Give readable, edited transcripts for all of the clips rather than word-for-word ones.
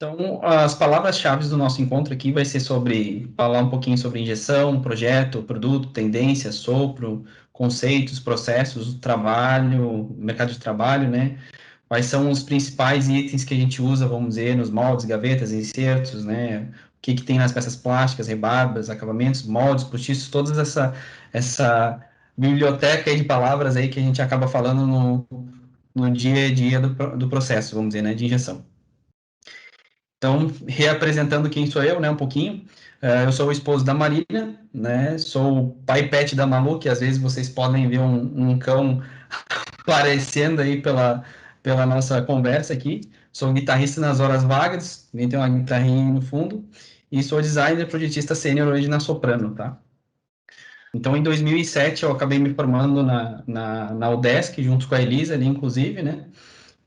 Então, as palavras-chave do nosso encontro aqui vai ser sobre falar um pouquinho sobre injeção, projeto, produto, tendência, sopro, conceitos, processos, trabalho, mercado de trabalho, né? Quais são os principais itens que a gente usa, vamos dizer, nos moldes, gavetas, insertos, né? O que tem nas peças plásticas, rebarbas, acabamentos, moldes, postiços, toda essa biblioteca aí de palavras aí que a gente acaba falando no dia a dia do processo, vamos dizer, né, de injeção. Então, reapresentando quem sou eu, né, um pouquinho, eu sou o esposo da Marina, né, sou o pai pet da Malu, que às vezes vocês podem ver um cão aparecendo aí pela nossa conversa aqui. Sou guitarrista nas horas vagas, também tenho uma guitarrinha no fundo, e sou designer projetista sênior hoje na Soprano, tá? Então, em 2007, eu acabei me formando na UDESC, junto com a Elisa ali, inclusive, né?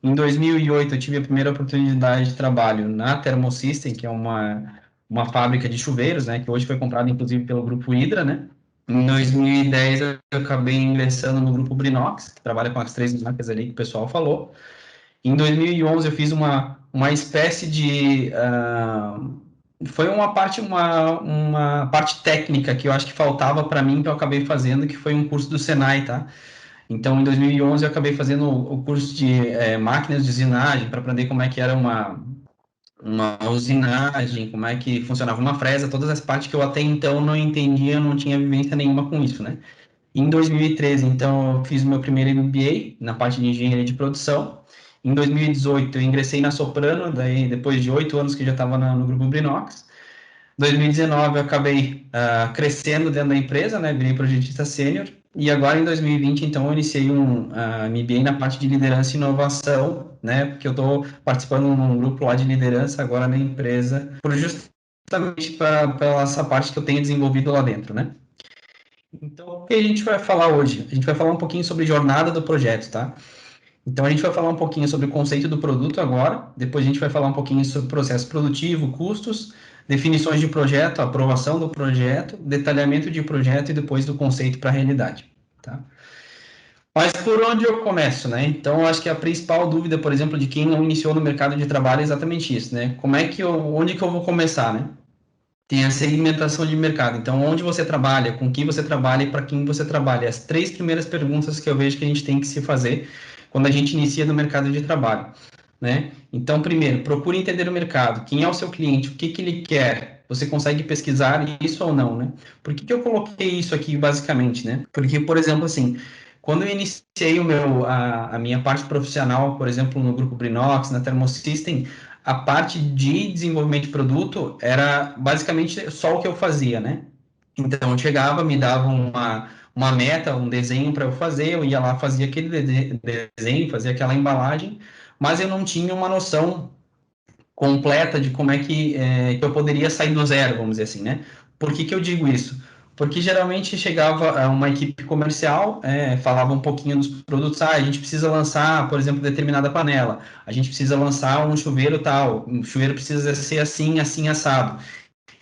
Em 2008, eu tive a primeira oportunidade de trabalho na Thermosystem, que é uma fábrica de chuveiros, né, que hoje foi comprada, inclusive, pelo Grupo Hydra, né. Em 2010, eu acabei ingressando no Grupo Brinox, que trabalha com as três marcas ali que o pessoal falou. Em 2011, eu fiz uma espécie de... foi uma parte técnica que eu acho que faltava para mim, que eu acabei fazendo, que foi um curso do Senai, tá? Então, em 2011, eu acabei fazendo o curso de máquinas de usinagem para aprender como é que era uma usinagem, como é que funcionava uma fresa, todas as partes que eu até então não entendia, não tinha vivência nenhuma com isso, né? Em 2013, então, eu fiz o meu primeiro MBA na parte de engenharia de produção. Em 2018, eu ingressei na Soprano, daí depois de 8 anos que já estava no grupo Brinox. 2019 eu acabei crescendo dentro da empresa, né? Virei projetista sênior. E agora em 2020, então, eu iniciei um MBA na parte de liderança e inovação, né? Porque eu estou participando de um grupo lá de liderança agora na empresa, por justamente pela essa parte que eu tenho desenvolvido lá dentro, né? Então, o que a gente vai falar hoje? A gente vai falar um pouquinho sobre jornada do projeto, tá? Então, a gente vai falar um pouquinho sobre o conceito do produto agora, depois a gente vai falar um pouquinho sobre processo produtivo, custos, definições de projeto, aprovação do projeto, detalhamento de projeto e depois do conceito para a realidade, tá? Mas por onde eu começo, né? Então, eu acho que a principal dúvida, por exemplo, de quem não iniciou no mercado de trabalho é exatamente isso, né? Onde que eu vou começar, né? Tem a segmentação de mercado. Então, onde você trabalha, com quem você trabalha e para quem você trabalha. As três primeiras perguntas que eu vejo que a gente tem que se fazer quando a gente inicia no mercado de trabalho, né? Então, primeiro, procure entender o mercado. Quem é o seu cliente? O que que ele quer? Você consegue pesquisar isso ou não, né? Por que que eu coloquei isso aqui, basicamente, né? Porque, por exemplo, assim, quando eu iniciei a minha parte profissional, por exemplo, no Grupo Brinox, na Thermosystem, a parte de desenvolvimento de produto era basicamente só o que eu fazia, né? Então, eu chegava, me dava uma meta, um desenho para eu fazer, eu ia lá, fazia aquele desenho, fazia aquela embalagem, mas eu não tinha uma noção completa de como é que eu poderia sair do zero, vamos dizer assim, né? Por que que eu digo isso? Porque geralmente chegava uma equipe comercial, falava um pouquinho dos produtos, a gente precisa lançar, por exemplo, determinada panela, a gente precisa lançar um chuveiro tal, o chuveiro precisa ser assim, assim, assado.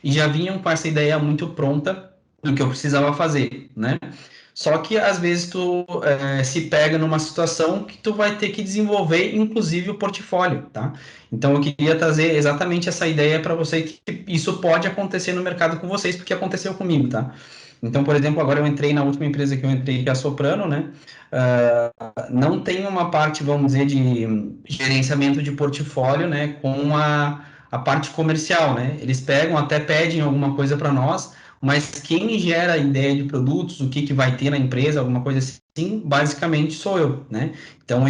E já vinham com essa ideia muito pronta do que eu precisava fazer, né? Só que às vezes tu se pega numa situação que tu vai ter que desenvolver, inclusive, o portfólio, tá? Então eu queria trazer exatamente essa ideia para você que isso pode acontecer no mercado com vocês, porque aconteceu comigo, tá? Então, por exemplo, agora eu entrei na última empresa que eu entrei, que é a Soprano, né? Não tem uma parte, vamos dizer, de gerenciamento de portfólio, né? Com a parte comercial, né? Eles pegam, até pedem alguma coisa para nós, mas quem gera a ideia de produtos, o que, que vai ter na empresa, alguma coisa assim, basicamente sou eu, né? Então,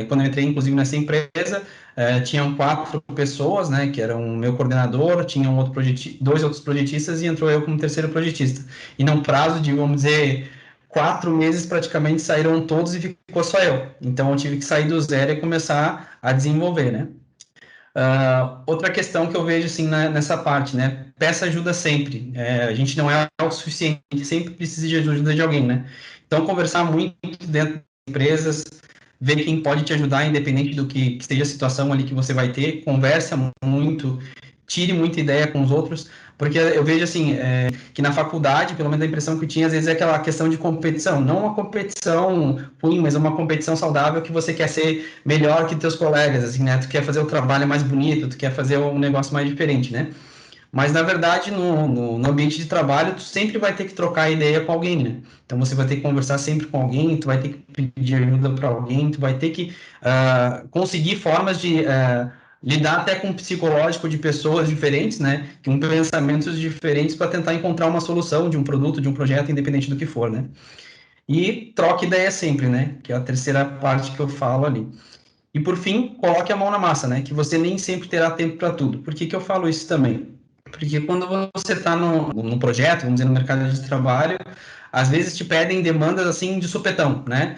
quando eu entrei, inclusive, nessa empresa, tinham 4 pessoas, né, que eram o meu coordenador, tinha dois outros projetistas e entrou eu como terceiro projetista. E num prazo de, vamos dizer, 4 meses, praticamente saíram todos e ficou só eu. Então, eu tive que sair do zero e começar a desenvolver, né? Outra questão que eu vejo assim nessa parte, né? Peça ajuda sempre. A gente não é autossuficiente, sempre precisa de ajuda de alguém, né? Então, conversar muito dentro das empresas, ver quem pode te ajudar, independente do que esteja a situação ali que você vai ter, conversa muito. tire muita ideia com os outros, porque eu vejo assim, que na faculdade, pelo menos a impressão que eu tinha, às vezes é aquela questão de competição, não uma competição ruim, mas uma competição saudável que você quer ser melhor que teus colegas, assim, né? Tu quer fazer o trabalho mais bonito, tu quer fazer um negócio mais diferente, né? Mas, na verdade, no ambiente de trabalho, tu sempre vai ter que trocar ideia com alguém, né? Então, você vai ter que conversar sempre com alguém, tu vai ter que pedir ajuda para alguém, tu vai ter que conseguir formas de lidar até com o psicológico de pessoas diferentes, né? Com pensamentos diferentes para tentar encontrar uma solução de um produto, de um projeto, independente do que for, né? E troca ideia sempre, né? Que é a terceira parte que eu falo ali. E, por fim, coloque a mão na massa, né? Que você nem sempre terá tempo para tudo. Por que que eu falo isso também? Porque quando você está num projeto, vamos dizer, no mercado de trabalho, às vezes te pedem demandas assim de supetão, né?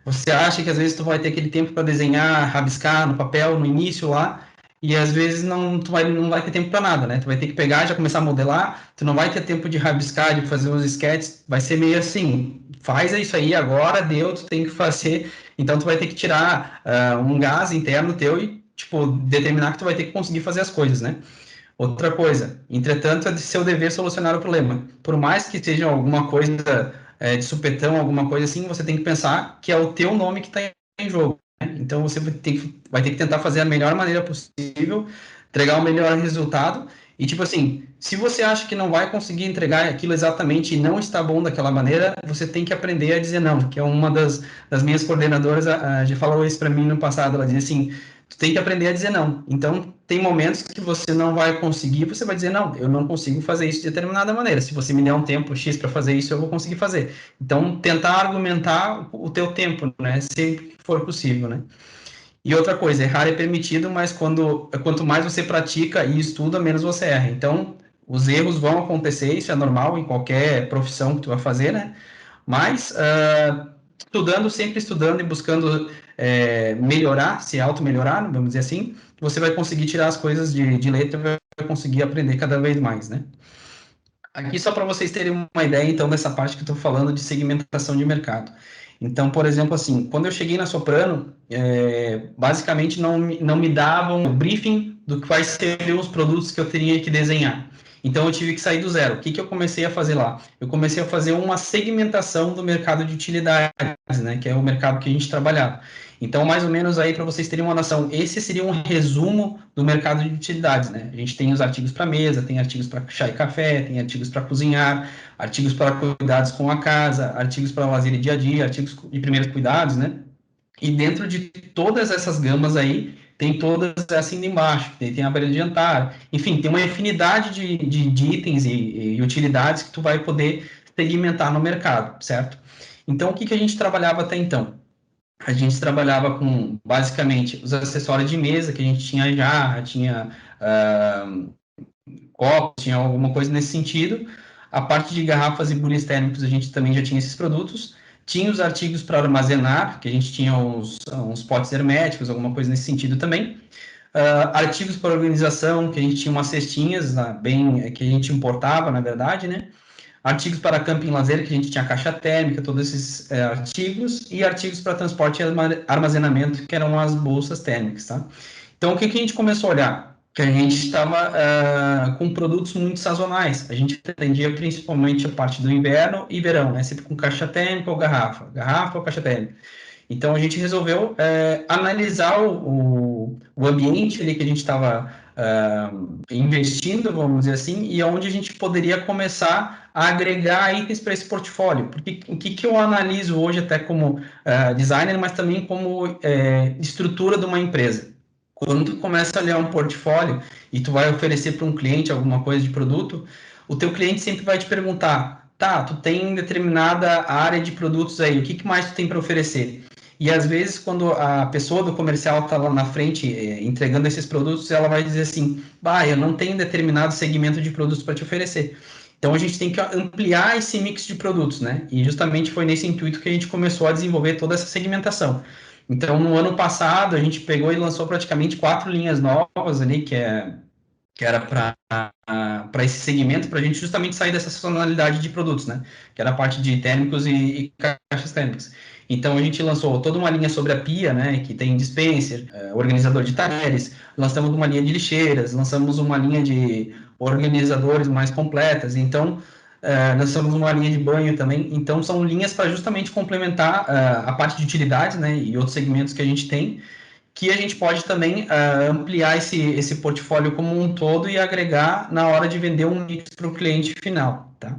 Você acha que às vezes tu vai ter aquele tempo para desenhar, rabiscar no papel no início lá, e às vezes não vai ter tempo para nada, né? Tu vai ter que pegar, já começar a modelar, tu não vai ter tempo de rabiscar, de fazer os sketches, vai ser meio assim, faz isso aí agora, deu, tu tem que fazer, então tu vai ter que tirar um gás interno teu e, tipo, determinar que tu vai ter que conseguir fazer as coisas, né? Outra coisa, entretanto, é de seu dever solucionar o problema. Por mais que seja alguma coisa de supetão, alguma coisa assim, você tem que pensar que é o teu nome que está em jogo, né? Então, você vai ter que tentar fazer a melhor maneira possível, entregar o melhor resultado. E, tipo assim, se você acha que não vai conseguir entregar aquilo exatamente e não está bom daquela maneira, você tem que aprender a dizer não, que é uma das minhas coordenadoras, já falou isso para mim no passado, ela dizia assim, tu tem que aprender a dizer não. Então, tem momentos que você não vai conseguir, você vai dizer, não, eu não consigo fazer isso de determinada maneira. Se você me der um tempo X para fazer isso, eu vou conseguir fazer. Então, tentar argumentar o teu tempo, né? Sempre que for possível, né? E outra coisa, errar é permitido, mas quanto mais você pratica e estuda, menos você erra. Então, os erros vão acontecer, isso é normal em qualquer profissão que tu vai fazer, né? Mas estudando, sempre estudando e buscando melhorar, se auto-melhorar, vamos dizer assim, você vai conseguir tirar as coisas de letra e vai conseguir aprender cada vez mais, né? Aqui só para vocês terem uma ideia, então, dessa parte que eu estou falando de segmentação de mercado. Então, por exemplo, assim, quando eu cheguei na Soprano, basicamente não me davam o briefing do que quais seriam os produtos que eu teria que desenhar. Então, eu tive que sair do zero. O que, que eu comecei a fazer lá? Eu comecei a fazer uma segmentação do mercado de utilidades, né, que é o mercado que a gente trabalhava. Então, mais ou menos aí, para vocês terem uma noção, esse seria um resumo do mercado de utilidades, né? A gente tem os artigos para mesa, tem artigos para chá e café, tem artigos para cozinhar, artigos para cuidados com a casa, artigos para lazer e dia a dia, artigos de primeiros cuidados, né? E dentro de todas essas gamas aí, tem todas assim de embaixo, tem aparelho de jantar, enfim, tem uma infinidade de itens e utilidades que tu vai poder segmentar no mercado, certo? Então, o que, que a gente trabalhava até então? A gente trabalhava com, basicamente, os acessórios de mesa, que a gente tinha jarra, tinha copos, tinha alguma coisa nesse sentido. A parte de garrafas e bules térmicos, a gente também já tinha esses produtos. Tinha os artigos para armazenar, que a gente tinha uns potes herméticos, alguma coisa nesse sentido também. Artigos para organização, que a gente tinha umas cestinhas, que a gente importava, na verdade, né? Artigos para camping e lazer, que a gente tinha caixa térmica, todos esses artigos, e artigos para transporte e armazenamento, que eram as bolsas térmicas, tá? Então, o que, que a gente começou a olhar? Que a gente estava com produtos muito sazonais. A gente atendia principalmente a parte do inverno e verão, né? Sempre com caixa térmica ou garrafa ou caixa térmica. Então, a gente resolveu analisar o ambiente ali que a gente estava investindo, vamos dizer assim, e onde a gente poderia começar a agregar itens para esse portfólio. Porque o que, que eu analiso hoje até como designer, mas também como estrutura de uma empresa. Quando tu começa a olhar um portfólio e tu vai oferecer para um cliente alguma coisa de produto, o teu cliente sempre vai te perguntar, tá, tu tem determinada área de produtos aí, o que, que mais tu tem para oferecer? E às vezes, quando a pessoa do comercial está lá na frente entregando esses produtos, ela vai dizer assim: bah, eu não tenho determinado segmento de produtos para te oferecer. Então a gente tem que ampliar esse mix de produtos, né? E justamente foi nesse intuito que a gente começou a desenvolver toda essa segmentação. Então, no ano passado, a gente pegou e lançou praticamente 4 linhas novas ali, que é que era para esse segmento, para a gente justamente sair dessa sazonalidade de produtos, né? Que era a parte de térmicos e caixas térmicas. Então a gente lançou toda uma linha sobre a pia, né? Que tem dispenser, organizador de talheres, lançamos uma linha de lixeiras, lançamos uma linha de organizadores mais completas. Então lançamos uma linha de banho também. Então são linhas para justamente complementar a parte de utilidades, né? E outros segmentos que a gente tem que a gente pode também ampliar esse portfólio como um todo e agregar na hora de vender um mix para o cliente final, tá?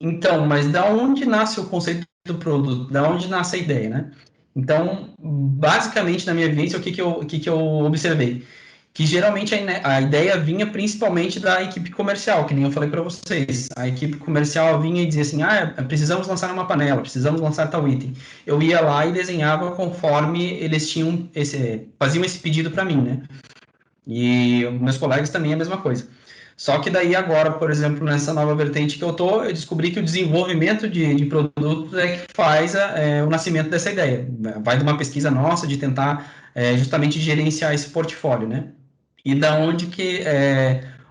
Então, mas da onde nasce o conceito do produto? Da onde nasce a ideia, né? Então, basicamente, na minha vivência, o que que eu observei? Que geralmente a ideia vinha principalmente da equipe comercial, que nem eu falei para vocês. A equipe comercial vinha e dizia assim: precisamos lançar uma panela, precisamos lançar tal item. Eu ia lá e desenhava conforme eles faziam esse pedido para mim, né? E meus colegas também é a mesma coisa. Só que daí agora, por exemplo, nessa nova vertente que eu descobri que o desenvolvimento de produtos é que faz o nascimento dessa ideia. Vai de uma pesquisa nossa de tentar justamente gerenciar esse portfólio, né? E da onde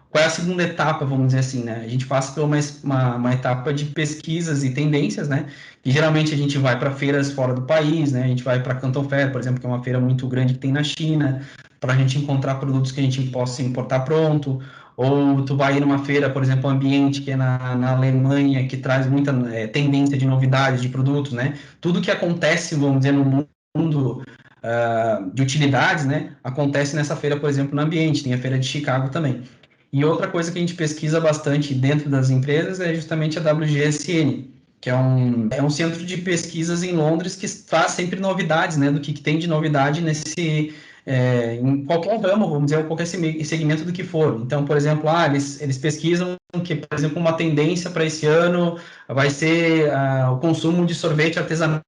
qual é a segunda etapa, vamos dizer assim, né? A gente passa por uma etapa de pesquisas e tendências, né? Que geralmente a gente vai para feiras fora do país, né? A gente vai para Canton Fair, por exemplo, que é uma feira muito grande que tem na China, para a gente encontrar produtos que a gente possa importar pronto, ou tu vai ir numa feira, por exemplo, ambiente, que é na Alemanha, que traz muita tendência de novidades de produtos, né? Tudo que acontece, vamos dizer, no mundo de utilidades, né, acontece nessa feira, por exemplo, no ambiente, tem a feira de Chicago também. E outra coisa que a gente pesquisa bastante dentro das empresas é justamente a WGSN, que é um centro de pesquisas em Londres que traz sempre novidades, né, do que tem de novidade em qualquer ramo, vamos dizer, qualquer segmento do que for. Então, por exemplo, eles pesquisam que, por exemplo, uma tendência para esse ano vai ser o consumo de sorvete artesanal.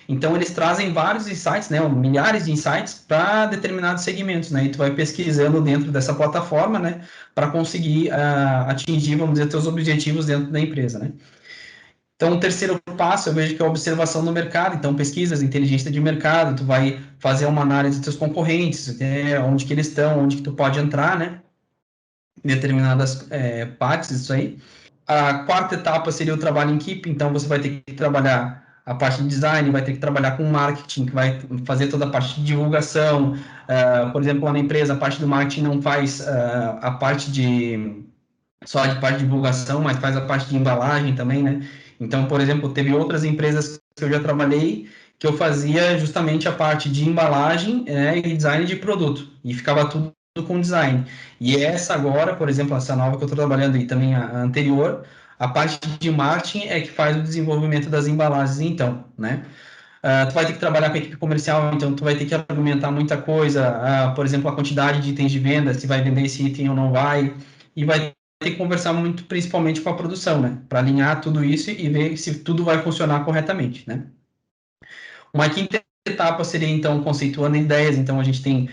Então, eles trazem vários insights, né, milhares de insights para determinados segmentos, né, e tu vai pesquisando dentro dessa plataforma, né, para conseguir atingir, vamos dizer, teus objetivos dentro da empresa, né. Então, o terceiro passo, eu vejo que é a observação do mercado. Então, pesquisas, inteligência de mercado, tu vai fazer uma análise dos teus concorrentes, onde que eles estão, onde que tu pode entrar, né, em determinadas partes disso aí. A quarta etapa seria o trabalho em equipe, então você vai ter que trabalhar a parte de design, vai ter que trabalhar com marketing, que vai fazer toda a parte de divulgação. Por exemplo, lá na empresa, a parte do marketing não faz a parte só de parte de divulgação, mas faz a parte de embalagem também, né? Então, por exemplo, teve outras empresas que eu já trabalhei que eu fazia justamente a parte de embalagem e design de produto, e ficava tudo com design. E essa agora, por exemplo, essa nova que eu estou trabalhando e também a anterior, a parte de marketing é que faz o desenvolvimento das embalagens, então, né? Tu vai ter que trabalhar com a equipe comercial, então tu vai ter que argumentar muita coisa, por exemplo, a quantidade de itens de venda, se vai vender esse item ou não vai, e vai ter que conversar muito principalmente com a produção, né? Para alinhar tudo isso e ver se tudo vai funcionar corretamente, né? Uma quinta etapa seria, então, conceituando ideias. Então, a gente tem,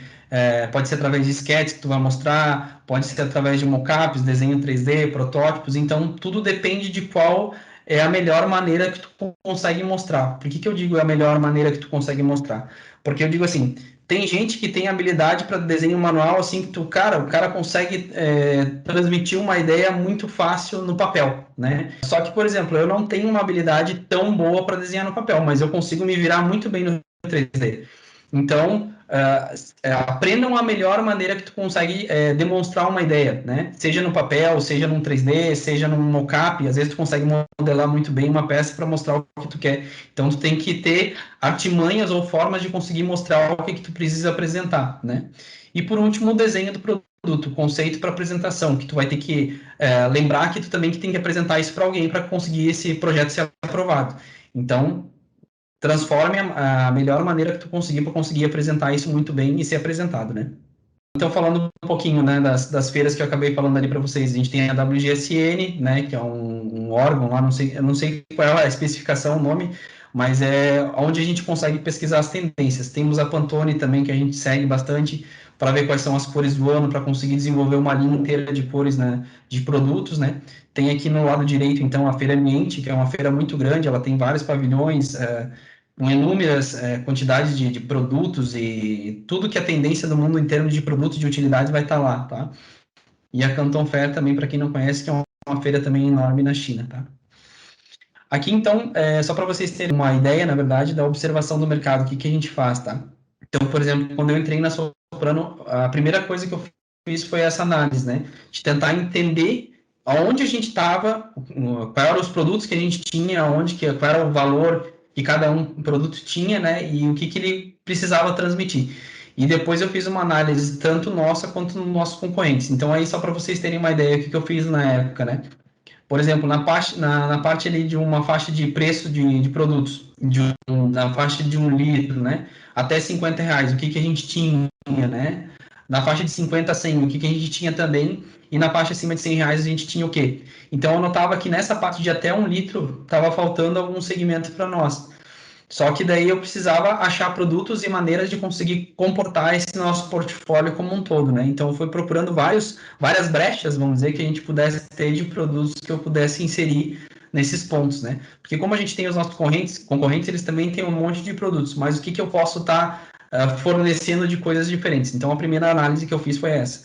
pode ser através de sketches que tu vai mostrar, pode ser através de mockups, desenho 3D, protótipos. Então, tudo depende de qual é a melhor maneira que tu consegue mostrar. Por que que eu digo é a melhor maneira que tu consegue mostrar? Porque eu digo assim, tem gente que tem habilidade para desenho manual, assim, que o cara consegue transmitir uma ideia muito fácil no papel, né? Só que, por exemplo, eu não tenho uma habilidade tão boa para desenhar no papel, mas eu consigo me virar muito bem no 3D. Então, aprendam a melhor maneira que tu consegue demonstrar uma ideia, né? Seja no papel, seja num 3D, seja num mockup, às vezes tu consegue modelar muito bem uma peça para mostrar o que tu quer. Então, tu tem que ter artimanhas ou formas de conseguir mostrar o que tu precisa apresentar, né? E por último, o desenho do produto, conceito para apresentação, que tu vai ter que lembrar que tu também que tem que apresentar isso para alguém para conseguir esse projeto ser aprovado. Então, transforme a melhor maneira que tu conseguir para conseguir apresentar isso muito bem e ser apresentado, né? Então, falando um pouquinho, né, das feiras que eu acabei falando ali para vocês, a gente tem a WGSN, né, que é um órgão lá, não sei, eu não sei qual é a especificação, o nome, mas é onde a gente consegue pesquisar as tendências. Temos a Pantone também, que a gente segue bastante para ver quais são as cores do ano, para conseguir desenvolver uma linha inteira de cores, né, de produtos, né. Tem aqui no lado direito, então, a Feira Ambiente, que é uma feira muito grande, ela tem vários pavilhões, com inúmeras quantidades de produtos e tudo que é tendência do mundo em termos de produtos de utilidade vai estar lá, tá? e a Canton Fair também, para quem não conhece, que é uma feira também enorme na China, tá? Aqui, então, só para vocês terem uma ideia, na verdade, da observação do mercado, o que, que a gente faz, tá? Então, por exemplo, quando eu entrei na Soprano, a primeira coisa que eu fiz foi essa análise, né? De tentar entender aonde a gente estava, quais eram os produtos que a gente tinha, qual era o valor que cada um produto tinha, né? E o que, que ele precisava transmitir. E depois eu fiz uma análise tanto nossa quanto dos nossos concorrentes. Então, aí, só para vocês terem uma ideia, o que, que eu fiz na época, né? Por exemplo, na parte ali de uma faixa de preço de produtos, na faixa de 1 litro, né? Até R$ 50, o que, que a gente tinha, né? Na faixa de 50 a 100, o que, que a gente tinha também, e na faixa acima de R$ 100 a gente tinha o quê? Então, eu notava que nessa parte de até 1 litro, estava faltando algum segmento para nós. Só que daí eu precisava achar produtos e maneiras de conseguir comportar esse nosso portfólio como um todo, né? Então, eu fui procurando várias brechas, vamos dizer, que a gente pudesse ter de produtos que eu pudesse inserir nesses pontos, né? Porque como a gente tem os nossos concorrentes eles também têm um monte de produtos, mas o que, que eu posso estar fornecendo de coisas diferentes? Então, a primeira análise que eu fiz foi essa.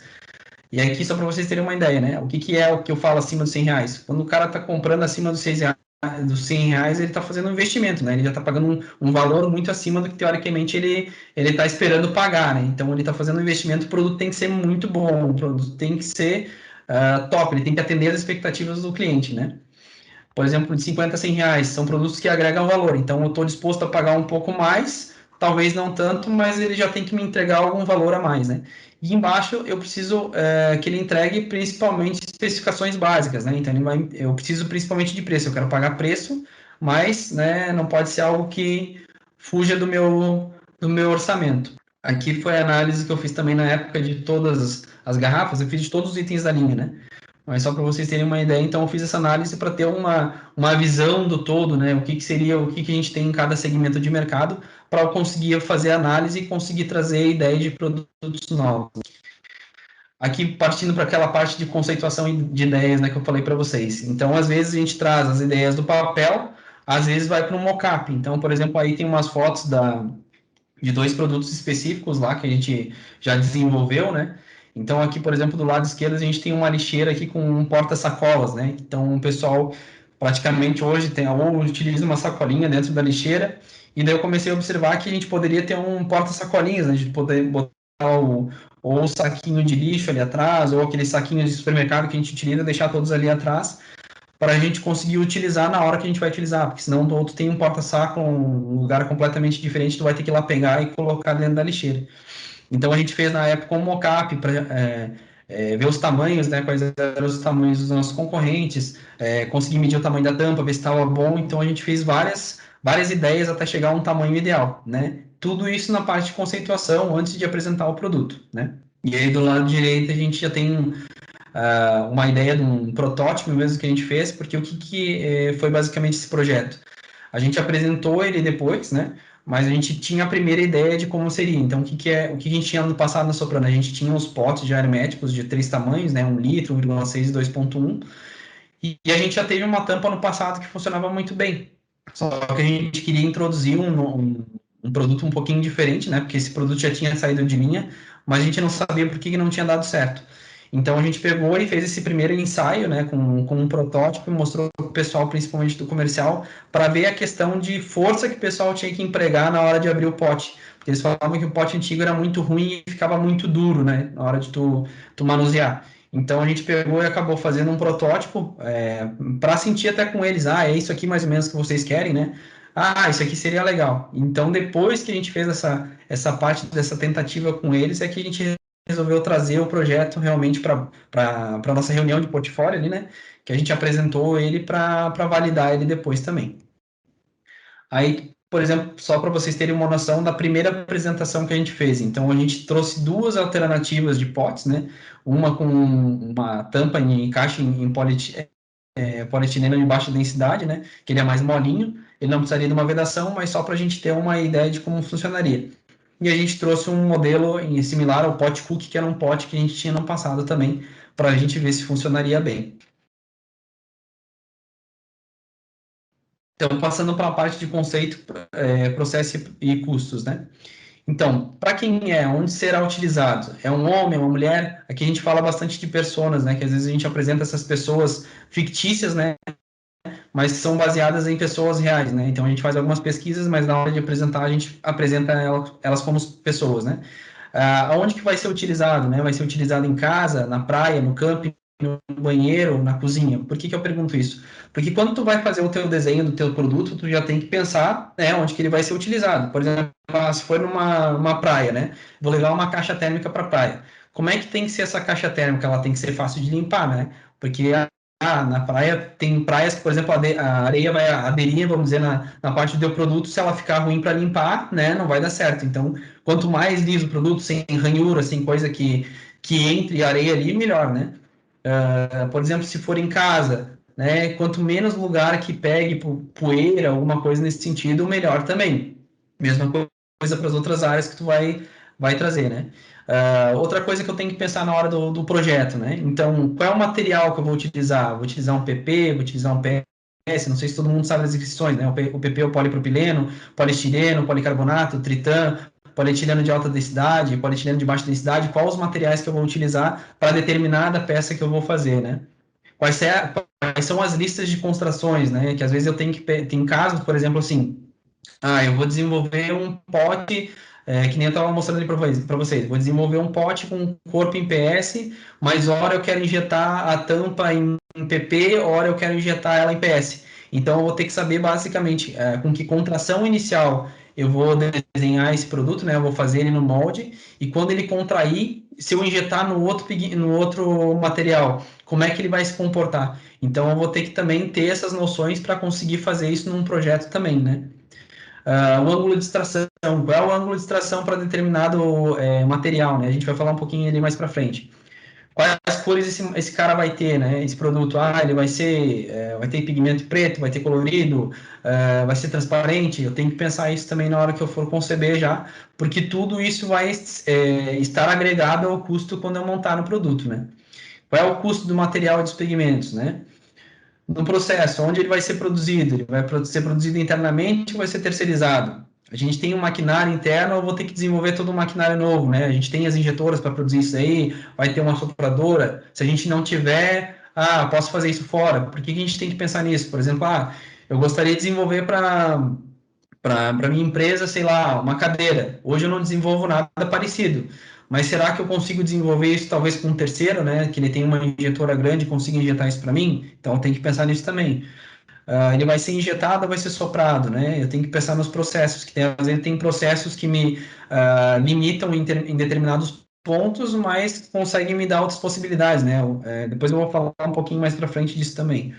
E aqui, só para vocês terem uma ideia, né? O que, que é o que eu falo acima dos R$ 100? Quando o cara está comprando acima dos R$ 100, ele está fazendo um investimento, né? Ele já está pagando um valor muito acima do que, teoricamente, ele está esperando pagar, né? Então, ele está fazendo um investimento, o produto tem que ser muito bom, o produto tem que ser top, ele tem que atender as expectativas do cliente, né? Por exemplo, de 50 a R$ 100, são produtos que agregam valor. Então, eu estou disposto a pagar um pouco mais, talvez não tanto, mas ele já tem que me entregar algum valor a mais, né? E embaixo eu preciso que ele entregue principalmente especificações básicas, né? Então, eu preciso principalmente de preço. Eu quero pagar preço, mas, né, não pode ser algo que fuja do meu orçamento. Aqui foi a análise que eu fiz também na época de todas as garrafas, eu fiz de todos os itens da linha, né? Mas só para vocês terem uma ideia, então eu fiz essa análise para ter uma visão do todo, né? O que, que seria, o que, que a gente tem em cada segmento de mercado, para eu conseguir fazer a análise e conseguir trazer a ideia de produtos novos. Aqui, partindo para aquela parte de conceituação de ideias, né, que eu falei para vocês. Então, às vezes a gente traz as ideias do papel, às vezes vai para um mockup. Então, por exemplo, aí tem umas fotos de dois produtos específicos lá que a gente já desenvolveu, né? Então, aqui, por exemplo, do lado esquerdo, a gente tem uma lixeira aqui com um porta-sacolas, né? Então, o pessoal praticamente hoje ou utiliza uma sacolinha dentro da lixeira, e daí eu comecei a observar que a gente poderia ter um porta-sacolinhas, né? A gente poder botar ou o saquinho de lixo ali atrás, ou aqueles saquinhos de supermercado que a gente utiliza, deixar todos ali atrás, para a gente conseguir utilizar na hora que a gente vai utilizar, porque senão tu tem um porta-saco, um lugar completamente diferente, tu vai ter que ir lá pegar e colocar dentro da lixeira. Então a gente fez na época um mock-up para ver os tamanhos, né, quais eram os tamanhos dos nossos concorrentes, conseguir medir o tamanho da tampa, ver se estava bom. Então a gente fez várias ideias até chegar a um tamanho ideal, né? Tudo isso na parte de conceituação antes de apresentar o produto, né? E aí do lado direito a gente já tem uma ideia de um protótipo mesmo que a gente fez, porque o que foi basicamente esse projeto? A gente apresentou ele depois, né? Mas a gente tinha a primeira ideia de como seria. Então, o que a gente tinha no passado na Soprano? A gente tinha os potes de herméticos de 3 tamanhos, né? 1 litro, 1,6 e 2,1. E a gente já teve uma tampa no passado que funcionava muito bem. Só que a gente queria introduzir um produto um pouquinho diferente, né? Porque esse produto já tinha saído de linha, mas a gente não sabia por que não tinha dado certo. Então a gente pegou e fez esse primeiro ensaio, né, com um protótipo e mostrou para o pessoal, principalmente do comercial, para ver a questão de força que o pessoal tinha que empregar na hora de abrir o pote. Porque eles falavam que o pote antigo era muito ruim e ficava muito duro, né, na hora de tu manusear. Então a gente pegou e acabou fazendo um protótipo para sentir até com eles, é isso aqui mais ou menos que vocês querem, né? Isso aqui seria legal. Então depois que a gente fez essa parte dessa tentativa com eles, é que a gente resolveu trazer o projeto realmente para a nossa reunião de portfólio ali, né? Que a gente apresentou ele para validar ele depois também. Aí, por exemplo, só para vocês terem uma noção da primeira apresentação que a gente fez. Então, a gente trouxe duas alternativas de potes, né? Uma com uma tampa em caixa em polietileno de baixa densidade, né? Que ele é mais molinho. Ele não precisaria de uma vedação, mas só para a gente ter uma ideia de como funcionaria. E a gente trouxe um modelo similar ao pot cook, que era um pote que a gente tinha no passado também, para a gente ver se funcionaria bem. Então, passando para a parte de conceito, processo e custos, né? Então, para quem é, onde será utilizado? É um homem, uma mulher? Aqui a gente fala bastante de personas, né? Que às vezes a gente apresenta essas pessoas fictícias, né? Mas que são baseadas em pessoas reais, né? Então a gente faz algumas pesquisas, mas na hora de apresentar a gente apresenta elas como pessoas, né? Aonde que vai ser utilizado, né? Vai ser utilizado em casa, na praia, no camping, no banheiro, na cozinha. Por que que eu pergunto isso? Porque quando tu vai fazer o teu desenho do teu produto, tu já tem que pensar, né, onde que ele vai ser utilizado. Por exemplo, se for numa praia, né? Vou levar uma caixa térmica para a praia. Como é que tem que ser essa caixa térmica? Ela tem que ser fácil de limpar, né? Porque na praia tem praias que, por exemplo, a areia vai aderir, vamos dizer, na parte do teu produto, se ela ficar ruim para limpar, né, não vai dar certo. Então, quanto mais liso o produto, sem ranhura, sem coisa que entre areia ali, melhor, né? Por exemplo, se for em casa, né, quanto menos lugar que pegue poeira, alguma coisa nesse sentido, melhor também. Mesma coisa para as outras áreas que tu vai trazer, né? Outra coisa que eu tenho que pensar na hora do projeto, né? Então, qual é o material que eu vou utilizar? Vou utilizar um PP, vou utilizar um PS, não sei se todo mundo sabe as definições, né? O PP é o polipropileno, poliestireno, policarbonato, tritã, polietileno de alta densidade, polietileno de baixa densidade, quais os materiais que eu vou utilizar para determinada peça que eu vou fazer, né? Quais são as listas de construções, né? Que às vezes eu tenho que tem casos, por exemplo, assim, eu vou desenvolver um pote, que nem eu estava mostrando ali para vocês. Vou desenvolver um pote com corpo em PS, mas hora eu quero injetar a tampa em PP, hora eu quero injetar ela em PS. Então eu vou ter que saber basicamente com que contração inicial eu vou desenhar esse produto, né? Eu vou fazer ele no molde e quando ele contrair, se eu injetar no outro material, como é que ele vai se comportar? Então eu vou ter que também ter essas noções para conseguir fazer isso num projeto também, né? O ângulo de extração, qual é o ângulo de extração para determinado material, né? A gente vai falar um pouquinho ali mais para frente. Quais cores esse cara vai ter, né? Esse produto, ele vai ter pigmento preto, vai ter colorido, vai ser transparente. Eu tenho que pensar isso também na hora que eu for conceber já, porque tudo isso vai estar agregado ao custo quando eu montar no produto, né? Qual é o custo do material e dos pigmentos, né? No processo, onde ele vai ser produzido? Ele vai ser produzido internamente ou vai ser terceirizado? A gente tem um maquinário interno, eu vou ter que desenvolver todo um maquinário novo, né? A gente tem as injetoras para produzir isso aí, vai ter uma sopradora. Se a gente não tiver, posso fazer isso fora. Por que a gente tem que pensar nisso? Por exemplo, eu gostaria de desenvolver para minha empresa, sei lá, uma cadeira. Hoje eu não desenvolvo nada parecido. Mas será que eu consigo desenvolver isso talvez com um terceiro, né? Que ele tem uma injetora grande e consiga injetar isso para mim? Então tem que pensar nisso também. Ele vai ser injetado ou vai ser soprado, né? Eu tenho que pensar nos processos, que às vezes tem processos que me limitam em determinados pontos, mas conseguem me dar outras possibilidades, né? Depois eu vou falar um pouquinho mais para frente disso também.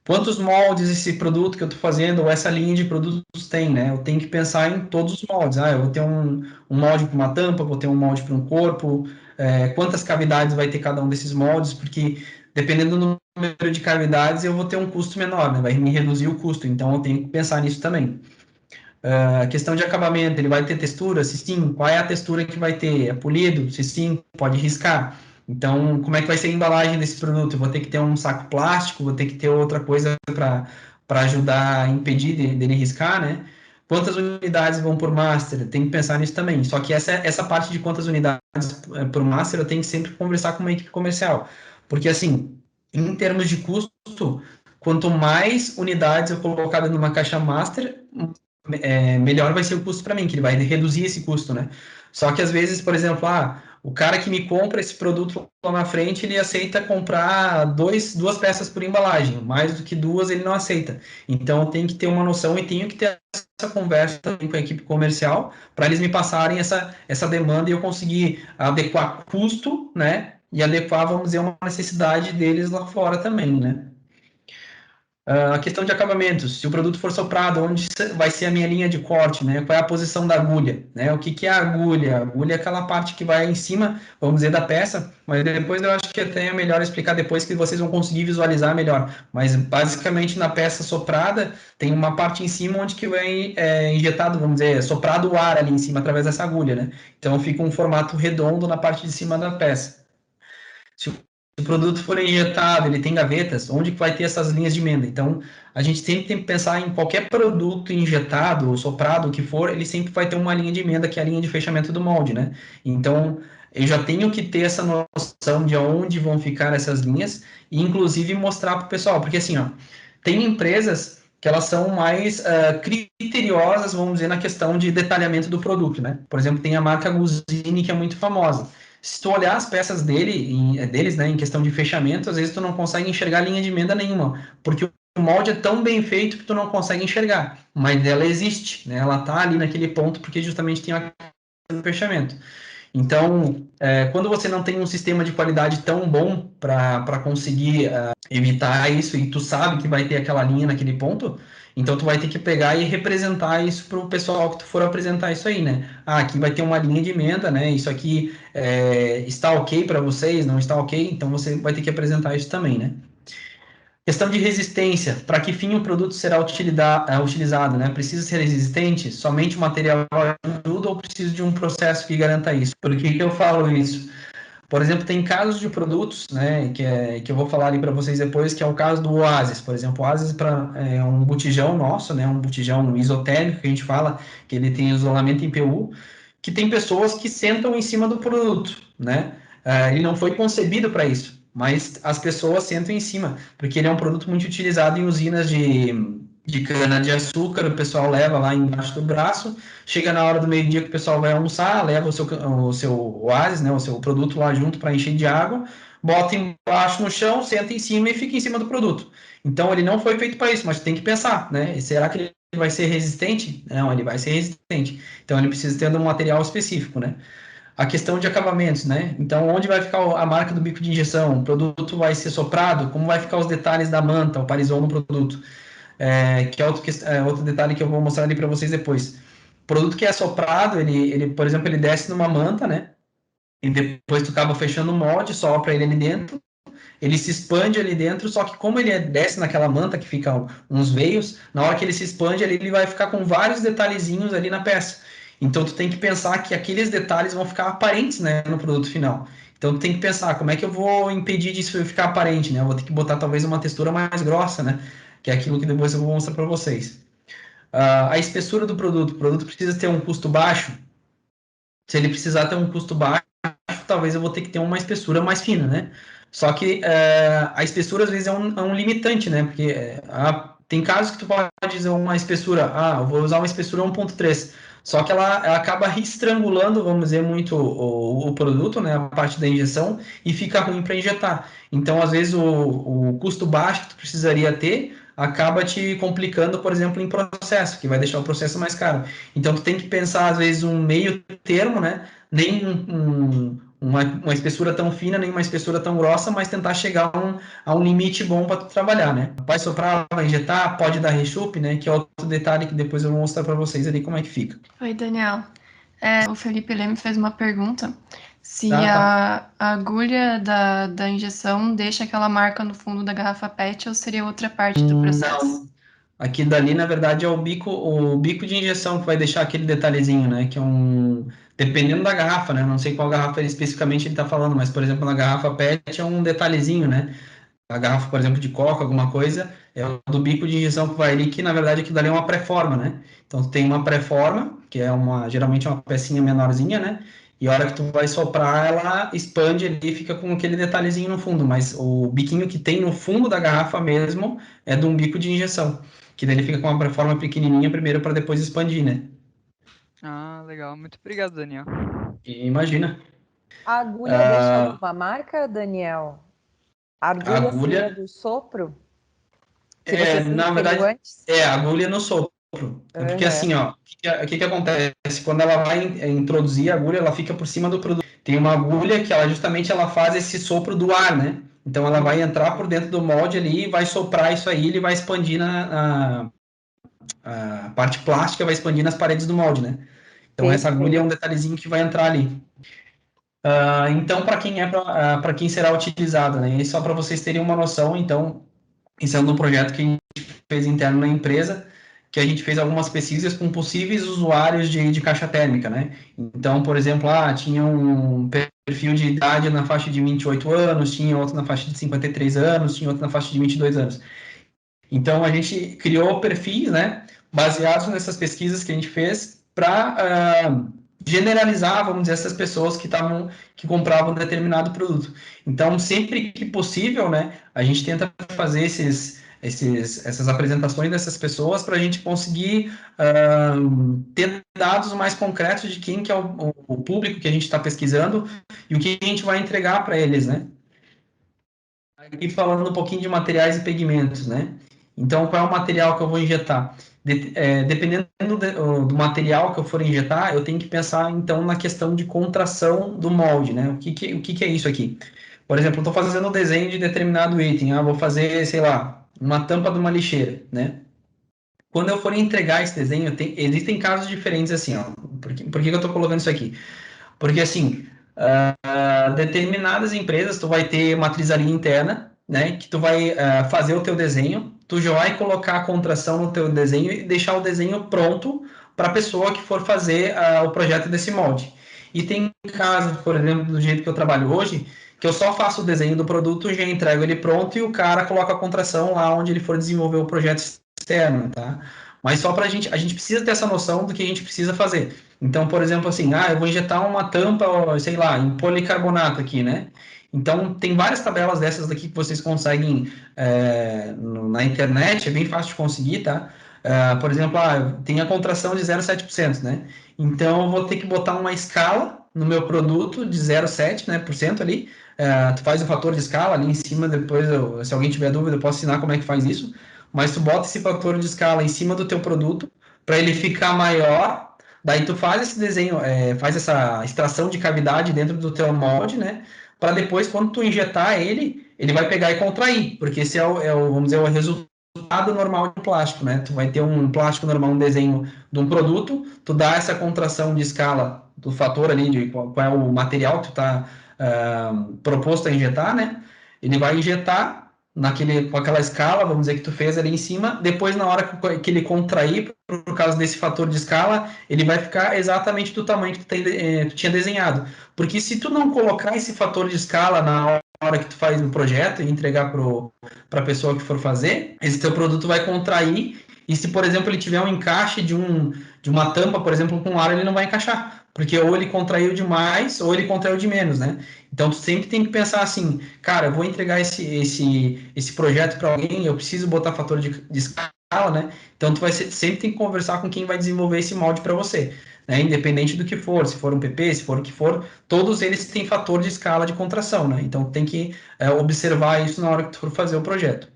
Quantos moldes esse produto que eu estou fazendo, ou essa linha de produtos tem, né? Eu tenho que pensar em todos os moldes. Eu vou ter um molde para uma tampa, vou ter um molde para um corpo, quantas cavidades vai ter cada um desses moldes, porque dependendo do número de cavidades, eu vou ter um custo menor, né? Vai me reduzir o custo, então eu tenho que pensar nisso também. A questão de acabamento, ele vai ter textura? Se sim, qual é a textura que vai ter? É polido? Se sim, pode riscar. Então, como é que vai ser a embalagem desse produto? Eu vou ter que ter um saco plástico, vou ter que ter outra coisa para ajudar a impedir dele riscar, né? Quantas unidades vão por master? Tem que pensar nisso também. Só que essa parte de quantas unidades por master eu tenho que sempre conversar com uma equipe comercial. Porque, assim, em termos de custo, quanto mais unidades eu colocar numa caixa master, melhor vai ser o custo para mim, que ele vai reduzir esse custo, né? Só que às vezes, por exemplo, o cara que me compra esse produto lá na frente, ele aceita comprar duas peças por embalagem, mais do que duas ele não aceita. Então eu tenho que ter uma noção e tenho que ter essa conversa também com a equipe comercial para eles me passarem essa demanda e eu conseguir adequar custo, né? E adequar, vamos dizer, uma necessidade deles lá fora também, né? A questão de acabamentos, se o produto for soprado, onde vai ser a minha linha de corte, né? Qual é a posição da agulha, né? O que que é a agulha? A agulha é aquela parte que vai em cima, vamos dizer, da peça, mas depois eu acho que até é melhor explicar depois que vocês vão conseguir visualizar melhor. Mas basicamente na peça soprada tem uma parte em cima onde que vai injetado, vamos dizer, soprado o ar ali em cima através dessa agulha, né? Então fica um formato redondo na parte de cima da peça. Se o produto for injetado, ele tem gavetas, onde que vai ter essas linhas de emenda? Então, a gente sempre tem que pensar em qualquer produto injetado ou soprado, o que for, ele sempre vai ter uma linha de emenda, que é a linha de fechamento do molde, né? Então, eu já tenho que ter essa noção de onde vão ficar essas linhas e, inclusive, mostrar para o pessoal, porque assim, ó, tem empresas que elas são mais criteriosas, vamos dizer, na questão de detalhamento do produto, né? Por exemplo, tem a marca Guzini, que é muito famosa. Se tu olhar as peças deles, né, em questão de fechamento, às vezes tu não consegue enxergar linha de emenda nenhuma, porque o molde é tão bem feito que tu não consegue enxergar, mas ela existe, né? Ela tá ali naquele ponto porque justamente tem a fechamento. Então, quando você não tem um sistema de qualidade tão bom para conseguir evitar isso e tu sabe que vai ter aquela linha naquele ponto, então tu vai ter que pegar e representar isso para o pessoal que tu for apresentar isso aí, né? Ah, aqui vai ter uma linha de emenda, né? Isso aqui está ok para vocês, não está ok? Então você vai ter que apresentar isso também, né? Questão de resistência. Para que fim o produto será utilizado, né? Precisa ser resistente? Somente o material ajuda ou preciso de um processo que garanta isso? Por que eu falo isso? Por exemplo, tem casos de produtos, né, que eu vou falar ali para vocês depois, que é o caso do Oasis, por exemplo. O Oasis é um botijão nosso, né, um botijão isotérmico que a gente fala, que ele tem isolamento em PU, que tem pessoas que sentam em cima do produto, né? Ele não foi concebido para isso, mas as pessoas sentam em cima, porque ele é um produto muito utilizado em usinas de cana-de-açúcar, o pessoal leva lá embaixo do braço, chega na hora do meio-dia que o pessoal vai almoçar, leva o seu oásis, né, o seu produto lá junto para encher de água, bota embaixo no chão, senta em cima e fica em cima do produto. Então ele não foi feito para isso, mas tem que pensar, né? Será que ele vai ser resistente? Não, ele vai ser resistente. Então ele precisa ter um material específico, né? A questão de acabamentos, né? Então, onde vai ficar a marca do bico de injeção? O produto vai ser soprado? Como vai ficar os detalhes da manta, o parizol no produto? Que é outro detalhe que eu vou mostrar ali para vocês depois. O produto que é soprado, por exemplo, ele desce numa manta, né? E depois tu acaba fechando o molde, sopra ele ali dentro, ele se expande ali dentro, só que como ele desce naquela manta que fica uns veios, na hora que ele se expande ali, ele vai ficar com vários detalhezinhos ali na peça. Então tu tem que pensar que aqueles detalhes vão ficar aparentes, né, no produto final. Então tu tem que pensar como é que eu vou impedir disso ficar aparente, né? Eu vou ter que botar talvez uma textura mais grossa, né? Que é aquilo que depois eu vou mostrar para vocês. A espessura do produto. O produto precisa ter um custo baixo. Se ele precisar ter um custo baixo, talvez eu vou ter que ter uma espessura mais fina, né? Só que a espessura às vezes é um limitante, né? Porque tem casos que tu pode dizer uma espessura, eu vou usar uma espessura 1.3, só que ela acaba estrangulando, vamos dizer, muito o produto, né? A parte da injeção, e fica ruim para injetar. Então, às vezes, o custo baixo que tu precisaria ter acaba te complicando, por exemplo, em processo, que vai deixar o processo mais caro. Então, tu tem que pensar, às vezes, um meio termo, né? Nem uma espessura tão fina, nem uma espessura tão grossa, mas tentar chegar a um limite bom para trabalhar, né? Vai soprar, vai injetar, pode dar rechup, né? Que é outro detalhe que depois eu vou mostrar para vocês ali como é que fica. Oi, Daniel. O Felipe Leme fez uma pergunta se Tá, tá. a agulha da injeção deixa aquela marca no fundo da garrafa PET ou seria outra parte do processo? Não. Aqui dali, na verdade, é o bico de injeção que vai deixar aquele detalhezinho, né? Que é dependendo da garrafa, né? Não sei qual garrafa especificamente ele está falando, mas, por exemplo, na garrafa PET é um detalhezinho, né? A garrafa, por exemplo, de coca, alguma coisa, é o do bico de injeção que vai ali, que na verdade aquilo dali é uma pré-forma, né? Então, tu tem uma pré-forma, que é geralmente uma pecinha menorzinha, né? E a hora que tu vai soprar, ela expande ali e fica com aquele detalhezinho no fundo, mas o biquinho que tem no fundo da garrafa mesmo é de um bico de injeção, que daí ele fica com uma pré-forma pequenininha primeiro para depois expandir, né? Ah, legal. Muito obrigado, Daniel. E imagina, A agulha deixa alguma marca, Daniel? A a agulha agulha, seria do sopro? Que você se na referiu verdade, antes? a agulha no sopro. É porque Aham. assim, ó, o que acontece? Quando ela vai introduzir a agulha, ela fica por cima do produto. Tem uma agulha que ela justamente ela faz esse sopro do ar, né? Então ela vai entrar por dentro do molde ali e vai soprar isso aí, ele vai expandir a parte plástica, vai expandir nas paredes do molde, né? Então essa agulha é um Perfeito. detalhezinho que vai entrar ali. Então, para quem será utilizado, né? E só para vocês terem uma noção, então, isso é um projeto que a gente fez interno na empresa. que a gente fez algumas pesquisas com possíveis usuários de caixa térmica, né? Então, por exemplo, tinha um perfil de idade na faixa de 28 anos, tinha outro na faixa de 53 anos, tinha outro na faixa de 22 anos. Então, a gente criou perfis, né, baseados nessas pesquisas que a gente fez para generalizar, vamos dizer, essas pessoas que compravam determinado produto. Então, sempre que possível, né, a gente tenta fazer essas apresentações dessas pessoas para a gente conseguir ter dados mais concretos de quem que é o público que a gente está pesquisando e o que a gente vai entregar para eles, né? Aqui falando um pouquinho de materiais e pigmentos, né? Então, qual é o material que eu vou injetar? Dependendo do material que eu for injetar, eu tenho que pensar, então, na questão de contração do molde, né? O que é isso aqui? Por exemplo, eu estou fazendo o desenho de determinado item, vou fazer, sei lá, uma tampa de uma lixeira, né? Quando eu for entregar esse desenho, existem casos diferentes assim, ó. Por que eu estou colocando isso aqui? Porque, assim, determinadas empresas, tu vai ter matrizaria interna, né, que tu vai fazer o teu desenho, tu já vai colocar a contração no teu desenho e deixar o desenho pronto para a pessoa que for fazer o projeto desse molde. E tem casos, por exemplo, do jeito que eu trabalho hoje, que eu só faço o desenho do produto, já entrego ele pronto e o cara coloca a contração lá onde ele for desenvolver o projeto externo, tá? Mas só para a gente precisa ter essa noção do que a gente precisa fazer. Então, por exemplo, assim, eu vou injetar uma tampa, sei lá, em policarbonato aqui, né? Então, tem várias tabelas dessas daqui que vocês conseguem na internet, é bem fácil de conseguir, tá? Por exemplo, tem a contração de 0,7%, né? Então, eu vou ter que botar uma escala no meu produto de 0,7%, né, por cento ali. Tu faz o fator de escala ali em cima, depois, se alguém tiver dúvida, eu posso ensinar como é que faz isso. Mas tu bota esse fator de escala em cima do teu produto para ele ficar maior. Daí tu faz esse desenho, faz essa extração de cavidade dentro do teu molde, né? Para depois, quando tu injetar ele vai pegar e contrair, porque esse vamos dizer, o resultado normal de plástico, né? Tu vai ter um plástico normal, um desenho de um produto, tu dá essa contração de escala do fator ali, de qual é o material que tu está proposto a injetar, né? Ele vai injetar com aquela escala, vamos dizer, que tu fez ali em cima, depois na hora que ele contrair, por causa desse fator de escala, ele vai ficar exatamente do tamanho que tu tinha desenhado. Porque se tu não colocar esse fator de escala na hora que tu faz o projeto e entregar para a pessoa que for fazer, esse teu produto vai contrair, e se, por exemplo, ele tiver um encaixe de uma tampa, por exemplo, com ar, ele não vai encaixar, porque ou ele contraiu demais, ou ele contraiu de menos, né? Então, tu sempre tem que pensar assim, cara, eu vou entregar esse projeto para alguém, eu preciso botar fator de escala, né? Então, sempre tem que conversar com quem vai desenvolver esse molde para você, né? Independente do que for, se for um PP, se for o que for, todos eles têm fator de escala de contração, né? Então, tem que observar isso na hora que tu for fazer o projeto.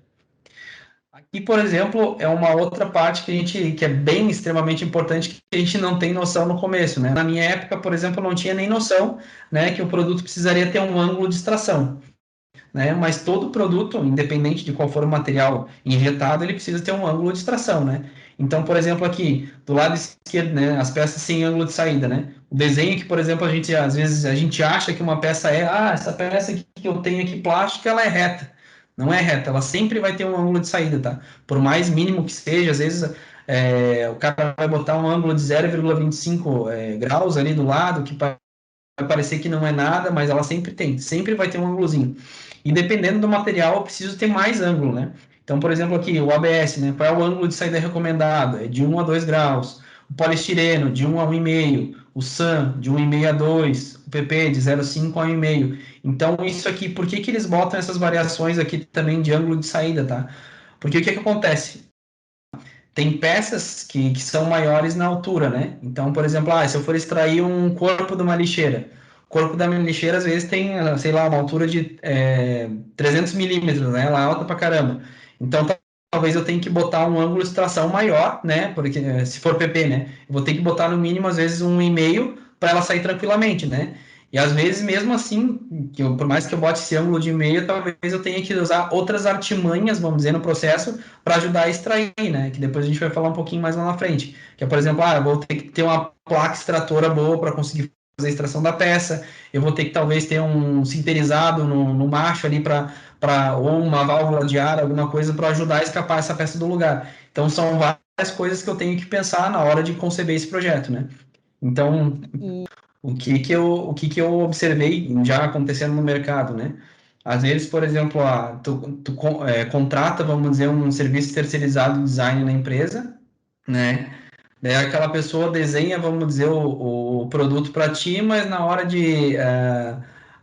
Aqui, por exemplo, é uma outra parte que é bem extremamente importante, que a gente não tem noção no começo, né? Na minha época, por exemplo, eu não tinha nem noção, né, que o produto precisaria ter um ângulo de extração, né? Mas todo produto, independente de qual for o material injetado, ele precisa ter um ângulo de extração, né? Então, por exemplo, aqui, do lado esquerdo, né, as peças sem ângulo de saída, né? O desenho que, por exemplo, às vezes a gente acha que uma peça essa peça aqui que eu tenho aqui plástica, ela é reta. Não é reta, ela sempre vai ter um ângulo de saída, tá? Por mais mínimo que seja, às vezes o cara vai botar um ângulo de 0,25 graus ali do lado, que vai parecer que não é nada, mas ela sempre vai ter um ângulozinho. E dependendo do material, eu preciso ter mais ângulo, né? Então, por exemplo, aqui, o ABS, né? Qual é o ângulo de saída recomendado? É de 1 a 2 graus. O poliestireno, de 1 a 1,5. O SAN, de 1,5 a 2. O PP, de 0,5 a 1,5. Então, isso aqui, por que eles botam essas variações aqui também de ângulo de saída, tá? Porque o que acontece? Tem peças que são maiores na altura, né? Então, por exemplo, se eu for extrair um corpo de uma lixeira, o corpo da minha lixeira às vezes tem, sei lá, uma altura de 300 milímetros, né? Ela é alta pra caramba. Então, talvez eu tenha que botar um ângulo de extração maior, né? Porque se for PP, né? Eu vou ter que botar no mínimo, às vezes, 1,5 para ela sair tranquilamente, né? E às vezes, mesmo assim, por mais que eu bote esse ângulo de meio, talvez eu tenha que usar outras artimanhas, vamos dizer, no processo, para ajudar a extrair, né? Que depois a gente vai falar um pouquinho mais lá na frente. Que é, por exemplo, eu vou ter que ter uma placa extratora boa para conseguir fazer a extração da peça, eu vou ter que talvez ter um sinterizado no macho ali ou uma válvula de ar, alguma coisa para ajudar a escapar essa peça do lugar. Então, são coisas que eu tenho que pensar na hora de conceber esse projeto, né? Então, o que que eu observei já acontecendo no mercado, né? Às vezes, por exemplo, contrata, vamos dizer, um serviço terceirizado de design na empresa, né? Daí aquela pessoa desenha, vamos dizer, o produto para ti, mas na hora de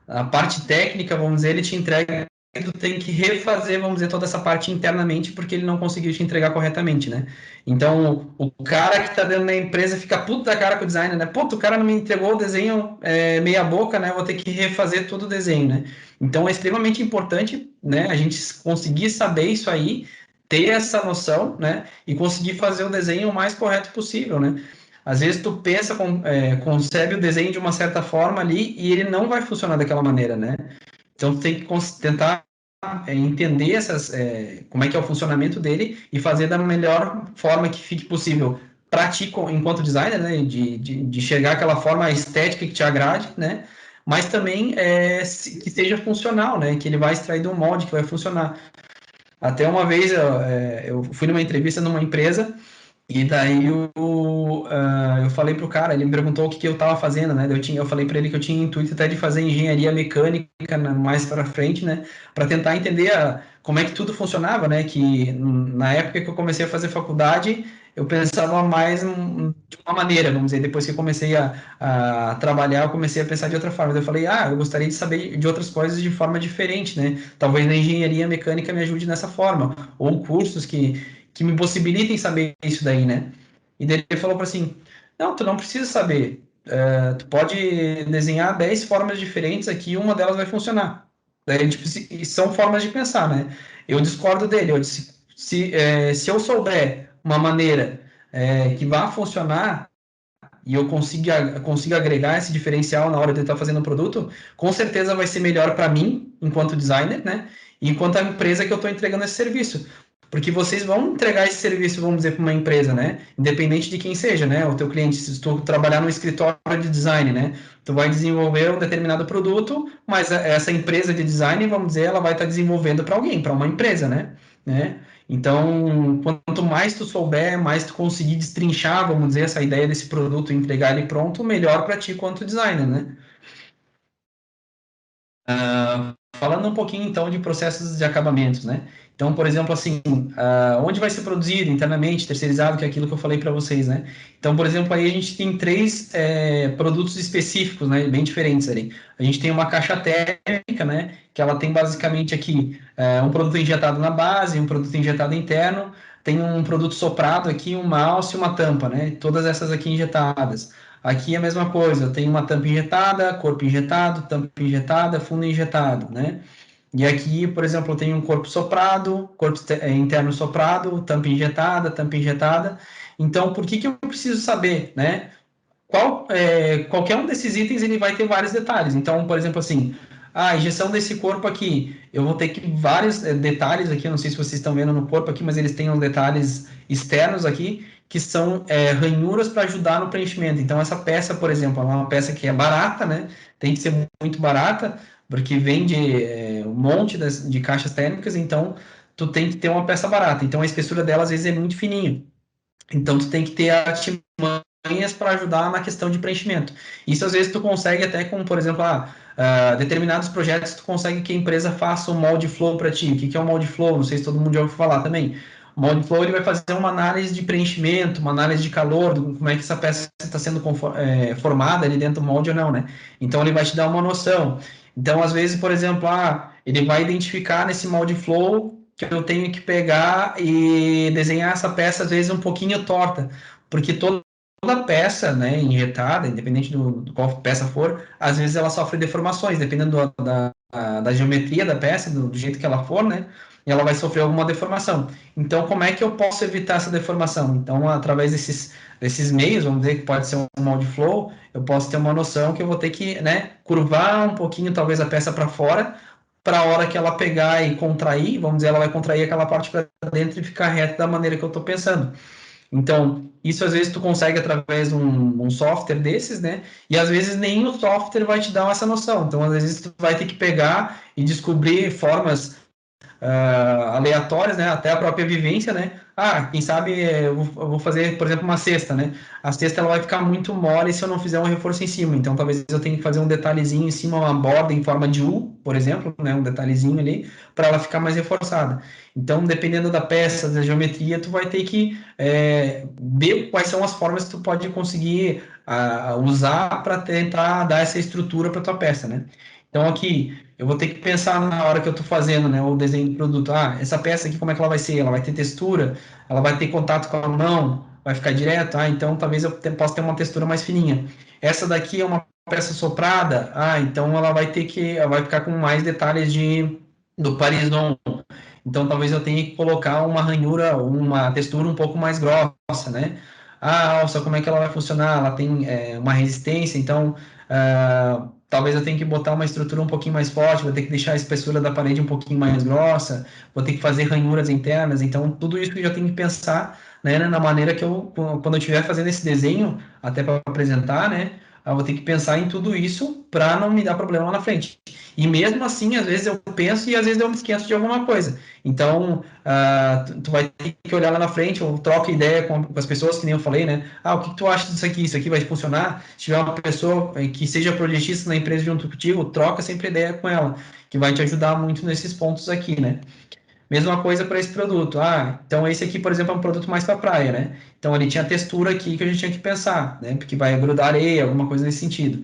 a parte técnica, vamos dizer, ele te entrega, tu tem que refazer, vamos dizer, toda essa parte internamente porque ele não conseguiu te entregar corretamente, né? Então, o cara que está dentro da empresa fica puto da cara com o designer, né? Puto, o cara não me entregou o desenho meia boca, né? Vou ter que refazer todo o desenho, né? Então, é extremamente importante, né? A gente conseguir saber isso aí, ter essa noção, né? E conseguir fazer o desenho o mais correto possível, né? Às vezes tu pensa, concebe o desenho de uma certa forma ali e ele não vai funcionar daquela maneira, né? Então tu tem que tentar entender como é que é o funcionamento dele e fazer da melhor forma que fique possível para ti, enquanto designer, né? De chegar aquela forma estética que te agrade, né? Mas também que seja funcional, né? Que ele vai extrair de um molde que vai funcionar. Até uma vez eu fui numa entrevista numa empresa e daí eu falei pro cara, ele me perguntou o que eu estava fazendo, né? Eu falei para ele que eu tinha intuito até de fazer engenharia mecânica mais para frente, né? Para tentar entender como é que tudo funcionava, né? Que na época que eu comecei a fazer faculdade, eu pensava mais de uma maneira, vamos dizer. Depois que eu comecei a trabalhar, eu comecei a pensar de outra forma. Eu falei, eu gostaria de saber de outras coisas de forma diferente, né? Talvez na engenharia mecânica me ajude nessa forma, ou cursos que me possibilitem saber isso daí, né? E daí ele falou para assim, não, tu não precisa saber, tu pode desenhar 10 formas diferentes aqui e uma delas vai funcionar. Daí, tipo, são formas de pensar, né? Eu discordo dele, eu disse, se eu souber uma maneira que vá funcionar e eu consiga agregar esse diferencial na hora de estar fazendo o produto, com certeza vai ser melhor para mim, enquanto designer, né? E enquanto a empresa que eu estou entregando esse serviço. Porque vocês vão entregar esse serviço, vamos dizer, para uma empresa, né? Independente de quem seja, né? O teu cliente, se tu trabalhar no escritório de design, né? Tu vai desenvolver um determinado produto, mas essa empresa de design, vamos dizer, ela vai estar desenvolvendo para alguém, para uma empresa, né? Então, quanto mais tu souber, mais tu conseguir destrinchar, vamos dizer, essa ideia desse produto e entregar ele pronto, melhor para ti quanto designer, né? Falando um pouquinho, então, de processos de acabamentos, né? Então, por exemplo, assim, onde vai ser produzido internamente, terceirizado, que é aquilo que eu falei para vocês, né? Então, por exemplo, aí a gente tem três produtos específicos, né? Bem diferentes ali. A gente tem uma caixa térmica, né? Que ela tem basicamente aqui um produto injetado na base, um produto injetado interno, tem um produto soprado aqui, uma alça e uma tampa, né? Todas essas aqui injetadas. Aqui é a mesma coisa, tem uma tampa injetada, corpo injetado, tampa injetada, fundo injetado, né? E aqui, por exemplo, eu tenho um corpo soprado, corpo interno soprado, tampa injetada, tampa injetada. Então, por que eu preciso saber, né? Qualquer um desses itens ele vai ter vários detalhes. Então, por exemplo, assim, a injeção desse corpo aqui, eu vou ter que vários detalhes aqui, eu não sei se vocês estão vendo no corpo aqui, mas eles têm uns detalhes externos aqui, que são ranhuras para ajudar no preenchimento. Então, essa peça, por exemplo, é uma peça que é barata, né? Tem que ser muito barata, porque vem de um monte de caixas térmicas, então tu tem que ter uma peça barata. Então, a espessura dela, às vezes, é muito fininha. Então, tu tem que ter a para ajudar na questão de preenchimento. Isso às vezes tu consegue até com, por exemplo, determinados projetos tu consegue que a empresa faça um molde flow para ti. O que é um molde flow? Não sei se todo mundo já ouviu falar também. O molde flow ele vai fazer uma análise de preenchimento, uma análise de calor, como é que essa peça está sendo formada ali dentro do molde ou não, né? Então ele vai te dar uma noção. Então, às vezes, por exemplo, ele vai identificar nesse molde flow que eu tenho que pegar e desenhar essa peça, às vezes, um pouquinho torta, porque toda peça, né, injetada, independente do qual peça for, às vezes ela sofre deformações, dependendo da geometria da peça, do jeito que ela for, né, e ela vai sofrer alguma deformação. Então, como é que eu posso evitar essa deformação? Então, através desses meios, vamos dizer que pode ser um molde flow, eu posso ter uma noção que eu vou ter que, né, curvar um pouquinho, talvez, a peça para fora, para a hora que ela pegar e contrair, vamos dizer, ela vai contrair aquela parte para dentro e ficar reta da maneira que eu estou pensando. Então, isso às vezes tu consegue através de um software desses, né? E às vezes nem o software vai te dar essa noção. Então, às vezes tu vai ter que pegar e descobrir formas aleatórias, né? Até a própria vivência, né? quem sabe eu vou fazer, por exemplo, uma cesta, né? A cesta ela vai ficar muito mole se eu não fizer um reforço em cima. Então, talvez eu tenha que fazer um detalhezinho em cima, uma borda em forma de U, por exemplo, né? Um detalhezinho ali, para ela ficar mais reforçada. Então, dependendo da peça, da geometria, tu vai ter que ver quais são as formas que tu pode conseguir usar para tentar dar essa estrutura para tua peça, né? Então, aqui, eu vou ter que pensar na hora que eu estou fazendo, né, o desenho do produto. Essa peça aqui, como é que ela vai ser? Ela vai ter textura? Ela vai ter contato com a mão? Vai ficar direto? Então talvez eu possa ter uma textura mais fininha. Essa daqui é uma peça soprada? Então ela vai ficar com mais detalhes do Paris-On. Então talvez eu tenha que colocar uma ranhura, uma textura um pouco mais grossa, né? A alça, como é que ela vai funcionar? Ela tem uma resistência, então talvez eu tenha que botar uma estrutura um pouquinho mais forte, vou ter que deixar a espessura da parede um pouquinho mais grossa, vou ter que fazer ranhuras internas, então tudo isso eu já tenho que pensar, né, na maneira que quando eu estiver fazendo esse desenho, até para apresentar, né, eu vou ter que pensar em tudo isso para não me dar problema lá na frente. E mesmo assim, às vezes eu penso e às vezes eu me esqueço de alguma coisa. Então, tu vai ter que olhar lá na frente, ou troca ideia com as pessoas, que nem eu falei, né? O que tu acha disso aqui? Isso aqui vai funcionar? Se tiver uma pessoa que seja projetista na empresa junto contigo, troca sempre ideia com ela, que vai te ajudar muito nesses pontos aqui, né? Mesma coisa para esse produto. Então esse aqui, por exemplo, é um produto mais para praia, né? Então ele tinha textura aqui que a gente tinha que pensar, né? Porque vai grudar areia, alguma coisa nesse sentido.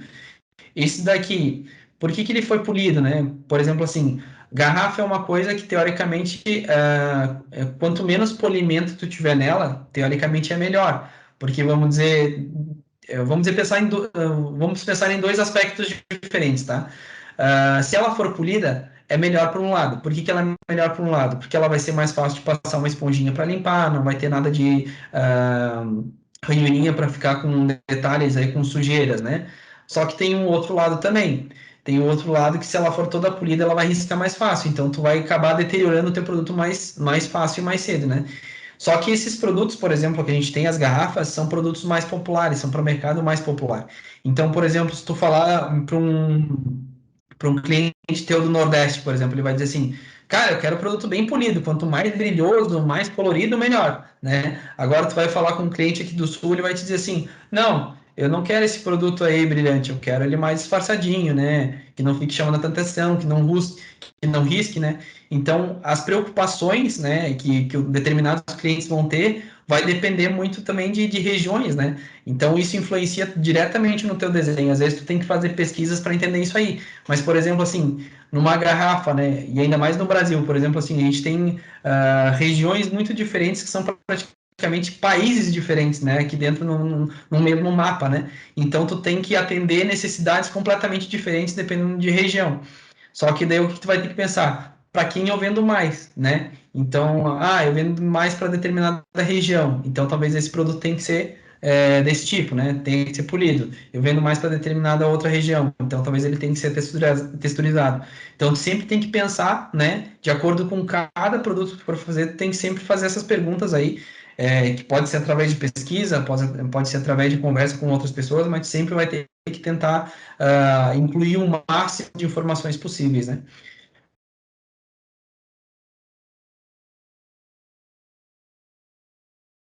Esse daqui, por que ele foi polido, né? Por exemplo, assim, garrafa é uma coisa que, teoricamente, quanto menos polimento tu tiver nela, teoricamente é melhor. Porque, vamos pensar em dois aspectos diferentes, tá? Se ela for polida, é melhor para um lado. Por que ela é melhor para um lado? Porque ela vai ser mais fácil de passar uma esponjinha para limpar, não vai ter nada de ranhurinha para ficar com detalhes aí, com sujeiras, né? Só que tem um outro lado também. Tem o outro lado que, se ela for toda polida, ela vai riscar mais fácil. Então, tu vai acabar deteriorando o teu produto mais fácil e mais cedo, né? Só que esses produtos, por exemplo, que a gente tem, as garrafas, são produtos mais populares, são para o mercado mais popular. Então, por exemplo, se tu falar para um cliente teu do Nordeste, por exemplo, ele vai dizer assim, cara, eu quero um produto bem polido, quanto mais brilhoso, mais colorido, melhor, né? Agora tu vai falar com um cliente aqui do Sul, ele vai te dizer assim, não, eu não quero esse produto aí brilhante, eu quero ele mais disfarçadinho, né? Que não fique chamando a atenção, que não risque, né? Então, as preocupações, né, que determinados clientes vão ter, vai depender muito também de regiões, né? Então, isso influencia diretamente no teu desenho. Às vezes, tu tem que fazer pesquisas para entender isso aí. Mas, por exemplo, assim, numa garrafa, né, e ainda mais no Brasil, por exemplo, assim, a gente tem regiões muito diferentes que são praticamente países diferentes, né, aqui dentro no mesmo mapa, né? Então, tu tem que atender necessidades completamente diferentes dependendo de região. Só que daí o que tu vai ter que pensar? Para quem eu vendo mais, né? Então, eu vendo mais para determinada região. Então, talvez esse produto tenha que ser desse tipo, né? Tem que ser polido. Eu vendo mais para determinada outra região. Então, talvez ele tenha que ser texturizado. Então, tu sempre tem que pensar, né? De acordo com cada produto que tu for fazer, tu tem que sempre fazer essas perguntas aí, que pode ser através de pesquisa, pode ser através de conversa com outras pessoas, mas sempre vai ter que tentar incluir o máximo de informações possíveis, né?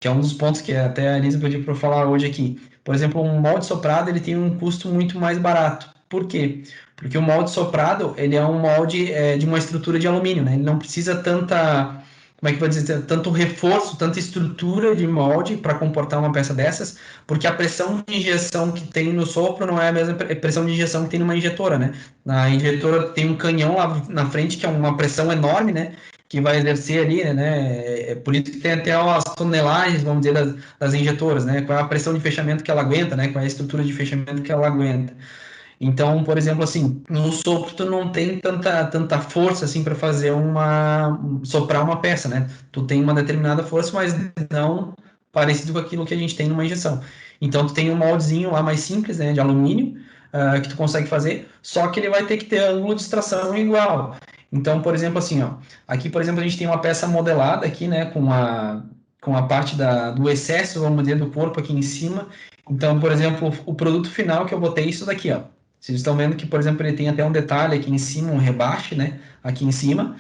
Que é um dos pontos que até a Elisa pediu para eu falar hoje aqui. Por exemplo, um molde soprado, ele tem um custo muito mais barato. Por quê? Porque o molde soprado, ele é um molde de uma estrutura de alumínio, né? Ele não precisa como é que eu vou dizer, tanto reforço, tanta estrutura de molde para comportar uma peça dessas, porque a pressão de injeção que tem no sopro não é a mesma pressão de injeção que tem numa injetora, né? Na injetora tem um canhão lá na frente, que é uma pressão enorme, né? Que vai exercer ali, né? É por isso que tem até as tonelagens, vamos dizer, das injetoras, né? Qual é a pressão de fechamento que ela aguenta, né? Qual é a estrutura de fechamento que ela aguenta. Então, por exemplo, assim, no sopro tu não tem tanta força assim para fazer soprar uma peça, né? Tu tem uma determinada força, mas não parecido com aquilo que a gente tem numa injeção. Então, tu tem um moldezinho lá mais simples, né, de alumínio, que tu consegue fazer, só que ele vai ter que ter ângulo de extração igual. Então, por exemplo, assim, ó, aqui, por exemplo, a gente tem uma peça modelada aqui, né, com a parte do excesso, vamos dizer, do corpo aqui em cima. Então, por exemplo, o produto final que eu botei é isso daqui, ó. Vocês estão vendo que, por exemplo, ele tem até um detalhe aqui em cima, um rebaixo, né? Aqui em cima.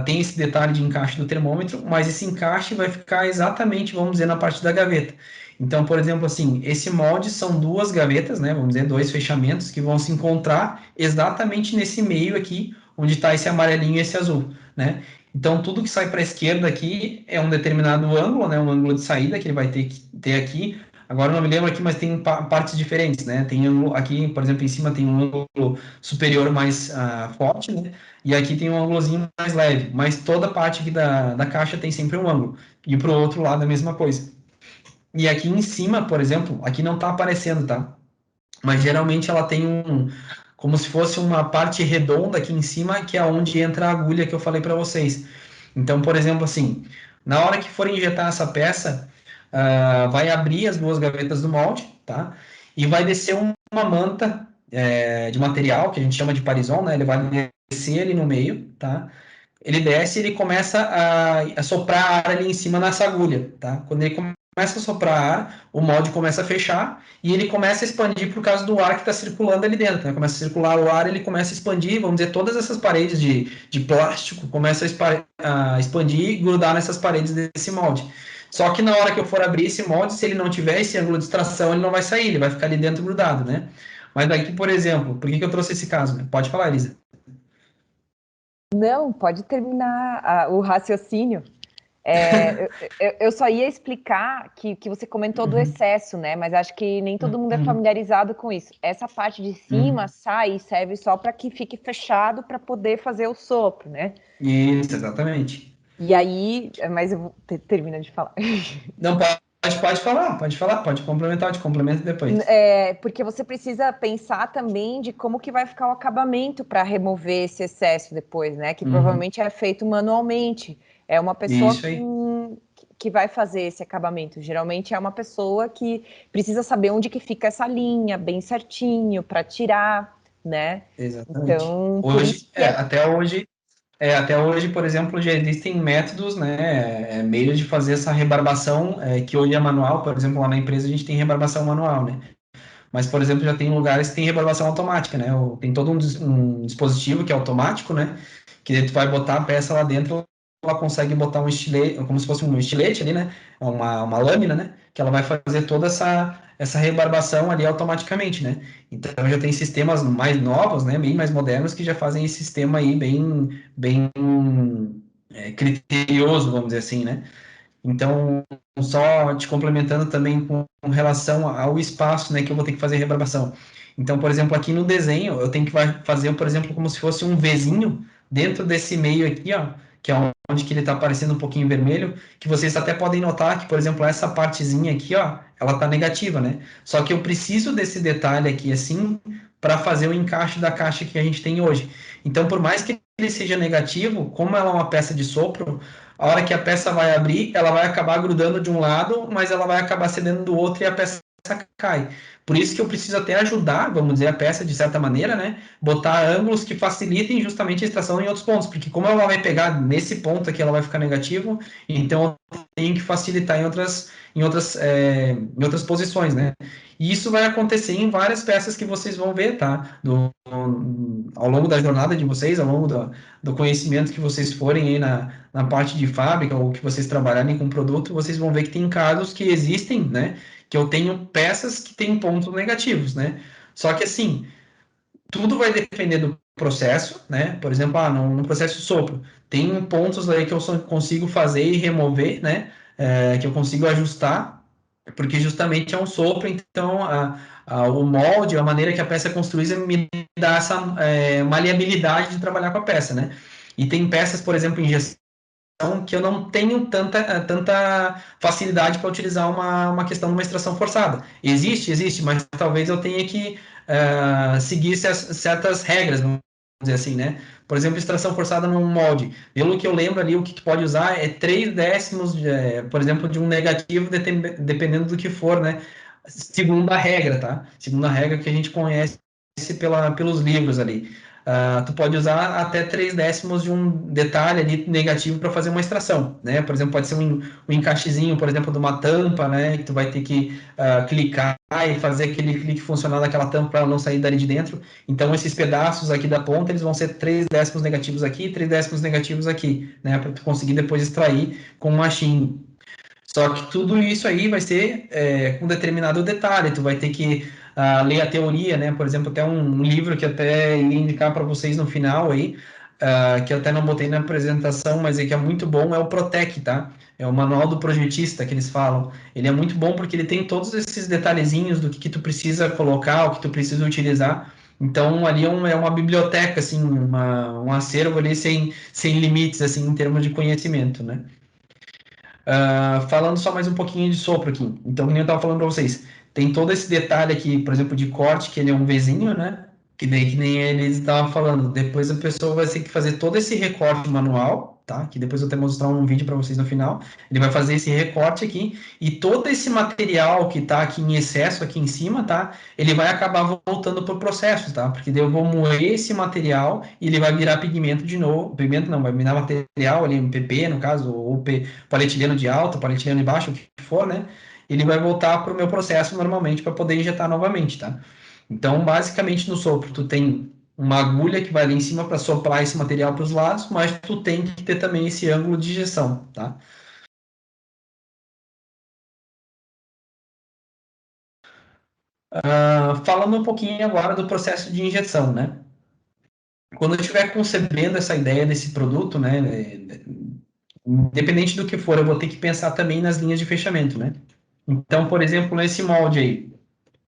Tem esse detalhe de encaixe do termômetro, mas esse encaixe vai ficar exatamente, vamos dizer, na parte da gaveta. Então, por exemplo, assim, esse molde são duas gavetas, né? Vamos dizer, dois fechamentos que vão se encontrar exatamente nesse meio aqui, onde está esse amarelinho e esse azul, né? Então, tudo que sai para a esquerda aqui é um determinado ângulo, né? Um ângulo de saída que ele vai ter que ter aqui. Agora, não me lembro aqui, mas tem partes diferentes, né? Tem aqui, por exemplo, em cima tem um ângulo superior mais forte, né? E aqui tem um ângulozinho mais leve. Mas toda parte aqui da caixa tem sempre um ângulo. E para o outro lado a mesma coisa. E aqui em cima, por exemplo, aqui não está aparecendo, tá? Mas geralmente ela tem como se fosse uma parte redonda aqui em cima, que é onde entra a agulha que eu falei para vocês. Então, por exemplo, assim, na hora que for injetar essa peça, vai abrir as duas gavetas do molde, tá? E vai descer uma manta de material, que a gente chama de parison, né? Ele vai descer ali no meio, tá? Ele desce e ele começa a soprar ar ali em cima nessa agulha, tá? Quando ele começa a soprar ar, o molde começa a fechar e ele começa a expandir por causa do ar que está circulando ali dentro, né? Começa a circular o ar, ele começa a expandir, vamos dizer, todas essas paredes de plástico começam a expandir e grudar nessas paredes desse molde. Só que na hora que eu for abrir esse molde, se ele não tiver esse ângulo de extração, ele não vai sair, ele vai ficar ali dentro grudado, né? Mas daqui, por exemplo, por que eu trouxe esse caso? Né? Pode falar, Elisa. Não, pode terminar o raciocínio. Eu só ia explicar que você comentou do excesso, né? Mas acho que nem todo mundo é familiarizado com isso. Essa parte de cima sai e serve só para que fique fechado para poder fazer o sopro, né? Isso, exatamente. E aí, mas eu vou termina de falar. Não, pode falar, pode complementar, te complemento depois. Porque você precisa pensar também de como que vai ficar o acabamento para remover esse excesso depois, né? Que provavelmente é feito manualmente. É uma pessoa que vai fazer esse acabamento. Geralmente é uma pessoa que precisa saber onde que fica essa linha, bem certinho, para tirar, né? Exatamente. Então, hoje, até hoje, por exemplo, já existem métodos, né, meios de fazer essa rebarbação, que hoje é manual, por exemplo, lá na empresa a gente tem rebarbação manual, né? Mas, por exemplo, já tem lugares que tem rebarbação automática, né? Tem todo um dispositivo que é automático, né? Que daí tu vai botar a peça lá dentro, ela consegue botar um estilete, como se fosse um estilete ali, né? Uma lâmina, né? Que ela vai fazer toda essa rebarbação ali automaticamente, né? Então já tem sistemas mais novos, né? Bem mais modernos que já fazem esse sistema aí bem criterioso, vamos dizer assim, né? Então, só te complementando também com relação ao espaço, né, que eu vou ter que fazer a rebarbação. Então, por exemplo, aqui no desenho, eu tenho que fazer, por exemplo, como se fosse um Vzinho dentro desse meio aqui, ó, que é onde que ele está aparecendo um pouquinho vermelho, que vocês até podem notar que, por exemplo, essa partezinha aqui, ó, ela está negativa, né? Só que eu preciso desse detalhe aqui, assim, para fazer o encaixe da caixa que a gente tem hoje. Então, por mais que ele seja negativo, como ela é uma peça de sopro, a hora que a peça vai abrir, ela vai acabar grudando de um lado, mas ela vai acabar cedendo do outro e a peça cai. Por isso que eu preciso até ajudar, vamos dizer, a peça de certa maneira, né? Botar ângulos que facilitem justamente a extração em outros pontos, porque como ela vai pegar nesse ponto aqui, ela vai ficar negativo, então eu tenho que facilitar em outras posições, né? E isso vai acontecer em várias peças que vocês vão ver, tá? Ao longo da jornada de vocês, ao longo do conhecimento que vocês forem aí na parte de fábrica ou que vocês trabalharem com produto, vocês vão ver que tem casos que existem, né? Que eu tenho peças que têm pontos negativos, né? Só que assim, tudo vai depender do processo, né? Por exemplo, no processo de sopro, tem pontos aí que eu só consigo fazer e remover, né? Que eu consigo ajustar, porque justamente é um sopro, então o molde, a maneira que a peça é construída me dá essa maleabilidade de trabalhar com a peça, né? E tem peças, por exemplo, em gestão, que eu não tenho tanta facilidade para utilizar uma questão de uma extração forçada. Existe, mas talvez eu tenha que seguir certas regras, vamos dizer assim, né? Por exemplo, extração forçada num molde. Pelo que eu lembro ali, o que tu pode usar é 3 décimos, por exemplo, de um negativo, dependendo do que for, né? Segundo a regra, tá? Segundo a regra que a gente conhece pelos livros ali. tu pode usar até 3/10 de um detalhe ali negativo para fazer uma extração, né? Por exemplo, pode ser um encaixezinho, por exemplo, de uma tampa, né? Que tu vai ter que clicar e fazer aquele clique funcional daquela tampa para não sair dali de dentro. Então, esses pedaços aqui da ponta, eles vão ser 3/10 negativos aqui, 3/10 negativos aqui, né? Para tu conseguir depois extrair com um machinho. Só que tudo isso aí vai ser com determinado detalhe. Tu vai ter que ler a teoria, né? Por exemplo, até um livro que até ia indicar para vocês no final aí, que eu até não botei na apresentação, mas é que é muito bom, é o Protec, tá? É o manual do projetista que eles falam. Ele é muito bom porque ele tem todos esses detalhezinhos do que tu precisa colocar, o que tu precisa utilizar. Então, ali é uma biblioteca, assim, um acervo ali sem limites, assim, em termos de conhecimento, né? Falando só mais um pouquinho de sopro aqui. Então, como eu estava falando para vocês, tem todo esse detalhe aqui, por exemplo, de corte, que ele é um Vzinho, né? Que nem eles estavam falando. Depois a pessoa vai ter que fazer todo esse recorte manual, tá? Que depois eu vou mostrar um vídeo para vocês no final. Ele vai fazer esse recorte aqui e todo esse material que está aqui em excesso aqui em cima, tá? Ele vai acabar voltando para o processo, tá? Porque daí eu vou moer esse material e ele vai virar pigmento de novo. Pigmento não, vai virar material ali, um PP, no caso, ou polietileno de alta, polietileno de baixo, o que for, né? Ele vai voltar para o meu processo normalmente para poder injetar novamente, tá? Então, basicamente, no sopro, tu tem uma agulha que vai ali em cima para soprar esse material para os lados, mas tu tem que ter também esse ângulo de injeção, tá? Falando um pouquinho agora do processo de injeção, né? Quando eu estiver concebendo essa ideia desse produto, né, independente do que for, eu vou ter que pensar também nas linhas de fechamento, né? Então, por exemplo, nesse molde aí,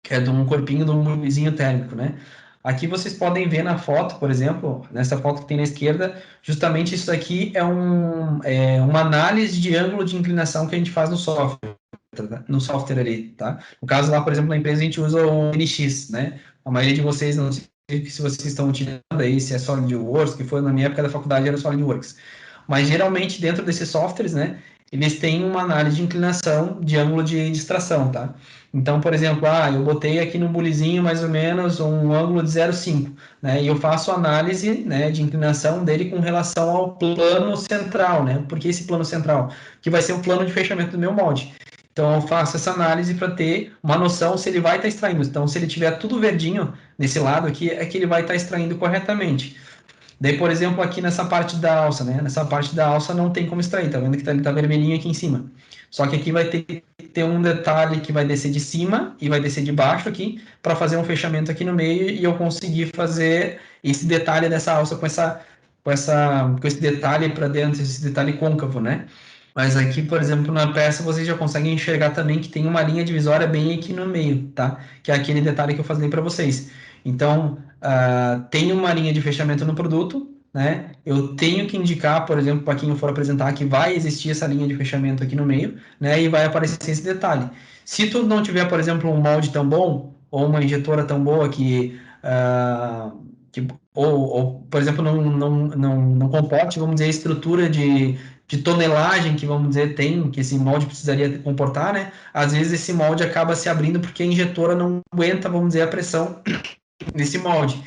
que é de um corpinho de um munizinho térmico, né? Aqui vocês podem ver na foto, por exemplo, nessa foto que tem na esquerda, justamente isso aqui é uma análise de ângulo de inclinação que a gente faz no software ali, tá? No caso lá, por exemplo, na empresa a gente usa o NX, né? A maioria de vocês, não sei se vocês estão utilizando aí, se é SolidWorks, que foi na minha época da faculdade era SolidWorks. Mas geralmente dentro desses softwares, né, eles têm uma análise de inclinação de ângulo de distração, tá? Então, por exemplo, eu botei aqui no bulizinho mais ou menos um ângulo de 0,5, né? E eu faço análise, né, de inclinação dele com relação ao plano central, né? Por que esse plano central? Que vai ser o plano de fechamento do meu molde. Então, eu faço essa análise para ter uma noção se ele vai estar extraindo. Então, se ele tiver tudo verdinho nesse lado aqui, é que ele vai estar extraindo corretamente. Daí, por exemplo, aqui nessa parte da alça, né? Nessa parte da alça não tem como extrair, tá vendo que ele tá vermelhinho aqui em cima. Só que aqui vai ter um detalhe que vai descer de cima e vai descer de baixo aqui, para fazer um fechamento aqui no meio e eu conseguir fazer esse detalhe dessa alça com esse detalhe para dentro, esse detalhe côncavo, né? Mas aqui, por exemplo, na peça, vocês já conseguem enxergar também que tem uma linha divisória bem aqui no meio, tá? Que é aquele detalhe que eu falei para vocês. Então, tem uma linha de fechamento no produto, né? Eu tenho que indicar, por exemplo, para quem eu for apresentar que vai existir essa linha de fechamento aqui no meio, né? E vai aparecer esse detalhe. Se tu não tiver, por exemplo, um molde tão bom ou uma injetora tão boa ou, por exemplo, não comporte, vamos dizer, a estrutura de tonelagem que, vamos dizer, que esse molde precisaria comportar, né? Às vezes esse molde acaba se abrindo porque a injetora não aguenta, vamos dizer, a pressão nesse molde.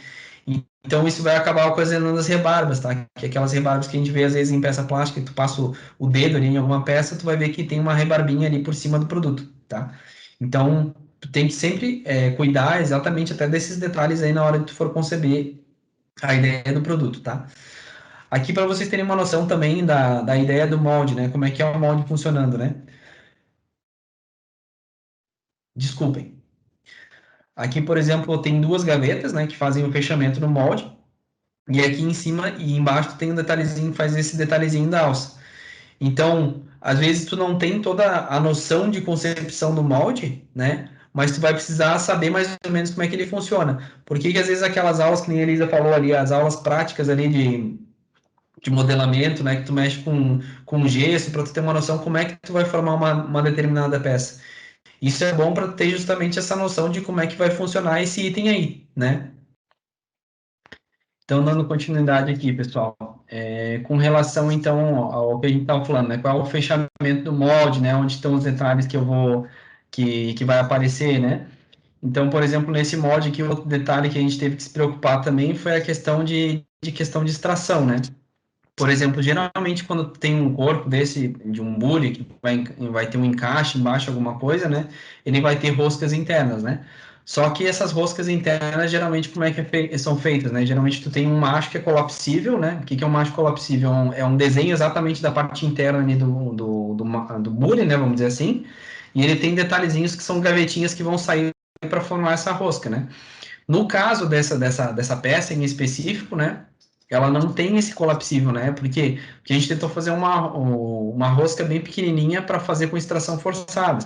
Então isso vai acabar ocasionando as rebarbas, tá? Que é aquelas rebarbas que a gente vê às vezes em peça plástica, que tu passa o dedo ali em alguma peça, tu vai ver que tem uma rebarbinha ali por cima do produto, tá? Então, tu tem que sempre cuidar exatamente até desses detalhes aí na hora que tu for conceber a ideia do produto, tá? Aqui para vocês terem uma noção também da ideia do molde, né? Como é que é o molde funcionando, né? Desculpem. Aqui, por exemplo, tem duas gavetas, né, que fazem o fechamento no molde. E aqui em cima e embaixo tem um detalhezinho que faz esse detalhezinho da alça. Então, às vezes tu não tem toda a noção de concepção do molde, né? Mas tu vai precisar saber mais ou menos como é que ele funciona. Por que às vezes aquelas aulas que nem a Elisa falou ali, as aulas práticas ali de modelamento, né? Que tu mexe com gesso para tu ter uma noção como é que tu vai formar uma determinada peça. Isso é bom para ter justamente essa noção de como é que vai funcionar esse item aí, né? Então, dando continuidade aqui, pessoal, com relação, então, ao que a gente estava falando, né? Qual é o fechamento do molde, né? Onde estão os detalhes que vai aparecer, né? Então, por exemplo, nesse molde aqui, outro detalhe que a gente teve que se preocupar também foi a questão de extração, né? Por exemplo, geralmente quando tem um corpo desse, de um bule, que vai ter um encaixe embaixo, alguma coisa, né? Ele vai ter roscas internas, né? Só que essas roscas internas, geralmente, como é que são feitas, né? Geralmente tu tem um macho que é colapsível, né? O que é um macho colapsível? É um desenho exatamente da parte interna ali do bule, né? Vamos dizer assim. E ele tem detalhezinhos que são gavetinhas que vão sair para formar essa rosca, né? No caso dessa peça em específico, né? Ela não tem esse colapsível, né? Porque a gente tentou fazer uma rosca bem pequenininha para fazer com extração forçada.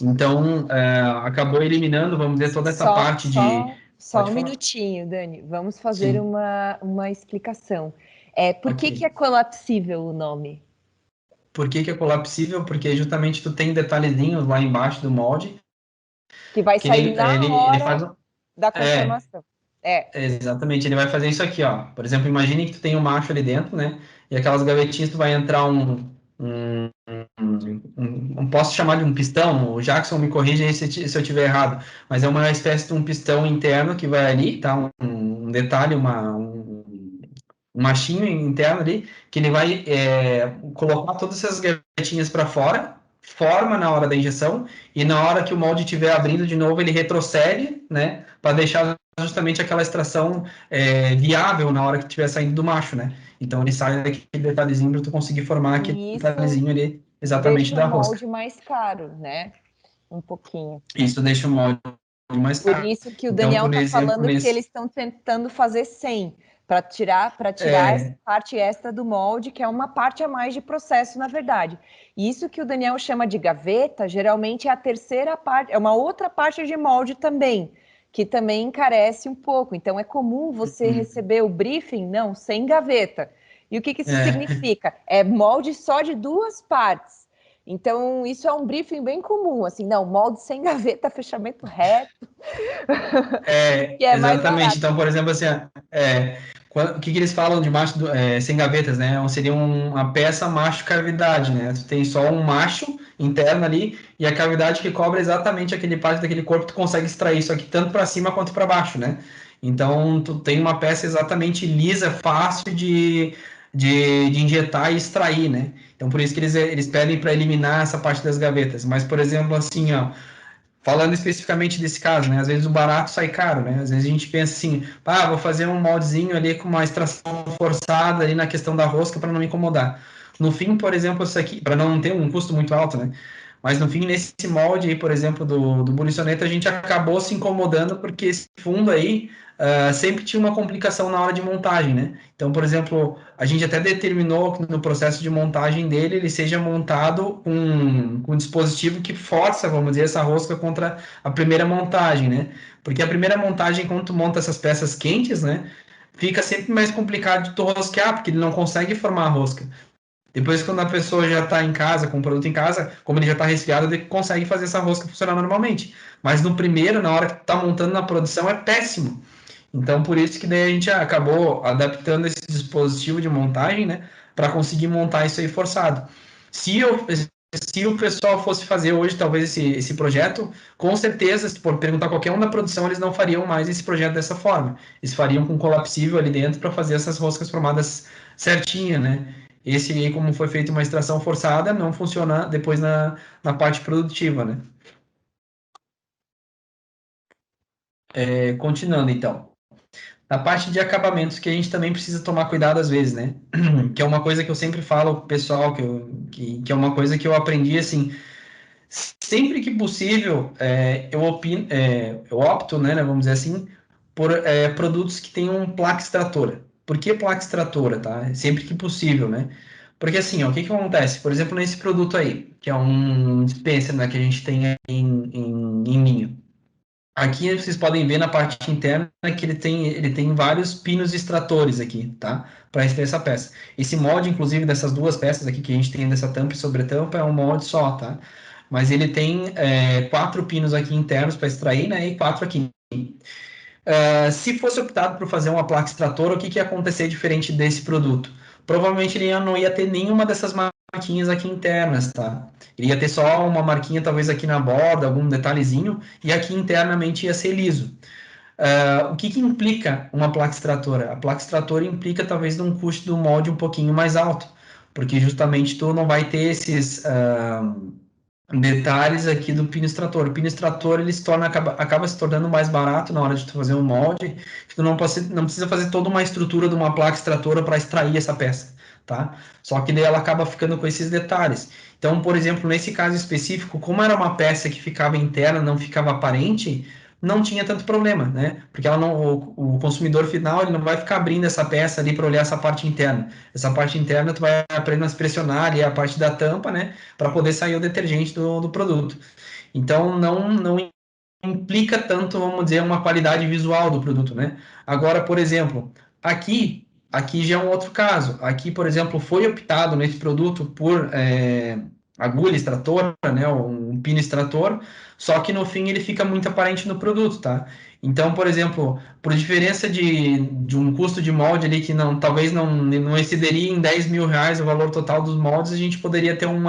Então, acabou eliminando, vamos dizer, toda essa Só, parte de... só, só Pode um falar. minutinho, Dani. Vamos fazer Sim, uma explicação. Por ok. que é colapsível o nome? Por que é colapsível? Porque justamente tu tem detalhezinhos lá embaixo do molde, Que vai que sair na ele hora faz... da É, conformação. É, exatamente, ele vai fazer isso aqui, ó. Por exemplo, imagine que tu tem um macho ali dentro, né? E aquelas gavetinhas tu vai entrar posso chamar de um pistão, o Jackson me corrige aí se eu tiver errado, mas é uma espécie de um pistão interno que vai ali, tá? Um detalhe, um machinho interno ali, que ele vai colocar todas essas gavetinhas para fora, forma na hora da injeção, e na hora que o molde estiver abrindo de novo, ele retrocede, né? Para deixar justamente aquela extração viável na hora que estiver saindo do macho, né? Então ele sai daquele detalhezinho para tu conseguir formar aquele e isso detalhezinho ali exatamente deixa o da rosca. molde mais caro, né? Um pouquinho. Isso deixa o molde mais Por caro. isso que o Então, Daniel por está exemplo, falando que nesse. eles estão tentando fazer 100 para tirar essa parte extra do molde, que é uma parte a mais de processo, na verdade. E isso que o Daniel chama de gaveta, geralmente é a terceira parte, é uma outra parte de molde também, que também encarece um pouco. Então, é comum você receber o briefing, não, sem gaveta. E o que isso É, significa? É molde só de duas partes. Então, isso é um briefing bem comum, assim, não, molde sem gaveta, fechamento reto, que é mais exatamente. barato. Então, por exemplo, assim, o que eles falam de macho sem gavetas, né? Seria uma peça macho cavidade, né? Tu tem só um macho interno ali e a cavidade que cobre exatamente aquele parte daquele corpo, tu consegue extrair isso aqui tanto para cima quanto para baixo, né? Então, tu tem uma peça exatamente lisa, fácil de injetar e extrair, né? Então, por isso que eles pedem para eliminar essa parte das gavetas. Mas, por exemplo, assim, ó, falando especificamente desse caso, né? Às vezes o barato sai caro, né? Às vezes a gente pensa assim, vou fazer um moldezinho ali com uma extração forçada ali na questão da rosca para não incomodar. No fim, por exemplo, isso aqui, para não ter um custo muito alto, né? Mas no fim, nesse molde aí, por exemplo, do Buliçoneta, a gente acabou se incomodando porque esse fundo aí sempre tinha uma complicação na hora de montagem, né? Então, por exemplo, a gente até determinou que no processo de montagem dele, ele seja montado com um dispositivo que força, vamos dizer, essa rosca contra a primeira montagem, né? Porque a primeira montagem, quando tu monta essas peças quentes, né? Fica sempre mais complicado de tu rosquear, porque ele não consegue formar a rosca. Depois, quando a pessoa já está em casa, com o produto em casa, como ele já está resfriado, ele consegue fazer essa rosca funcionar normalmente. Mas no primeiro, na hora que está montando na produção, é péssimo. Então, por isso que daí a gente acabou adaptando esse dispositivo de montagem, né, para conseguir montar isso aí forçado. Se o pessoal fosse fazer hoje, talvez, esse projeto, com certeza, se for perguntar qualquer um da produção, eles não fariam mais esse projeto dessa forma. Eles fariam com colapsível ali dentro para fazer essas roscas formadas certinha, né? Esse aí, como foi feita uma extração forçada, não funciona depois na parte produtiva, né? Continuando, então. Na parte de acabamentos, que a gente também precisa tomar cuidado às vezes, né? Que é uma coisa que eu sempre falo pro pessoal, que é uma coisa que eu aprendi, assim, sempre que possível, eu opto, né, vamos dizer assim, por produtos que tenham placa extratora. Por que placa extratora, tá? Sempre que possível, né? Porque assim, ó, o que que acontece? Por exemplo, nesse produto aí, que é um dispenser, né, que a gente tem em linha. Aqui vocês podem ver na parte interna que ele tem vários pinos extratores aqui, tá? Para extrair essa peça. Esse molde, inclusive, dessas duas peças aqui que a gente tem dessa tampa e sobretampa, é um molde só, tá? Mas ele tem 4 pinos aqui internos para extrair, né? E 4 aqui. Se fosse optado por fazer uma placa extratora, o que ia acontecer diferente desse produto? Provavelmente ele não ia ter nenhuma dessas marquinhas aqui internas, tá? Ele ia ter só uma marquinha, talvez aqui na borda, algum detalhezinho, e aqui internamente ia ser liso. O que implica uma placa extratora? A placa extratora implica talvez um custo do molde um pouquinho mais alto, porque justamente tu não vai ter esses detalhes aqui do pino extrator. O pino extrator ele acaba se tornando mais barato na hora de tu fazer um molde, que tu não precisa fazer toda uma estrutura de uma placa extratora para extrair essa peça, tá? Só que daí ela acaba ficando com esses detalhes. Então, por exemplo, nesse caso específico, como era uma peça que ficava interna, não ficava aparente, não tinha tanto problema, né? Porque ela não, o consumidor final ele não vai ficar abrindo essa peça ali para olhar essa parte interna. Essa parte interna tu vai apenas pressionar ali a parte da tampa, né? Para poder sair o detergente do produto. Então não implica tanto, vamos dizer, uma qualidade visual do produto, né? Agora, por exemplo, aqui já é um outro caso. Aqui, por exemplo, foi optado nesse produto por agulha extratora, né, um pino extrator, só que no fim ele fica muito aparente no produto, tá? Então, por exemplo, por diferença de um custo de molde ali que talvez não excederia em 10 mil reais o valor total dos moldes, a gente poderia ter um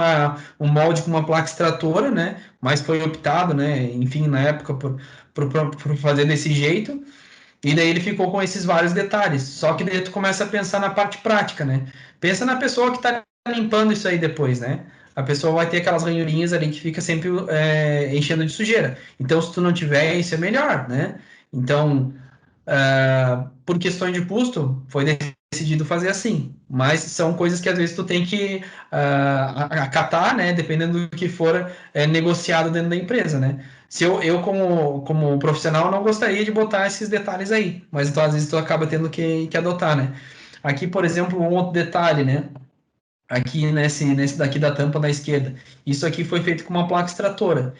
molde com uma placa extratora, né? Mas foi optado, né? Enfim, na época por fazer desse jeito. E daí ele ficou com esses vários detalhes. Só que daí tu começa a pensar na parte prática, né? Pensa na pessoa que está limpando isso aí depois, né? A pessoa vai ter aquelas ranhurinhas ali que fica sempre enchendo de sujeira. Então, se tu não tiver, isso é melhor, né? Então, por questões de custo, foi decidido fazer assim. Mas são coisas que às vezes tu tem que acatar, né? Dependendo do que for negociado dentro da empresa, né? Se eu como profissional, não gostaria de botar esses detalhes aí. Mas então, às vezes, tu acaba tendo que adotar, né? Aqui, por exemplo, um outro detalhe, né? Aqui nesse daqui da tampa da esquerda. Isso aqui foi feito com uma placa extratora.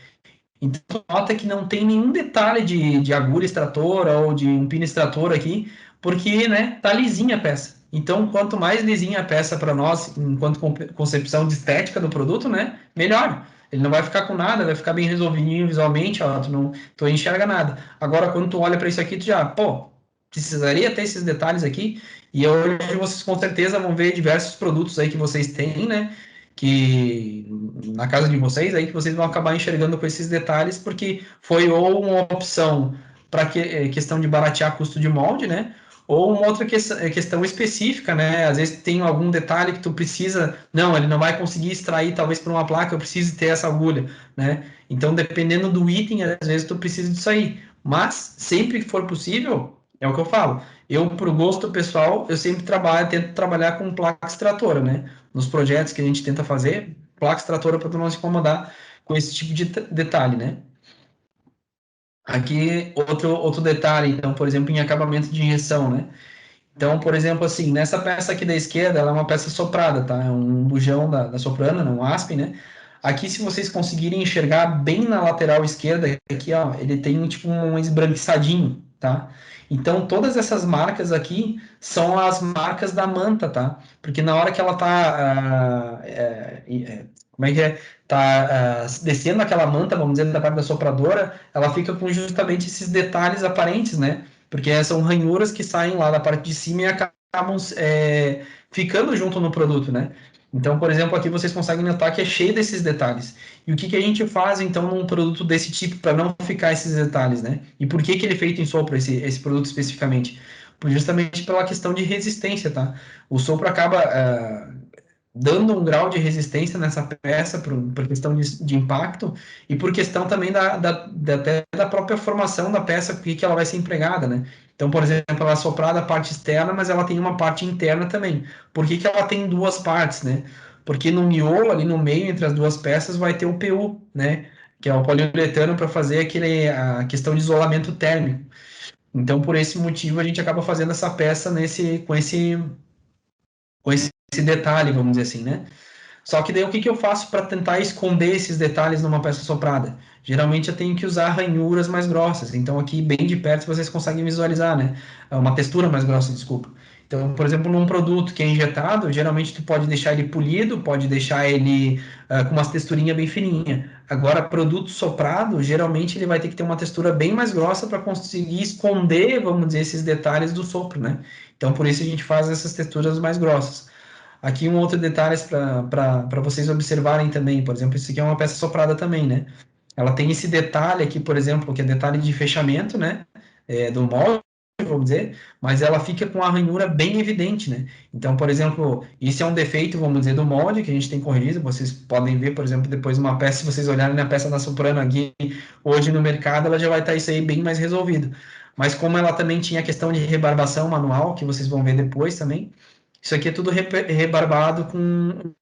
Então, nota que não tem nenhum detalhe de agulha extratora ou de um pino extrator aqui, porque, né, tá lisinha a peça. Então, quanto mais lisinha a peça para nós, enquanto concepção de estética do produto, né, melhor. Ele não vai ficar com nada, vai ficar bem resolvidinho visualmente, ó, tu não enxerga nada. Agora, quando tu olha para isso aqui, tu já, pô, precisaria ter esses detalhes aqui. E hoje vocês com certeza vão ver diversos produtos aí que vocês têm, né, que na casa de vocês aí que vocês vão acabar enxergando com esses detalhes, porque foi ou uma opção para questão de baratear custo de molde, né? Ou uma outra questão específica, né? Às vezes tem algum detalhe que tu precisa, não, ele não vai conseguir extrair, talvez por uma placa, eu preciso ter essa agulha, né? Então, dependendo do item, às vezes tu precisa disso aí. Mas, sempre que for possível, é o que eu falo. Eu, pro gosto pessoal, eu sempre tento trabalhar com placa extratora, né? Nos projetos que a gente tenta fazer, placa extratora para tu não se incomodar com esse tipo de detalhe, né? Aqui, outro detalhe, então, por exemplo, em acabamento de injeção, né? Então, por exemplo, assim, nessa peça aqui da esquerda, ela é uma peça soprada, tá? É um bujão da soprana, um aspen, né? Aqui, se vocês conseguirem enxergar bem na lateral esquerda, aqui, ó, ele tem tipo um esbranquiçadinho, tá? Então, todas essas marcas aqui são as marcas da manta, tá? Porque na hora que ela tá, como é que é? Tá descendo aquela manta, vamos dizer, da parte da sopradora, ela fica com justamente esses detalhes aparentes, né? Porque são ranhuras que saem lá da parte de cima e acabam ficando junto no produto, né? Então, por exemplo, aqui vocês conseguem notar que é cheio desses detalhes. E o que a gente faz, então, num produto desse tipo para não ficar esses detalhes, né? E por que ele é feito em sopro, esse produto especificamente? Justamente pela questão de resistência, tá? O sopro acaba dando um grau de resistência nessa peça por questão de impacto e por questão também até da própria formação da peça, porque que ela vai ser empregada, né? Então, por exemplo, ela é soprada a parte externa, mas ela tem uma parte interna também. Por que ela tem duas partes, né? Porque no miolo, ali no meio, entre as duas peças, vai ter o PU, né? Que é o poliuretano para fazer a questão de isolamento térmico. Então, por esse motivo, a gente acaba fazendo essa peça com esse detalhe, vamos dizer assim, né? Só que daí o que eu faço para tentar esconder esses detalhes numa peça soprada? Geralmente eu tenho que usar ranhuras mais grossas. Então aqui bem de perto vocês conseguem visualizar, né? É uma textura mais grossa, desculpa. Então, por exemplo, num produto que é injetado, geralmente tu pode deixar ele polido, pode deixar ele com umas texturinhas bem fininha. Agora, produto soprado, geralmente ele vai ter que ter uma textura bem mais grossa para conseguir esconder, vamos dizer, esses detalhes do sopro, né? Então, por isso a gente faz essas texturas mais grossas. Aqui um outro detalhe para vocês observarem também, por exemplo, isso aqui é uma peça soprada também, né? Ela tem esse detalhe aqui, por exemplo, que é detalhe de fechamento, né? Do molde, vamos dizer, mas ela fica com a ranhura bem evidente, né? Então, por exemplo, isso é um defeito, vamos dizer, do molde que a gente tem corrigido. Vocês podem ver, por exemplo, depois uma peça, se vocês olharem na peça da Soprano aqui, hoje no mercado, ela já vai estar isso aí bem mais resolvido. Mas como ela também tinha a questão de rebarbação manual, que vocês vão ver depois também, isso aqui é tudo rebarbado com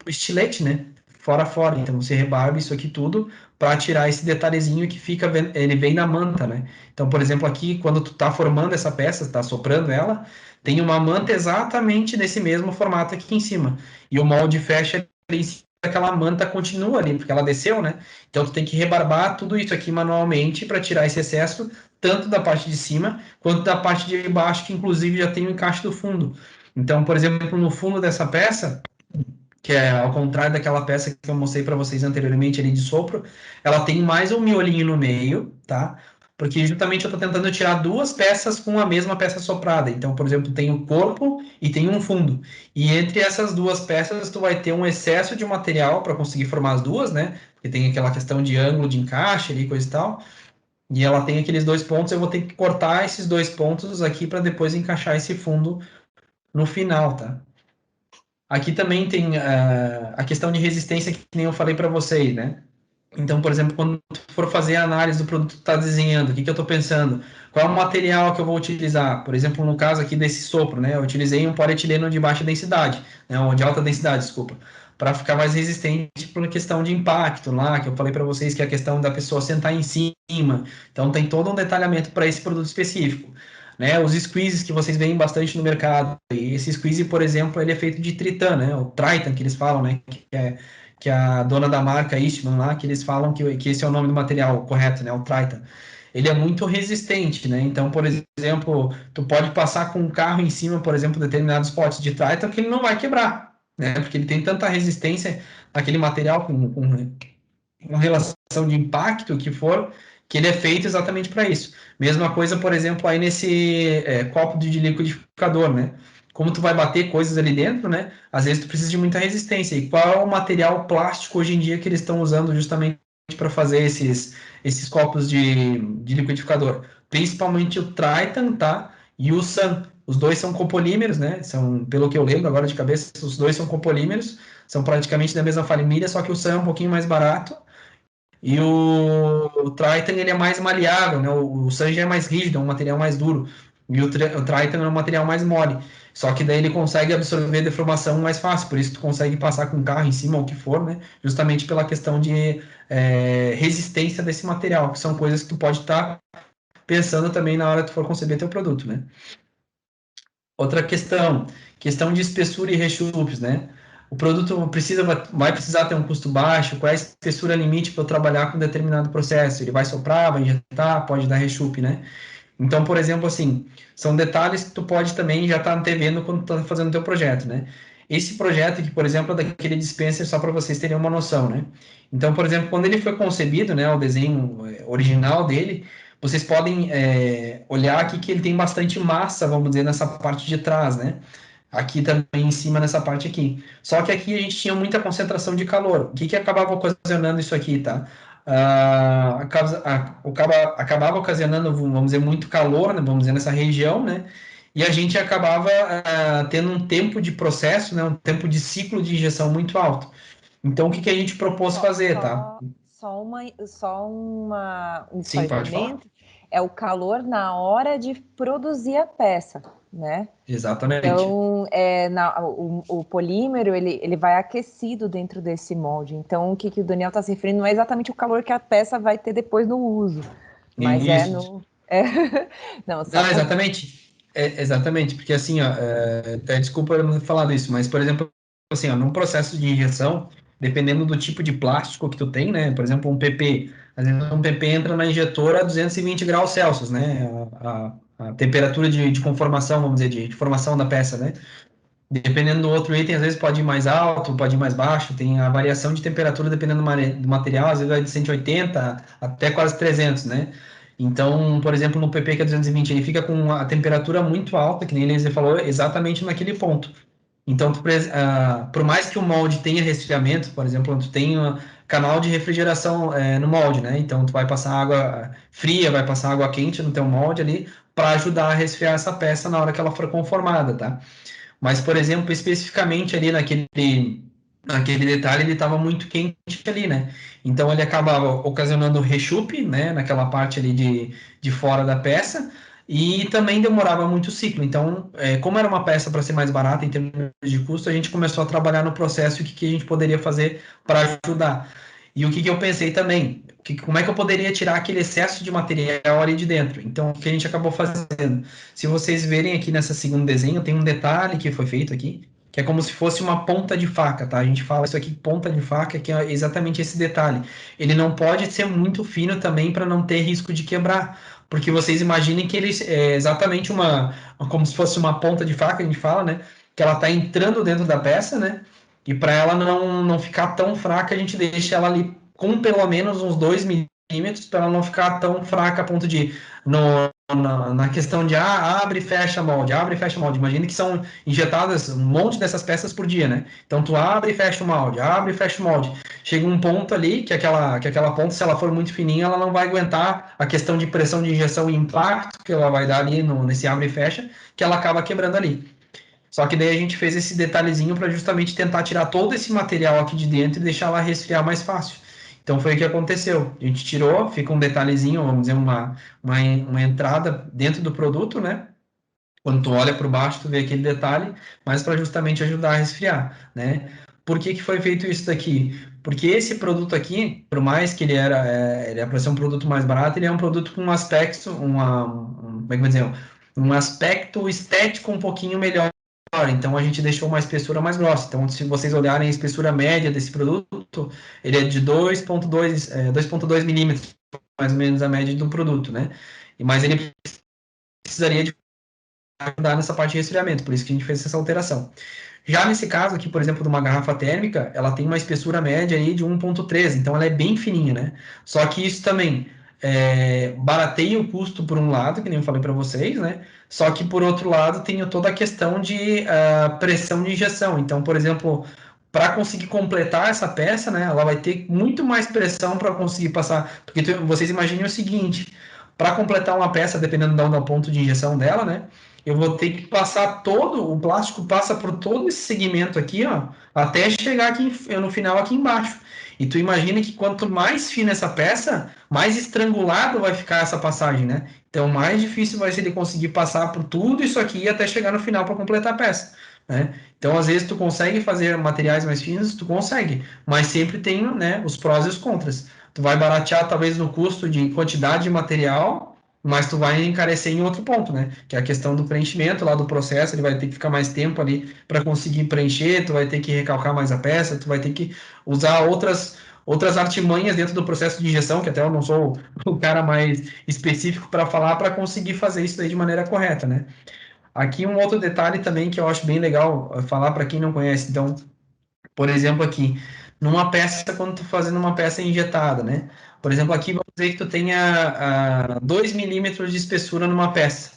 estilete, né? Fora a fora. Então você rebarba isso aqui tudo para tirar esse detalhezinho que fica, ele vem na manta, né? Então, por exemplo, aqui, quando tu tá formando essa peça, tá soprando ela, tem uma manta exatamente nesse mesmo formato aqui em cima. E o molde fecha ali em cima, aquela manta continua ali, porque ela desceu, né? Então tu tem que rebarbar tudo isso aqui manualmente para tirar esse excesso, tanto da parte de cima quanto da parte de baixo, que inclusive já tem o encaixe do fundo. Então, por exemplo, no fundo dessa peça, que é ao contrário daquela peça que eu mostrei para vocês anteriormente ali de sopro, ela tem mais um miolinho no meio, tá? Porque justamente eu estou tentando tirar duas peças com a mesma peça soprada. Então, por exemplo, tem o corpo e tem um fundo. E entre essas duas peças, tu vai ter um excesso de material para conseguir formar as duas, né? Porque tem aquela questão de ângulo de encaixe ali, coisa e tal. E ela tem aqueles dois pontos, eu vou ter que cortar esses dois pontos aqui para depois encaixar esse fundo no final, tá? Aqui também tem a questão de resistência que nem eu falei para vocês, né? Então, por exemplo, quando tu for fazer a análise do produto que tu está desenhando, o que eu estou pensando? Qual é o material que eu vou utilizar? Por exemplo, no caso aqui desse sopro, né? Eu utilizei um polietileno de baixa densidade, né? Ou de alta densidade, desculpa, para ficar mais resistente por questão de impacto lá, que eu falei para vocês que é a questão da pessoa sentar em cima. Então, tem todo um detalhamento para esse produto específico. Né, os squeezes que vocês veem bastante no mercado. E esse squeeze, por exemplo, ele é feito de Tritan, né? O Tritan que eles falam, né? Que é a dona da marca Eastman lá, que eles falam que esse é o nome do material correto, né? O Tritan. Ele é muito resistente, né? Então, por exemplo, tu pode passar com um carro em cima, por exemplo, determinados potes de Tritan que ele não vai quebrar, né? Porque ele tem tanta resistência naquele material com relação de impacto que for, que ele é feito exatamente para isso. Mesma coisa, por exemplo, aí nesse copo de liquidificador, né? Como tu vai bater coisas ali dentro, né? Às vezes tu precisa de muita resistência. E qual é o material plástico hoje em dia que eles estão usando justamente para fazer esses copos de liquidificador? Principalmente o Tritan, tá? E o Sun. Os dois são copolímeros, né? São, pelo que eu lembro agora de cabeça, os dois são copolímeros, são praticamente da mesma família, só que o Sun é um pouquinho mais barato e o Triton ele é mais maleável, né? O Sanji é mais rígido, é um material mais duro. E o Triton é um material mais mole. Só que daí ele consegue absorver deformação mais fácil, por isso tu consegue passar com o carro em cima ou o que for, né? Justamente pela questão de resistência desse material, que são coisas que tu pode estar pensando também na hora que tu for conceber teu produto, né? Outra questão de espessura e rechupes, né? O produto vai precisar ter um custo baixo, qual é a espessura limite para eu trabalhar com determinado processo? Ele vai soprar, vai injetar, pode dar rechupe, né? Então, por exemplo, assim, são detalhes que tu pode também já estar antevendo quando tu está fazendo o teu projeto, né? Esse projeto aqui, por exemplo, é daquele dispenser, só para vocês terem uma noção, né? Então, por exemplo, quando ele foi concebido, né, o desenho original dele, vocês podem olhar aqui que ele tem bastante massa, vamos dizer, nessa parte de trás, né? Aqui também em cima nessa parte aqui. Só que aqui a gente tinha muita concentração de calor. O que acabava ocasionando isso aqui, tá? Acabava ocasionando, vamos dizer, muito calor, né? Vamos dizer, nessa região, né? E a gente acabava tendo um tempo de processo, né? Um tempo de ciclo de injeção muito alto. Então, o que a gente propôs fazer, tá? Um Sim, pode falar. É o calor na hora de produzir a peça, né? Exatamente. Então, o polímero, ele vai aquecido dentro desse molde. Então, o que o Daniel está se referindo não é exatamente o calor que a peça vai ter depois no uso, mas Isso. Não, exatamente. Exatamente, porque assim, ó, desculpa eu não ter falado isso, mas, por exemplo, assim, ó, num processo de injeção, dependendo do tipo de plástico que tu tem, né, por exemplo, um PP, às vezes um PP entra na injetora a 220 graus Celsius, né, a temperatura de conformação, vamos dizer, de formação da peça, né, dependendo do outro item, às vezes pode ir mais alto, pode ir mais baixo, tem a variação de temperatura dependendo do material, às vezes vai de 180 até quase 300, né? Então, por exemplo, no PP que é 220, ele fica com a temperatura muito alta, que nem ele falou, exatamente naquele ponto. Então, por mais que o molde tenha resfriamento, por exemplo, tu tem um canal de refrigeração no molde, né? Então, tu vai passar água fria, vai passar água quente no teu molde ali para ajudar a resfriar essa peça na hora que ela for conformada, tá? Mas, por exemplo, especificamente ali naquele detalhe, ele estava muito quente ali, né? Então, ele acabava ocasionando rechupe, né? Naquela parte ali de fora da peça, e também demorava muito o ciclo. Então, como era uma peça para ser mais barata em termos de custo, a gente começou a trabalhar no processo e o que a gente poderia fazer para ajudar. E o que eu pensei também, como é que eu poderia tirar aquele excesso de material ali de dentro? Então, o que a gente acabou fazendo? Se vocês verem aqui nessa segundo desenho, tem um detalhe que foi feito aqui, que é como se fosse uma ponta de faca, tá? A gente fala isso aqui, ponta de faca, que é exatamente esse detalhe. Ele não pode ser muito fino também para não ter risco de quebrar, porque vocês imaginem que ele é exatamente como se fosse uma ponta de faca, a gente fala, né? Que ela está entrando dentro da peça, né? E para ela não ficar tão fraca, a gente deixa ela ali com pelo menos uns 2 milímetros, para ela não ficar tão fraca a ponto de, na questão de abre e fecha molde, abre e fecha molde. Imagina que são injetadas um monte dessas peças por dia, né? Então tu abre e fecha o molde, abre e fecha o molde. Chega um ponto ali que aquela ponta, se ela for muito fininha, ela não vai aguentar a questão de pressão de injeção e impacto que ela vai dar ali nesse abre e fecha, que ela acaba quebrando ali. Só que daí a gente fez esse detalhezinho para justamente tentar tirar todo esse material aqui de dentro e deixar ela resfriar mais fácil. Então foi o que aconteceu. A gente tirou, fica um detalhezinho, vamos dizer, uma entrada dentro do produto, né? Quando tu olha por baixo, tu vê aquele detalhe, mas para justamente ajudar a resfriar, né? Por que foi feito isso daqui? Porque esse produto aqui, por mais que ele era para ser um produto mais barato, ele é um produto com um aspecto, como é que eu vou dizer, um aspecto estético um pouquinho melhor. Então a gente deixou uma espessura mais grossa. Então, se vocês olharem a espessura média desse produto, ele é de 2,2 milímetros, mais ou menos a média do produto, né? Mas ele precisaria de ajudar nessa parte de resfriamento, por isso que a gente fez essa alteração. Já nesse caso aqui, por exemplo, de uma garrafa térmica, ela tem uma espessura média aí de 1,3, então ela é bem fininha, né? Só que isso também barateia o custo por um lado, que nem eu falei para vocês, né? Só que por outro lado tem toda a questão de pressão de injeção. Então, por exemplo, para conseguir completar essa peça, né, ela vai ter muito mais pressão para conseguir passar. Porque vocês imaginem o seguinte: para completar uma peça, dependendo do ponto de injeção dela, né? Eu vou ter que passar o plástico passa por todo esse segmento aqui, ó, até chegar aqui no final aqui embaixo. E tu imagina que quanto mais fina essa peça, mais estrangulado vai ficar essa passagem, né? Então, mais difícil vai ser ele conseguir passar por tudo isso aqui até chegar no final para completar a peça, né? Então, às vezes, tu consegue fazer materiais mais finos, tu consegue, mas sempre tem, né, os prós e os contras. Tu vai baratear, talvez, no custo de quantidade de material, mas tu vai encarecer em outro ponto, né? Que é a questão do preenchimento lá do processo, ele vai ter que ficar mais tempo ali para conseguir preencher, tu vai ter que recalcar mais a peça, tu vai ter que usar outras artimanhas dentro do processo de injeção, que até eu não sou o cara mais específico para falar, para conseguir fazer isso daí de maneira correta, né? Aqui um outro detalhe também que eu acho bem legal falar para quem não conhece. Então, por exemplo, aqui, numa peça, quando tu fazendo uma peça injetada, né? Por exemplo, aqui vamos dizer que tu tenha 2 milímetros de espessura numa peça.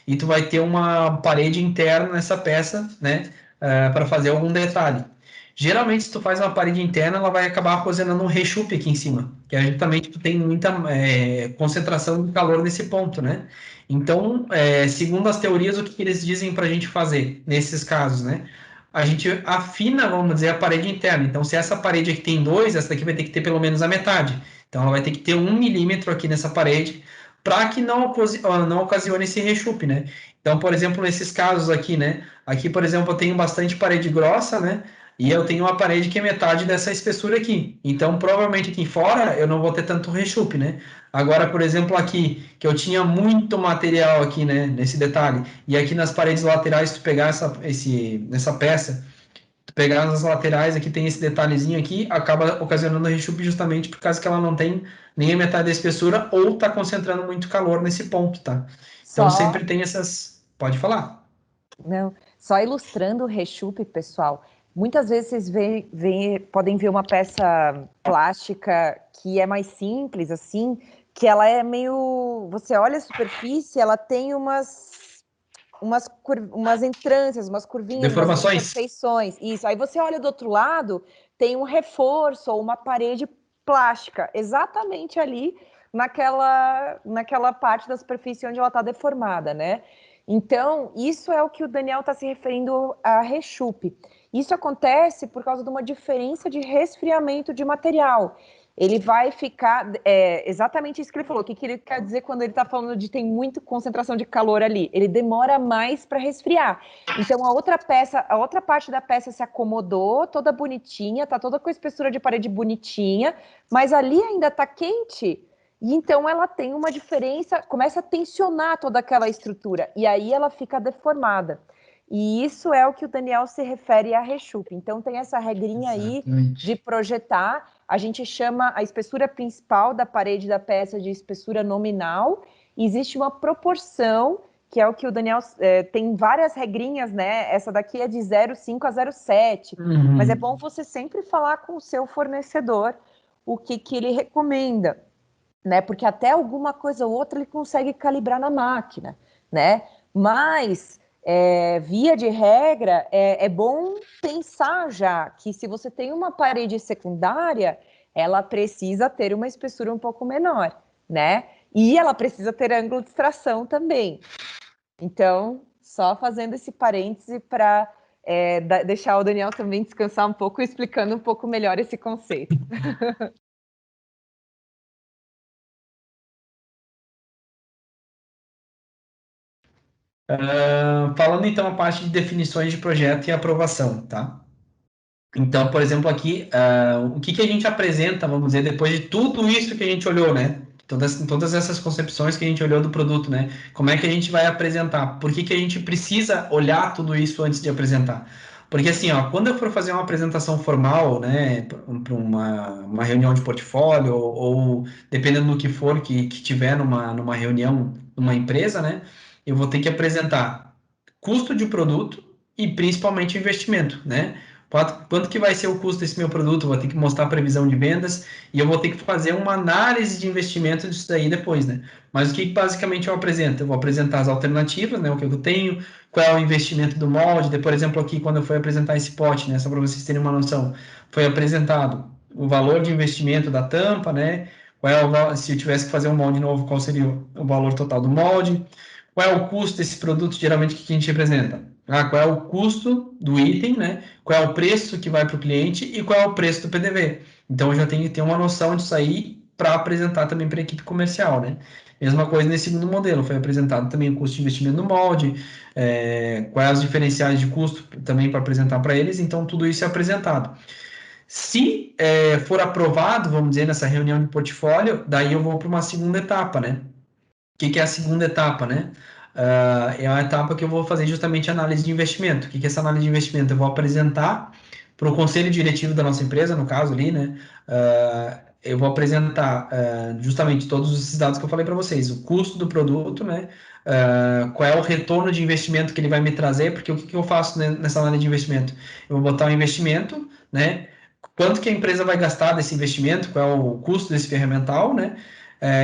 E tu vai ter uma parede interna nessa peça, né? Para fazer algum detalhe. Geralmente, se tu faz uma parede interna, ela vai acabar ocasionando um rechupe aqui em cima, que é justamente tu tem muita concentração de calor nesse ponto, né? Então, segundo as teorias, o que eles dizem para a gente fazer nesses casos, né? A gente afina, vamos dizer, a parede interna. Então, se essa parede aqui tem 2, essa daqui vai ter que ter pelo menos a metade. Então, ela vai ter que ter 1 milímetro aqui nessa parede para que não ocasione esse rechupe, né? Então, por exemplo, nesses casos aqui, né? Aqui, por exemplo, eu tenho bastante parede grossa, né? E eu tenho uma parede que é metade dessa espessura aqui. Então, provavelmente aqui fora eu não vou ter tanto rechupe, né? Agora, por exemplo, aqui, que eu tinha muito material aqui, né? Nesse detalhe. E aqui nas paredes laterais, se tu pegar nessa peça, tu pegar nas laterais, aqui tem esse detalhezinho aqui, acaba ocasionando rechupe justamente por causa que ela não tem nem a metade da espessura ou tá concentrando muito calor nesse ponto, tá? Então, sempre tem essas... Pode falar. Não, só ilustrando o rechupe, pessoal. Muitas vezes vocês podem ver uma peça plástica que é mais simples, assim, que ela é meio... Você olha a superfície, ela tem umas entrâncias, umas curvinhas, deformações, umas imperfeições. Isso. Aí você olha do outro lado, tem um reforço ou uma parede plástica, exatamente ali naquela parte da superfície onde ela está deformada, né? Então, isso é o que o Daniel está se referindo a rechupe. Isso acontece por causa de uma diferença de resfriamento de material. Ele vai ficar exatamente isso que ele falou. O que ele quer dizer quando ele está falando de tem muita concentração de calor ali? Ele demora mais para resfriar. Então, a outra parte da peça se acomodou, toda bonitinha, tá toda com a espessura de parede bonitinha, mas ali ainda está quente. E então ela tem uma diferença, começa a tensionar toda aquela estrutura, e aí ela fica deformada. E isso é o que o Daniel se refere a rechupe. Então tem essa regrinha aí de projetar, a gente chama a espessura principal da parede da peça de espessura nominal, e existe uma proporção, que é o que o Daniel tem várias regrinhas, né? Essa daqui é de 0,5 a 0,7, mas é bom você sempre falar com o seu fornecedor o que ele recomenda, né? Porque até alguma coisa ou outra ele consegue calibrar na máquina, né? Mas, via de regra, é bom pensar já que se você tem uma parede secundária, ela precisa ter uma espessura um pouco menor, né? E ela precisa ter ângulo de extração também. Então, só fazendo esse parêntese para deixar o Daniel também descansar um pouco, explicando um pouco melhor esse conceito. Falando então a parte de definições de projeto e aprovação, tá? Então, por exemplo, aqui, o que a gente apresenta, vamos dizer, depois de tudo isso que a gente olhou, né? Todas essas concepções que a gente olhou do produto, né? Como é que a gente vai apresentar? Por que a gente precisa olhar tudo isso antes de apresentar? Porque assim, ó, quando eu for fazer uma apresentação formal, né, para uma reunião de portfólio, ou dependendo do que for que tiver numa reunião, numa empresa, né, eu vou ter que apresentar custo de produto e principalmente investimento, né? Quanto que vai ser o custo desse meu produto? Eu vou ter que mostrar a previsão de vendas e eu vou ter que fazer uma análise de investimento disso daí depois, né? Mas o que basicamente eu apresento? Eu vou apresentar as alternativas, né? O que eu tenho, qual é o investimento do molde. Por exemplo, aqui quando eu fui apresentar esse pote, né? Só para vocês terem uma noção, foi apresentado o valor de investimento da tampa, né? Se eu tivesse que fazer um molde novo, qual seria o valor total do molde? Qual é o custo desse produto, geralmente, que a gente representa? Qual é o custo do item, né? Qual é o preço que vai para o cliente e qual é o preço do PDV. Então, eu já tenho que ter uma noção disso aí para apresentar também para a equipe comercial, né? Mesma coisa nesse segundo modelo, foi apresentado também o custo de investimento no molde, quais as diferenciais de custo também para apresentar para eles, então tudo isso é apresentado. Se for aprovado, vamos dizer, nessa reunião de portfólio, daí eu vou para uma segunda etapa, né? O que é a segunda etapa, né? É a etapa que eu vou fazer justamente análise de investimento. O que é essa análise de investimento? Eu vou apresentar para o conselho diretivo da nossa empresa, no caso ali, né? Eu vou apresentar justamente todos esses dados que eu falei para vocês, o custo do produto, né? Qual é o retorno de investimento que ele vai me trazer, porque o que eu faço nessa análise de investimento? Eu vou botar um investimento, né? Quanto que a empresa vai gastar desse investimento, qual é o custo desse ferramental, né?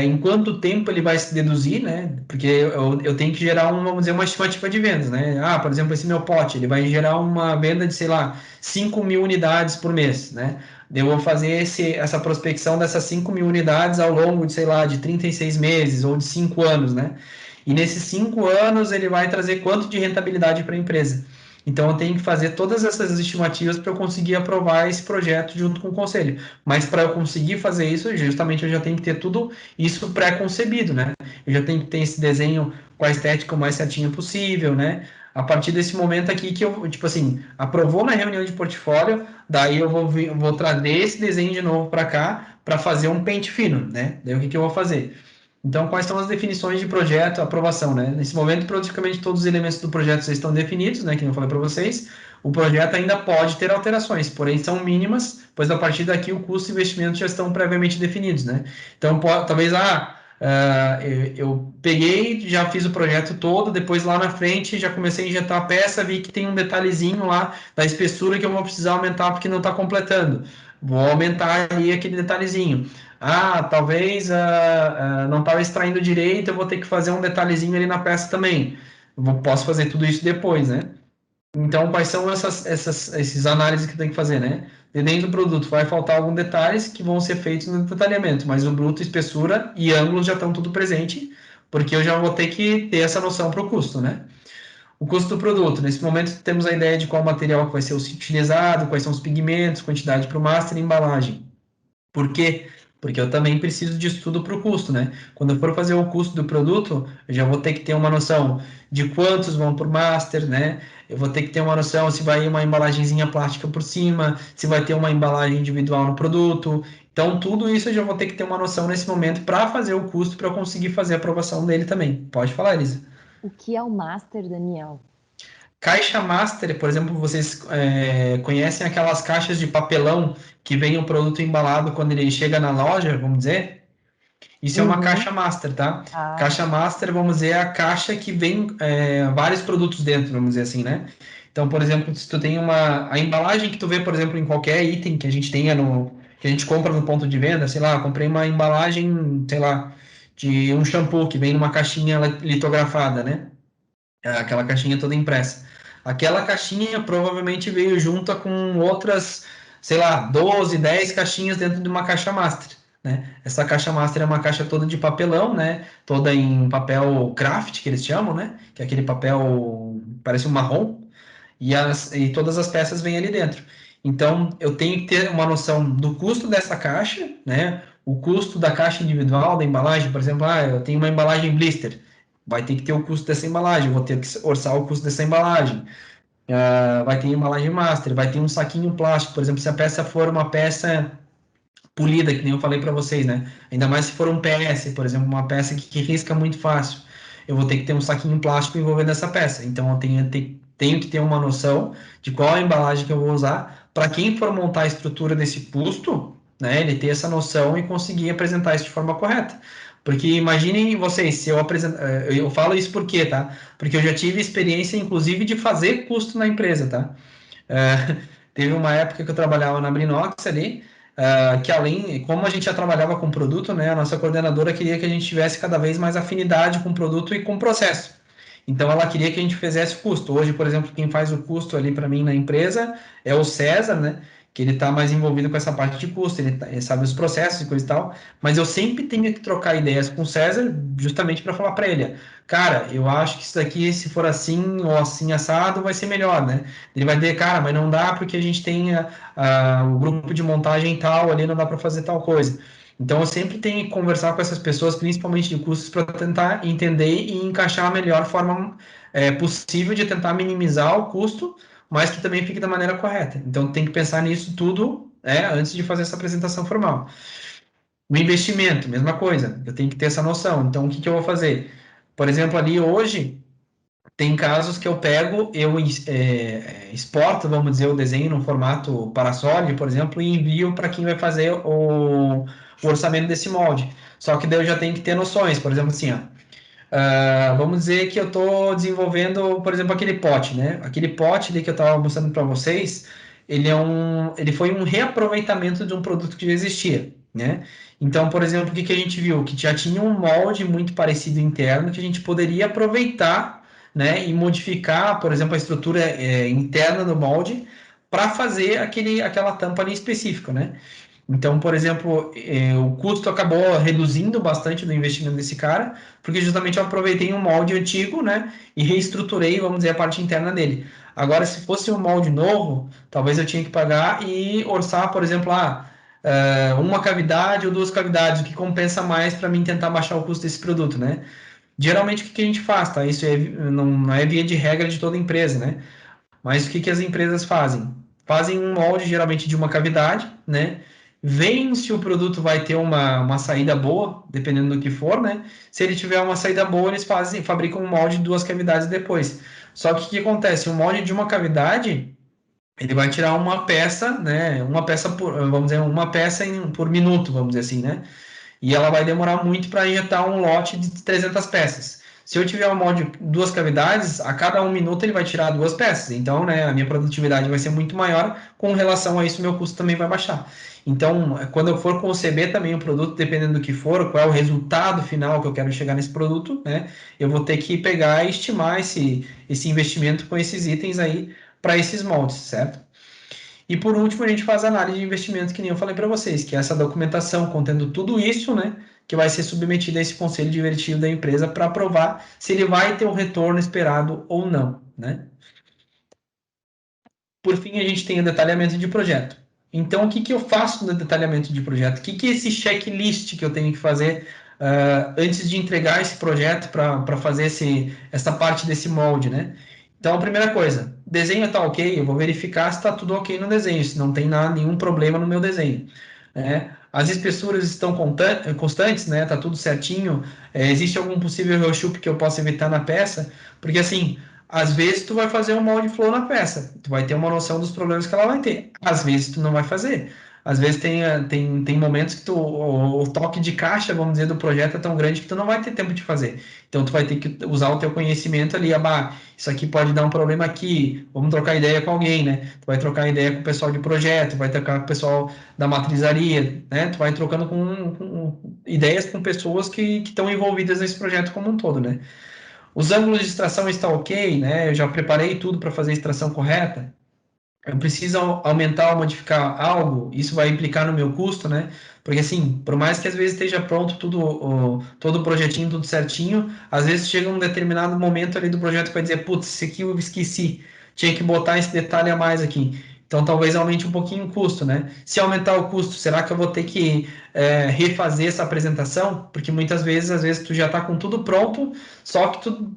Em quanto tempo ele vai se deduzir, né? Porque eu tenho que gerar vamos dizer, uma estimativa de vendas, né? Por exemplo, esse meu pote, ele vai gerar uma venda de, sei lá, 5.000 unidades por mês, né? Eu vou fazer essa prospecção dessas 5.000 unidades ao longo de, sei lá, de 36 meses ou de 5 anos, né? E nesses 5 anos ele vai trazer quanto de rentabilidade para a empresa. Então, eu tenho que fazer todas essas estimativas para eu conseguir aprovar esse projeto junto com o conselho. Mas para eu conseguir fazer isso, justamente eu já tenho que ter tudo isso pré-concebido, né? Eu já tenho que ter esse desenho com a estética o mais certinha possível, né? A partir desse momento aqui que eu, tipo assim, aprovou na reunião de portfólio, daí eu vou trazer esse desenho de novo para cá para fazer um pente fino, né? Daí o que eu vou fazer? Então, quais são as definições de projeto, aprovação, né? Nesse momento, praticamente todos os elementos do projeto já estão definidos, né? Que eu falei para vocês. O projeto ainda pode ter alterações, porém são mínimas, pois a partir daqui o custo e investimento já estão previamente definidos, né? Então, talvez, eu peguei, já fiz o projeto todo, depois lá na frente já comecei a injetar a peça, vi que tem um detalhezinho lá da espessura que eu vou precisar aumentar porque não está completando. Vou aumentar aí aquele detalhezinho. Talvez não estava extraindo direito, eu vou ter que fazer um detalhezinho ali na peça também. posso fazer tudo isso depois, né? Então, quais são esses análises que tem que fazer, né? E dentro do produto vai faltar alguns detalhes que vão ser feitos no detalhamento, mas o bruto, espessura e ângulos já estão tudo presente, porque eu já vou ter que ter essa noção para o custo, né? O custo do produto. Nesse momento, temos a ideia de qual material que vai ser utilizado, quais são os pigmentos, quantidade para o master e embalagem. Por quê? Porque eu também preciso de estudo para o custo, né? Quando eu for fazer o custo do produto, eu já vou ter que ter uma noção de quantos vão por master, né? Eu vou ter que ter uma noção se vai uma embalagenzinha plástica por cima, se vai ter uma embalagem individual no produto. Então, tudo isso eu já vou ter que ter uma noção nesse momento para fazer o custo, para eu conseguir fazer a aprovação dele também. Pode falar, Elisa. O que é o master, Daniel? Caixa master, por exemplo, vocês conhecem aquelas caixas de papelão que vem o produto embalado quando ele chega na loja, vamos dizer? Isso é uma caixa master, tá? Caixa master, vamos dizer, é a caixa que vem vários produtos dentro, vamos dizer assim, né? Então, por exemplo, se tu tem a embalagem que tu vê, por exemplo, em qualquer item que a gente tenha que a gente compra no ponto de venda, sei lá, comprei uma embalagem, sei lá, de um shampoo que vem numa caixinha litografada, né? Aquela caixinha toda impressa. Aquela caixinha provavelmente veio junto com outras, sei lá, 12, 10 caixinhas dentro de uma caixa master, né? Essa caixa master é uma caixa toda de papelão, né? Toda em papel craft, que eles chamam, né? Que é aquele papel, parece um marrom, e todas as peças vêm ali dentro. Então, eu tenho que ter uma noção do custo dessa caixa, né? O custo da caixa individual, da embalagem, por exemplo, eu tenho uma embalagem blister, vai ter que ter o custo dessa embalagem, vou ter que orçar o custo dessa embalagem. Vai ter embalagem master, vai ter um saquinho plástico, por exemplo, se a peça for uma peça polida, que nem eu falei para vocês, né? Ainda mais se for um PS, por exemplo, uma peça que risca muito fácil, eu vou ter que ter um saquinho plástico envolvendo essa peça. Então, eu tenho que ter uma noção de qual a embalagem que eu vou usar para quem for montar a estrutura desse custo, né? Ele ter essa noção e conseguir apresentar isso de forma correta. Porque imaginem vocês, se eu apresentar, eu falo isso por quê, tá? Porque eu já tive experiência, inclusive, de fazer custo na empresa, tá? Teve uma época que eu trabalhava na Brinox ali, que além, como a gente já trabalhava com produto, né, a nossa coordenadora queria que a gente tivesse cada vez mais afinidade com o produto e com o processo. Então, ela queria que a gente fizesse custo. Hoje, por exemplo, quem faz o custo ali para mim na empresa é o César, né? Que ele está mais envolvido com essa parte de custo, ele sabe os processos e coisa e tal. Mas eu sempre tenho que trocar ideias com o César, justamente para falar para ele, cara, eu acho que isso daqui, se for assim ou assim assado, vai ser melhor, né? Ele vai dizer, cara, mas não dá porque a gente tem o grupo de montagem tal, ali não dá para fazer tal coisa. Então, eu sempre tenho que conversar com essas pessoas, principalmente de custos, para tentar entender e encaixar a melhor forma possível de tentar minimizar o custo, mas que também fique da maneira correta. Então, tem que pensar nisso tudo antes de fazer essa apresentação formal. O investimento, mesma coisa, eu tenho que ter essa noção. Então, o que eu vou fazer? Por exemplo, ali hoje, tem casos que eu pego, eu exporto, vamos dizer, o desenho no formato Parasol, por exemplo, e envio para quem vai fazer o orçamento desse molde. Só que daí eu já tenho que ter noções, por exemplo, assim, vamos dizer que eu estou desenvolvendo, por exemplo, aquele pote, né? Aquele pote ali que eu estava mostrando para vocês, ele foi um reaproveitamento de um produto que já existia, né? Então, por exemplo, o que a gente viu? Que já tinha um molde muito parecido interno que a gente poderia aproveitar, né? E modificar, por exemplo, a estrutura interna do molde para fazer aquela tampa ali específica, né? Então, por exemplo, o custo acabou reduzindo bastante do investimento desse cara, porque justamente eu aproveitei um molde antigo, né, e reestruturei, vamos dizer, a parte interna dele. Agora, se fosse um molde novo, talvez eu tinha que pagar e orçar, por exemplo, uma cavidade ou duas cavidades, o que compensa mais para mim tentar baixar o custo desse produto, né? Geralmente, o que a gente faz, tá? Isso não é via de regra de toda empresa, né? Mas o que as empresas fazem? Fazem um molde geralmente de uma cavidade, né? Veem se o produto vai ter uma saída boa, dependendo do que for, né? Se ele tiver uma saída boa, eles fabricam um molde de duas cavidades depois. Só que o que acontece? O molde de uma cavidade, ele vai tirar uma peça, né? Uma peça por, vamos dizer, uma peça por minuto, vamos dizer assim, né? E ela vai demorar muito para injetar um lote de 300 peças. Se eu tiver um molde de 2 cavidades, a cada 1 minuto ele vai tirar 2 peças. Então, né, a minha produtividade vai ser muito maior, com relação a isso, meu custo também vai baixar. Então, quando eu for conceber também o produto, dependendo do que for, qual é o resultado final que eu quero chegar nesse produto, né, eu vou ter que pegar e estimar esse investimento com esses itens aí para esses moldes, certo? E por último, a gente faz a análise de investimento, que nem eu falei para vocês, que é essa documentação contendo tudo isso, né, que vai ser submetida a esse conselho diretivo da empresa para aprovar se ele vai ter o retorno esperado ou não, né? Por fim, a gente tem o detalhamento de projeto. Então, o que, que eu faço no detalhamento de projeto? O que, que é esse checklist que eu tenho que fazer antes de entregar esse projeto para fazer essa parte desse molde, né? Então, a primeira coisa, desenho está ok, eu vou verificar se está tudo ok no desenho, se não tem nenhum problema no meu desenho, né? As espessuras estão constantes, né? Tá tudo certinho. Existe algum possível reshoot que eu possa evitar na peça? Porque, assim, às vezes tu vai fazer um molde flow na peça, tu vai ter uma noção dos problemas que ela vai ter. Às vezes tu não vai fazer. Às vezes tem momentos que o toque de caixa, vamos dizer, do projeto é tão grande que tu não vai ter tempo de fazer. Então tu vai ter que usar o teu conhecimento ali, isso aqui pode dar um problema aqui, vamos trocar ideia com alguém, né? Tu vai trocar ideia com o pessoal de projeto, vai trocar com o pessoal da matrizaria, né? Tu vai trocando com ideias com pessoas que estão envolvidas nesse projeto como um todo, né? Os ângulos de extração estão ok, né? Eu já preparei tudo para fazer a extração correta. Eu preciso aumentar ou modificar algo, isso vai implicar no meu custo, né? Porque assim, por mais que às vezes esteja pronto todo o projetinho, tudo certinho, às vezes chega um determinado momento ali do projeto que vai dizer, putz, isso aqui eu esqueci, tinha que botar esse detalhe a mais aqui. Então talvez aumente um pouquinho o custo, né? Se aumentar o custo, será que eu vou ter que refazer essa apresentação? Porque muitas vezes, às vezes tu já está com tudo pronto, só que tu,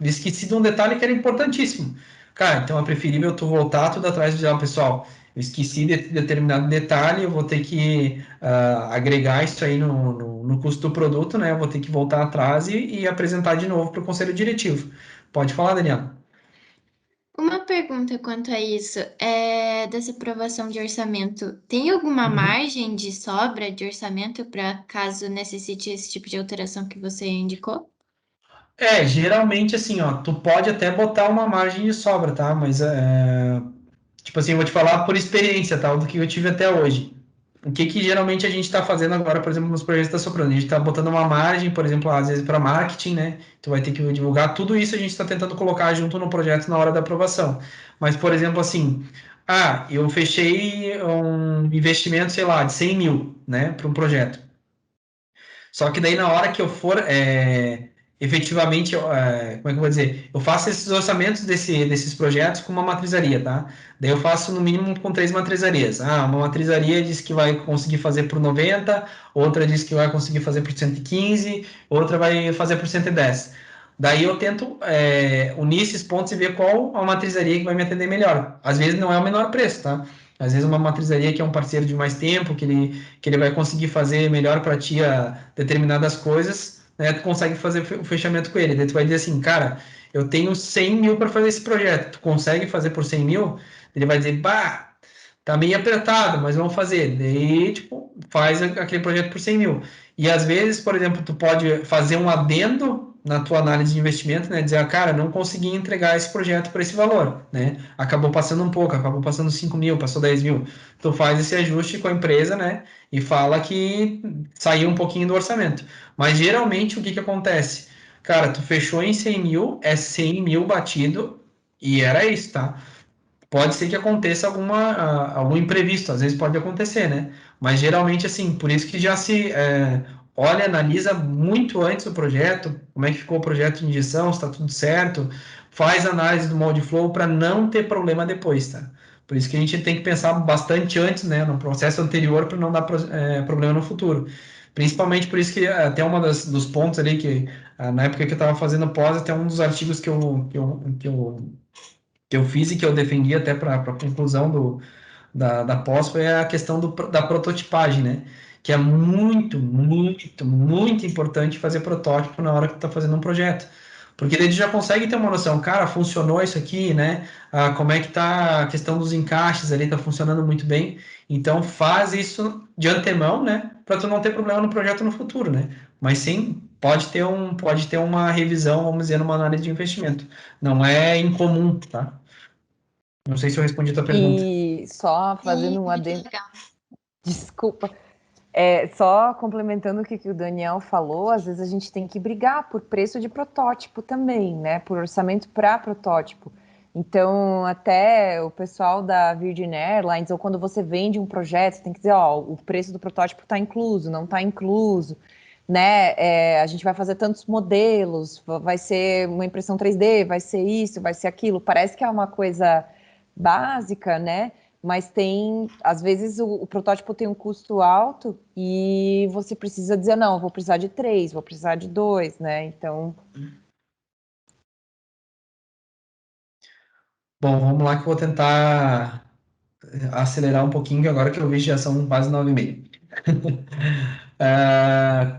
esqueci de um detalhe que era importantíssimo. Cara, então é preferível tu voltar tudo atrás e dizer, pessoal, eu esqueci de determinado detalhe, eu vou ter que agregar isso aí no custo do produto, né? Eu vou ter que voltar atrás e apresentar de novo para o conselho diretivo. Pode falar, Daniela. Uma pergunta quanto a isso, dessa aprovação de orçamento, tem alguma margem de sobra de orçamento para caso necessite esse tipo de alteração que você indicou? Geralmente assim, ó, tu pode até botar uma margem de sobra, tá? Mas, tipo assim, eu vou te falar por experiência, tá? Do que eu tive até hoje. O que geralmente a gente está fazendo agora, por exemplo, nos projetos da Soprano? A gente está botando uma margem, por exemplo, às vezes para marketing, né? Tu vai ter que divulgar. Tudo isso a gente está tentando colocar junto no projeto na hora da aprovação. Mas, por exemplo, assim, eu fechei um investimento, sei lá, de 100 mil, né, para um projeto. Só que daí na hora que eu for efetivamente, como é que eu vou dizer? Eu faço esses orçamentos desses projetos com uma matrizaria, tá? Daí eu faço no mínimo com 3 matrizarias. Uma matrizaria diz que vai conseguir fazer por 90, outra diz que vai conseguir fazer por 115, outra vai fazer por 110. Daí eu tento unir esses pontos e ver qual a matrizaria que vai me atender melhor. Às vezes não é o menor preço, tá? Às vezes uma matrizaria que é um parceiro de mais tempo, que ele vai conseguir fazer melhor para ti determinadas coisas, né? Tu consegue fazer o fechamento com ele. Daí tu vai dizer assim, cara, eu tenho 100 mil para fazer esse projeto, tu consegue fazer por 100 mil? Ele vai dizer, tá meio apertado, mas vamos fazer. Daí, tipo, faz aquele projeto por 100 mil. E às vezes, por exemplo, tu pode fazer um adendo na tua análise de investimento, né? Dizer, cara, não consegui entregar esse projeto por esse valor, né? Acabou passando um pouco, acabou passando 5 mil, passou 10 mil. Tu faz esse ajuste com a empresa, né? E fala que saiu um pouquinho do orçamento. Mas geralmente o que acontece? Cara, tu fechou em 100 mil, é 100 mil batido e era isso, tá? Pode ser que aconteça algum imprevisto, às vezes pode acontecer, né? Mas geralmente, assim, por isso que já se olha, analisa muito antes o projeto, como é que ficou o projeto de injeção, se está tudo certo, faz análise do molde flow para não ter problema depois, tá? Por isso que a gente tem que pensar bastante antes, né, no processo anterior, para não dar problema no futuro. Principalmente por isso que até dos pontos ali que, na época que eu estava fazendo pós, até um dos artigos que eu fiz e que eu defendi até para a conclusão da pós foi a questão da prototipagem, né? Que é muito, muito, muito importante fazer protótipo na hora que tu está fazendo um projeto. Porque daí tu já consegue ter uma noção, cara, funcionou isso aqui, né? Como é que tá a questão dos encaixes ali, tá funcionando muito bem. Então faz isso de antemão, né? Para tu não ter problema no projeto no futuro, né? Mas sem pode ter uma revisão, vamos dizer, numa análise de investimento. Não é incomum, tá? Não sei se eu respondi a tua pergunta. E só fazendo um Muito adendo, legal. desculpa, só complementando o que o Daniel falou, às vezes a gente tem que brigar por preço de protótipo também, né? Por orçamento para protótipo. Então, até o pessoal da Virgin Airlines, ou quando você vende um projeto, você tem que dizer, ó, o preço do protótipo está incluso, não está incluso, né? A gente vai fazer tantos modelos, vai ser uma impressão 3D, vai ser isso, vai ser aquilo. Parece que é uma coisa básica, né? Mas tem, às vezes, o protótipo tem um custo alto e você precisa dizer, não, eu vou precisar de 3, vou precisar de 2, né? Então. Bom, vamos lá que eu vou tentar acelerar um pouquinho, que agora que eu vi já são quase 9h30.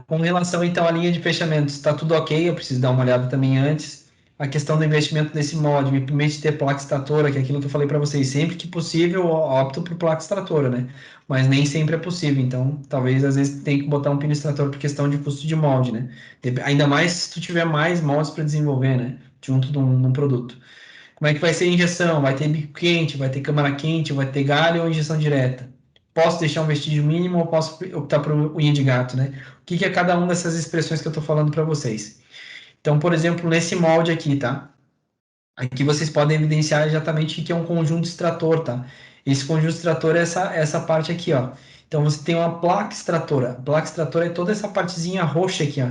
Com relação, então, à linha de fechamentos, está tudo ok, eu preciso dar uma olhada também antes. A questão do investimento desse molde, me permite ter placa extratora, que é aquilo que eu falei para vocês, sempre que possível, eu opto por placa extratora, né? Mas nem sempre é possível, então, talvez, às vezes, tenha que botar um pino extrator por questão de custo de molde, né? Ainda mais se tu tiver mais moldes para desenvolver, né? Junto num produto. Como é que vai ser a injeção? Vai ter bico quente, vai ter câmara quente, vai ter galho ou injeção direta? Posso deixar um vestígio mínimo ou posso optar por unha de gato, né? O que é cada uma dessas expressões que eu estou falando para vocês? Então, por exemplo, nesse molde aqui, tá? Aqui vocês podem evidenciar exatamente o que é um conjunto extrator, tá? Esse conjunto extrator é essa parte aqui, ó. Então, você tem uma placa extratora. A placa extratora é toda essa partezinha roxa aqui, ó.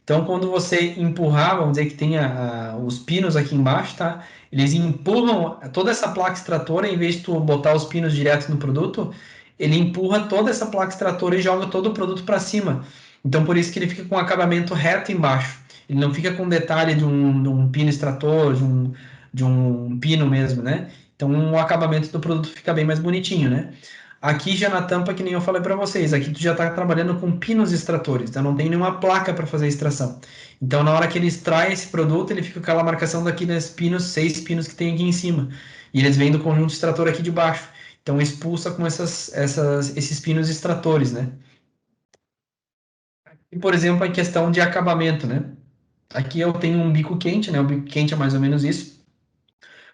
Então, quando você empurrar, vamos dizer que tenha os pinos aqui embaixo, tá? Eles empurram toda essa placa extratora, em vez de tu botar os pinos direto no produto, ele empurra toda essa placa extratora e joga todo o produto para cima. Então, por isso que ele fica com um acabamento reto embaixo. Ele não fica com detalhe de um pino extrator, de um pino mesmo, né? Então, o acabamento do produto fica bem mais bonitinho, né? Aqui já na tampa, que nem eu falei para vocês, aqui tu já está trabalhando com pinos extratores, então não tem nenhuma placa para fazer a extração. Então, na hora que ele extrai esse produto, ele fica com aquela marcação daqueles pinos, 6 pinos que tem aqui em cima. E eles vêm do conjunto extrator aqui de baixo. Então, expulsa com esses pinos extratores, né? E, por exemplo, a questão de acabamento, né? Aqui eu tenho um bico quente, né? O bico quente é mais ou menos isso.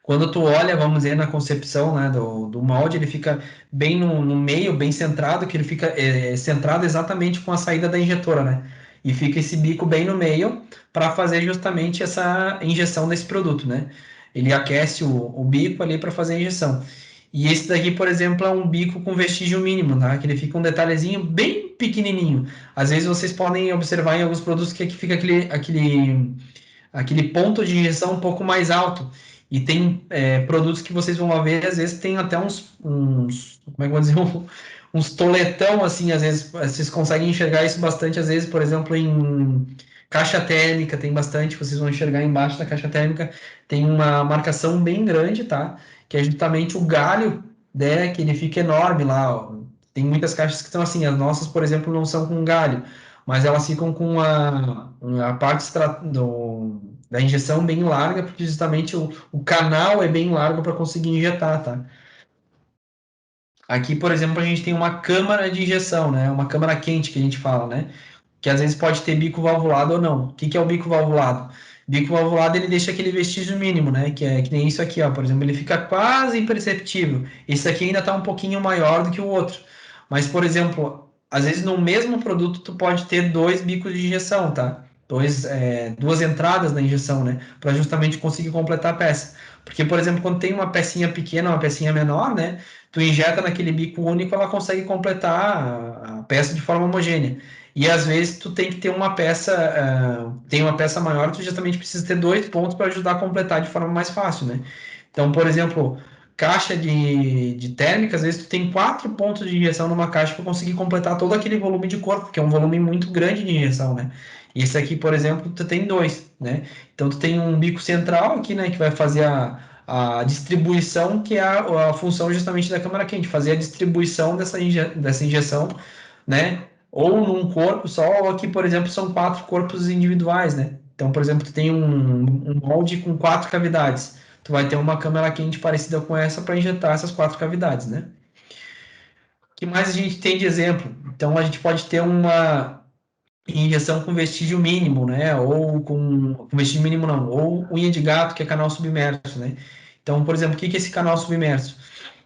Quando tu olha, vamos dizer, na concepção, né, do molde, ele fica bem no meio, bem centrado, que ele fica centrado exatamente com a saída da injetora, né? E fica esse bico bem no meio para fazer justamente essa injeção desse produto, né? Ele aquece o bico ali para fazer a injeção. E esse daqui, por exemplo, é um bico com vestígio mínimo, tá? Que ele fica um detalhezinho bem pequenininho. Às vezes vocês podem observar em alguns produtos que aqui fica aquele ponto de injeção um pouco mais alto. E tem produtos que vocês vão ver, às vezes tem até como é que eu vou dizer, uns toletão, assim, às vezes vocês conseguem enxergar isso bastante, às vezes, por exemplo, em caixa térmica, tem bastante, vocês vão enxergar embaixo da caixa térmica, tem uma marcação bem grande, tá? Que é justamente o galho, né, que ele fica enorme lá, ó. Tem muitas caixas que estão assim, as nossas, por exemplo, não são com galho, mas elas ficam com a parte da injeção bem larga, porque justamente o canal é bem largo para conseguir injetar, tá? Aqui, por exemplo, a gente tem uma câmara de injeção, né? Uma câmara quente que a gente fala, né? Que às vezes pode ter bico valvulado ou não. O que é o bico valvulado? Bico valvulado, ele deixa aquele vestígio mínimo, né? Que é que nem isso aqui, ó. Por exemplo, ele fica quase imperceptível. Esse aqui ainda está um pouquinho maior do que o outro. Mas, por exemplo, às vezes no mesmo produto tu pode ter dois bicos de injeção, tá? Duas entradas na injeção, né? Para justamente conseguir completar a peça. Porque, por exemplo, quando tem uma pecinha pequena, uma pecinha menor, né? Tu injeta naquele bico único, ela consegue completar a peça de forma homogênea. E às vezes tu tem que ter uma peça, tem uma peça maior, tu justamente precisa ter dois pontos para ajudar a completar de forma mais fácil, né? Então, por exemplo, caixa de térmica, às vezes tu tem 4 pontos de injeção numa caixa para conseguir completar todo aquele volume de corpo, que é um volume muito grande de injeção, né? E esse aqui, por exemplo, tu tem dois, né? Então tu tem um bico central aqui, né, que vai fazer a distribuição, que é a função justamente da câmara quente, fazer a distribuição dessa injeção, né? Ou num corpo só, ou aqui, por exemplo, são 4 corpos individuais, né? Então, por exemplo, tu tem um molde com 4 cavidades. Tu vai ter uma câmara quente parecida com essa para injetar essas 4 cavidades, né? O que mais a gente tem de exemplo? Então, a gente pode ter injeção com vestígio mínimo, né? Ou com vestígio mínimo não, ou unha de gato, que é canal submerso, né? Então, por exemplo, o que é esse canal submerso?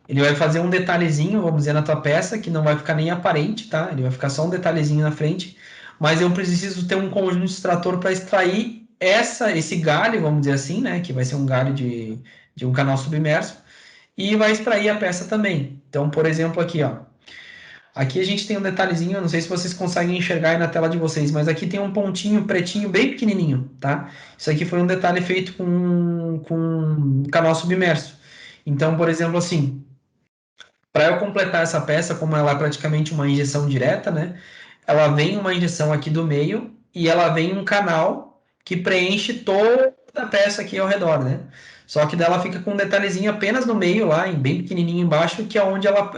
Ele vai fazer um detalhezinho, vamos dizer, na tua peça, que não vai ficar nem aparente, tá? Ele vai ficar só um detalhezinho na frente, mas eu preciso ter um conjunto extrator para extrair esse galho, vamos dizer assim, né? Que vai ser um galho de um canal submerso, e vai extrair a peça também. Então, por exemplo, aqui, ó. Aqui a gente tem um detalhezinho, não sei se vocês conseguem enxergar aí na tela de vocês, mas aqui tem um pontinho pretinho bem pequenininho, tá? Isso aqui foi um detalhe feito com um canal submerso. Então, por exemplo, assim, para eu completar essa peça, como ela é praticamente uma injeção direta, né? Ela vem uma injeção aqui do meio e ela vem um canal que preenche toda a peça aqui ao redor, né? Só que dela fica com um detalhezinho apenas no meio lá, bem pequenininho embaixo, que é onde ela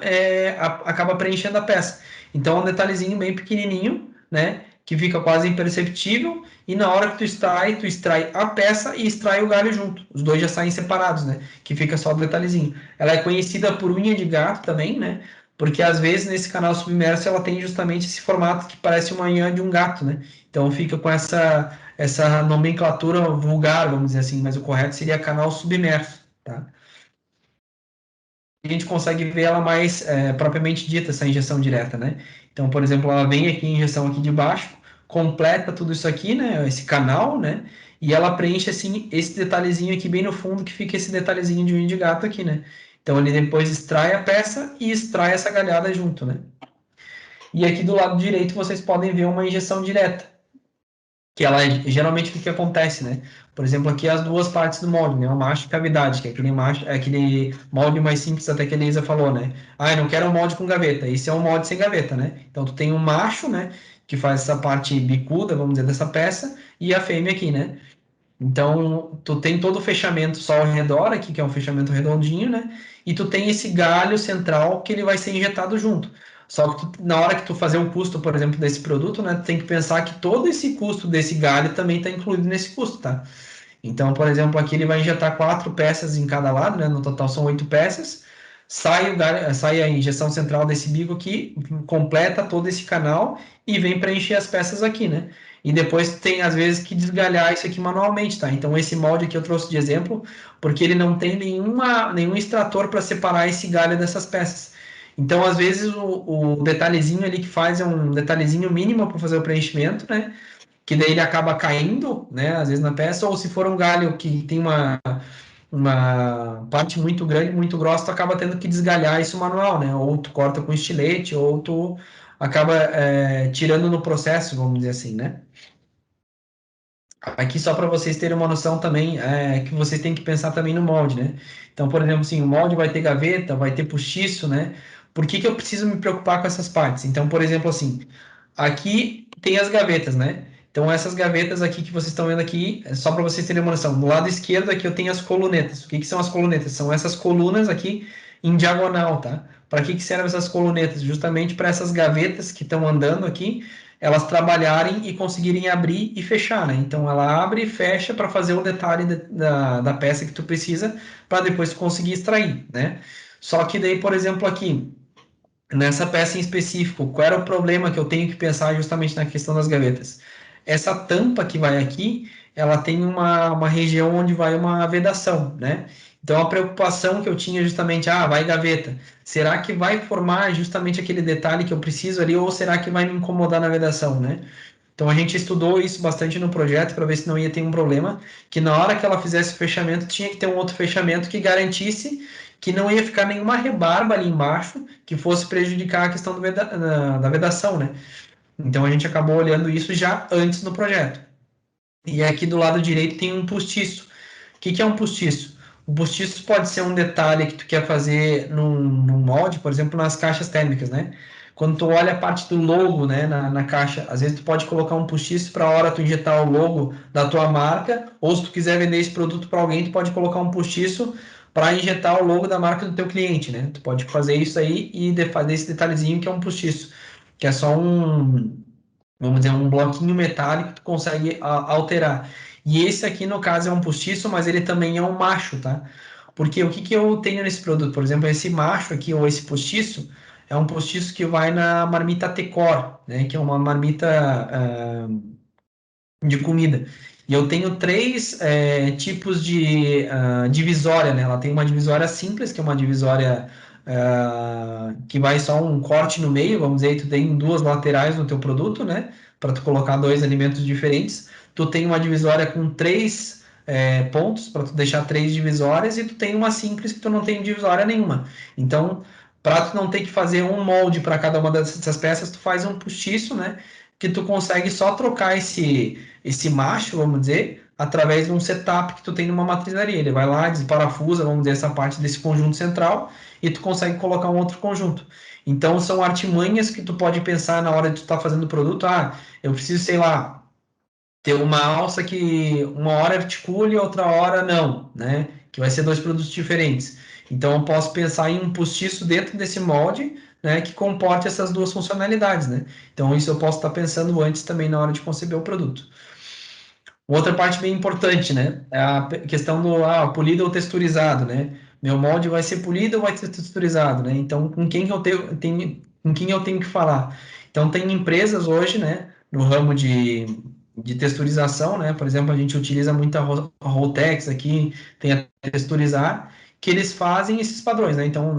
acaba preenchendo a peça. Então é um detalhezinho bem pequenininho, né? Que fica quase imperceptível e na hora que tu extrai a peça e extrai o galho junto. Os dois já saem separados, né? Que fica só o detalhezinho. Ela é conhecida por unha de gato também, né? Porque às vezes nesse canal submerso ela tem justamente esse formato que parece uma unha de um gato, né? Então fica com essa nomenclatura vulgar, vamos dizer assim, mas o correto seria canal submerso, tá? A gente consegue ver ela mais propriamente dita, essa injeção direta, né? Então, por exemplo, ela vem aqui, injeção aqui de baixo, completa tudo isso aqui, né? Esse canal, né? E ela preenche, assim, esse detalhezinho aqui bem no fundo, que fica esse detalhezinho de unha de gato aqui, né? Então, ele depois extrai a peça e extrai essa galhada junto, né? E aqui do lado direito vocês podem ver uma injeção direta, que ela geralmente o que acontece, né? Por exemplo, aqui as duas partes do molde, né? O macho e cavidade, que é aquele molde mais simples até que a Elisa falou, né? Ah, eu não quero um molde com gaveta. Esse é um molde sem gaveta, né? Então tu tem um macho, né? Que faz essa parte bicuda, vamos dizer, dessa peça, e a fêmea aqui, né? Então, tu tem todo o fechamento só ao redor aqui, que é um fechamento redondinho, né? E tu tem esse galho central que ele vai ser injetado junto. Só que na hora que tu fazer um custo, por exemplo, desse produto, né? Tu tem que pensar que todo esse custo desse galho também está incluído nesse custo, tá? Então, por exemplo, aqui ele vai injetar 4 peças em cada lado, né? No total são 8 peças. Sai a injeção central desse bico aqui, completa todo esse canal e vem preencher as peças aqui, né? E depois tem, às vezes, que desgalhar isso aqui manualmente, tá? Então, esse molde aqui eu trouxe de exemplo, porque ele não tem nenhum extrator para separar esse galho dessas peças. Então, às vezes, o detalhezinho ali que faz é um detalhezinho mínimo para fazer o preenchimento, né? Que daí ele acaba caindo, né? Às vezes na peça, ou se for um galho que tem uma parte muito grande, muito grossa, tu acaba tendo que desgalhar isso manual, né? Ou tu corta com estilete, ou tu acaba tirando no processo, vamos dizer assim, né? Aqui só para vocês terem uma noção também, que vocês têm que pensar também no molde, né? Então, por exemplo, assim, o molde vai ter gaveta, vai ter postiço, né? Por que que eu preciso me preocupar com essas partes? Então, por exemplo, assim, aqui tem as gavetas, né? Então, essas gavetas aqui que vocês estão vendo aqui, é só para vocês terem uma noção. Do lado esquerdo aqui eu tenho as colunetas. O que que são as colunetas? São essas colunas aqui em diagonal, tá? Para que que servem essas colunetas? Justamente para essas gavetas que estão andando aqui, elas trabalharem e conseguirem abrir e fechar, né? Então ela abre e fecha para fazer o detalhe da peça que tu precisa para depois tu conseguir extrair, né? Só que daí, por exemplo, aqui, nessa peça em específico, qual era o problema que eu tenho que pensar justamente na questão das gavetas? Essa tampa que vai aqui, ela tem uma região onde vai uma vedação, né? Então a preocupação que eu tinha justamente, vai gaveta. Será que vai formar justamente aquele detalhe que eu preciso ali, ou será que vai me incomodar na vedação, né? Então a gente estudou isso bastante no projeto para ver se não ia ter um problema, que na hora que ela fizesse o fechamento, tinha que ter um outro fechamento que garantisse que não ia ficar nenhuma rebarba ali embaixo que fosse prejudicar a questão da vedação, né? Então a gente acabou olhando isso já antes no projeto. E aqui do lado direito tem um postiço. O que que é um postiço? O postiço pode ser um detalhe que tu quer fazer num molde, por exemplo, nas caixas térmicas, né? Quando tu olha a parte do logo, né, na caixa, às vezes tu pode colocar um postiço para a hora tu injetar o logo da tua marca, ou se tu quiser vender esse produto para alguém, tu pode colocar um postiço para injetar o logo da marca do teu cliente, né? Tu pode fazer isso aí e fazer esse detalhezinho que é um postiço, que é só vamos dizer, um bloquinho metálico que tu consegue alterar. E esse aqui, no caso, é um postiço, mas ele também é um macho, tá? Porque o que que eu tenho nesse produto? Por exemplo, esse macho aqui, ou esse postiço, é um postiço que vai na marmita Tecor, né? Que é uma marmita de comida. E eu tenho três tipos de divisória, né? Ela tem uma divisória simples, que é uma divisória que vai só um corte no meio, vamos dizer, e tu tem duas laterais no teu produto, né? Para tu colocar dois alimentos diferentes. Tu tem uma divisória com três pontos, para tu deixar três divisórias, e tu tem uma simples que tu não tem divisória nenhuma. Então, para tu não ter que fazer um molde para cada uma dessas peças, tu faz um postiço, né? Que tu consegue só trocar esse macho, vamos dizer, através de um setup que tu tem numa matrizaria. Ele vai lá, desparafusa, vamos dizer, essa parte desse conjunto central e tu consegue colocar um outro conjunto. Então, são artimanhas que tu pode pensar na hora de tu estar fazendo o produto. Ah, eu preciso, sei lá, ter uma alça que uma hora articule, outra hora não, né? Que vai ser dois produtos diferentes. Então, eu posso pensar em um postiço dentro desse molde, né, que comporte essas duas funcionalidades, né? Então, isso eu posso estar pensando antes também na hora de conceber o produto. Outra parte bem importante, né? É a questão do polido ou texturizado, né? Meu molde vai ser polido ou vai ser texturizado, né? Então, com quem com quem eu tenho que falar? Então, tem empresas hoje, né, no ramo de texturização, né? Por exemplo, a gente utiliza muito a Rotex aqui, tem a Texturizar, que eles fazem esses padrões, né? Então,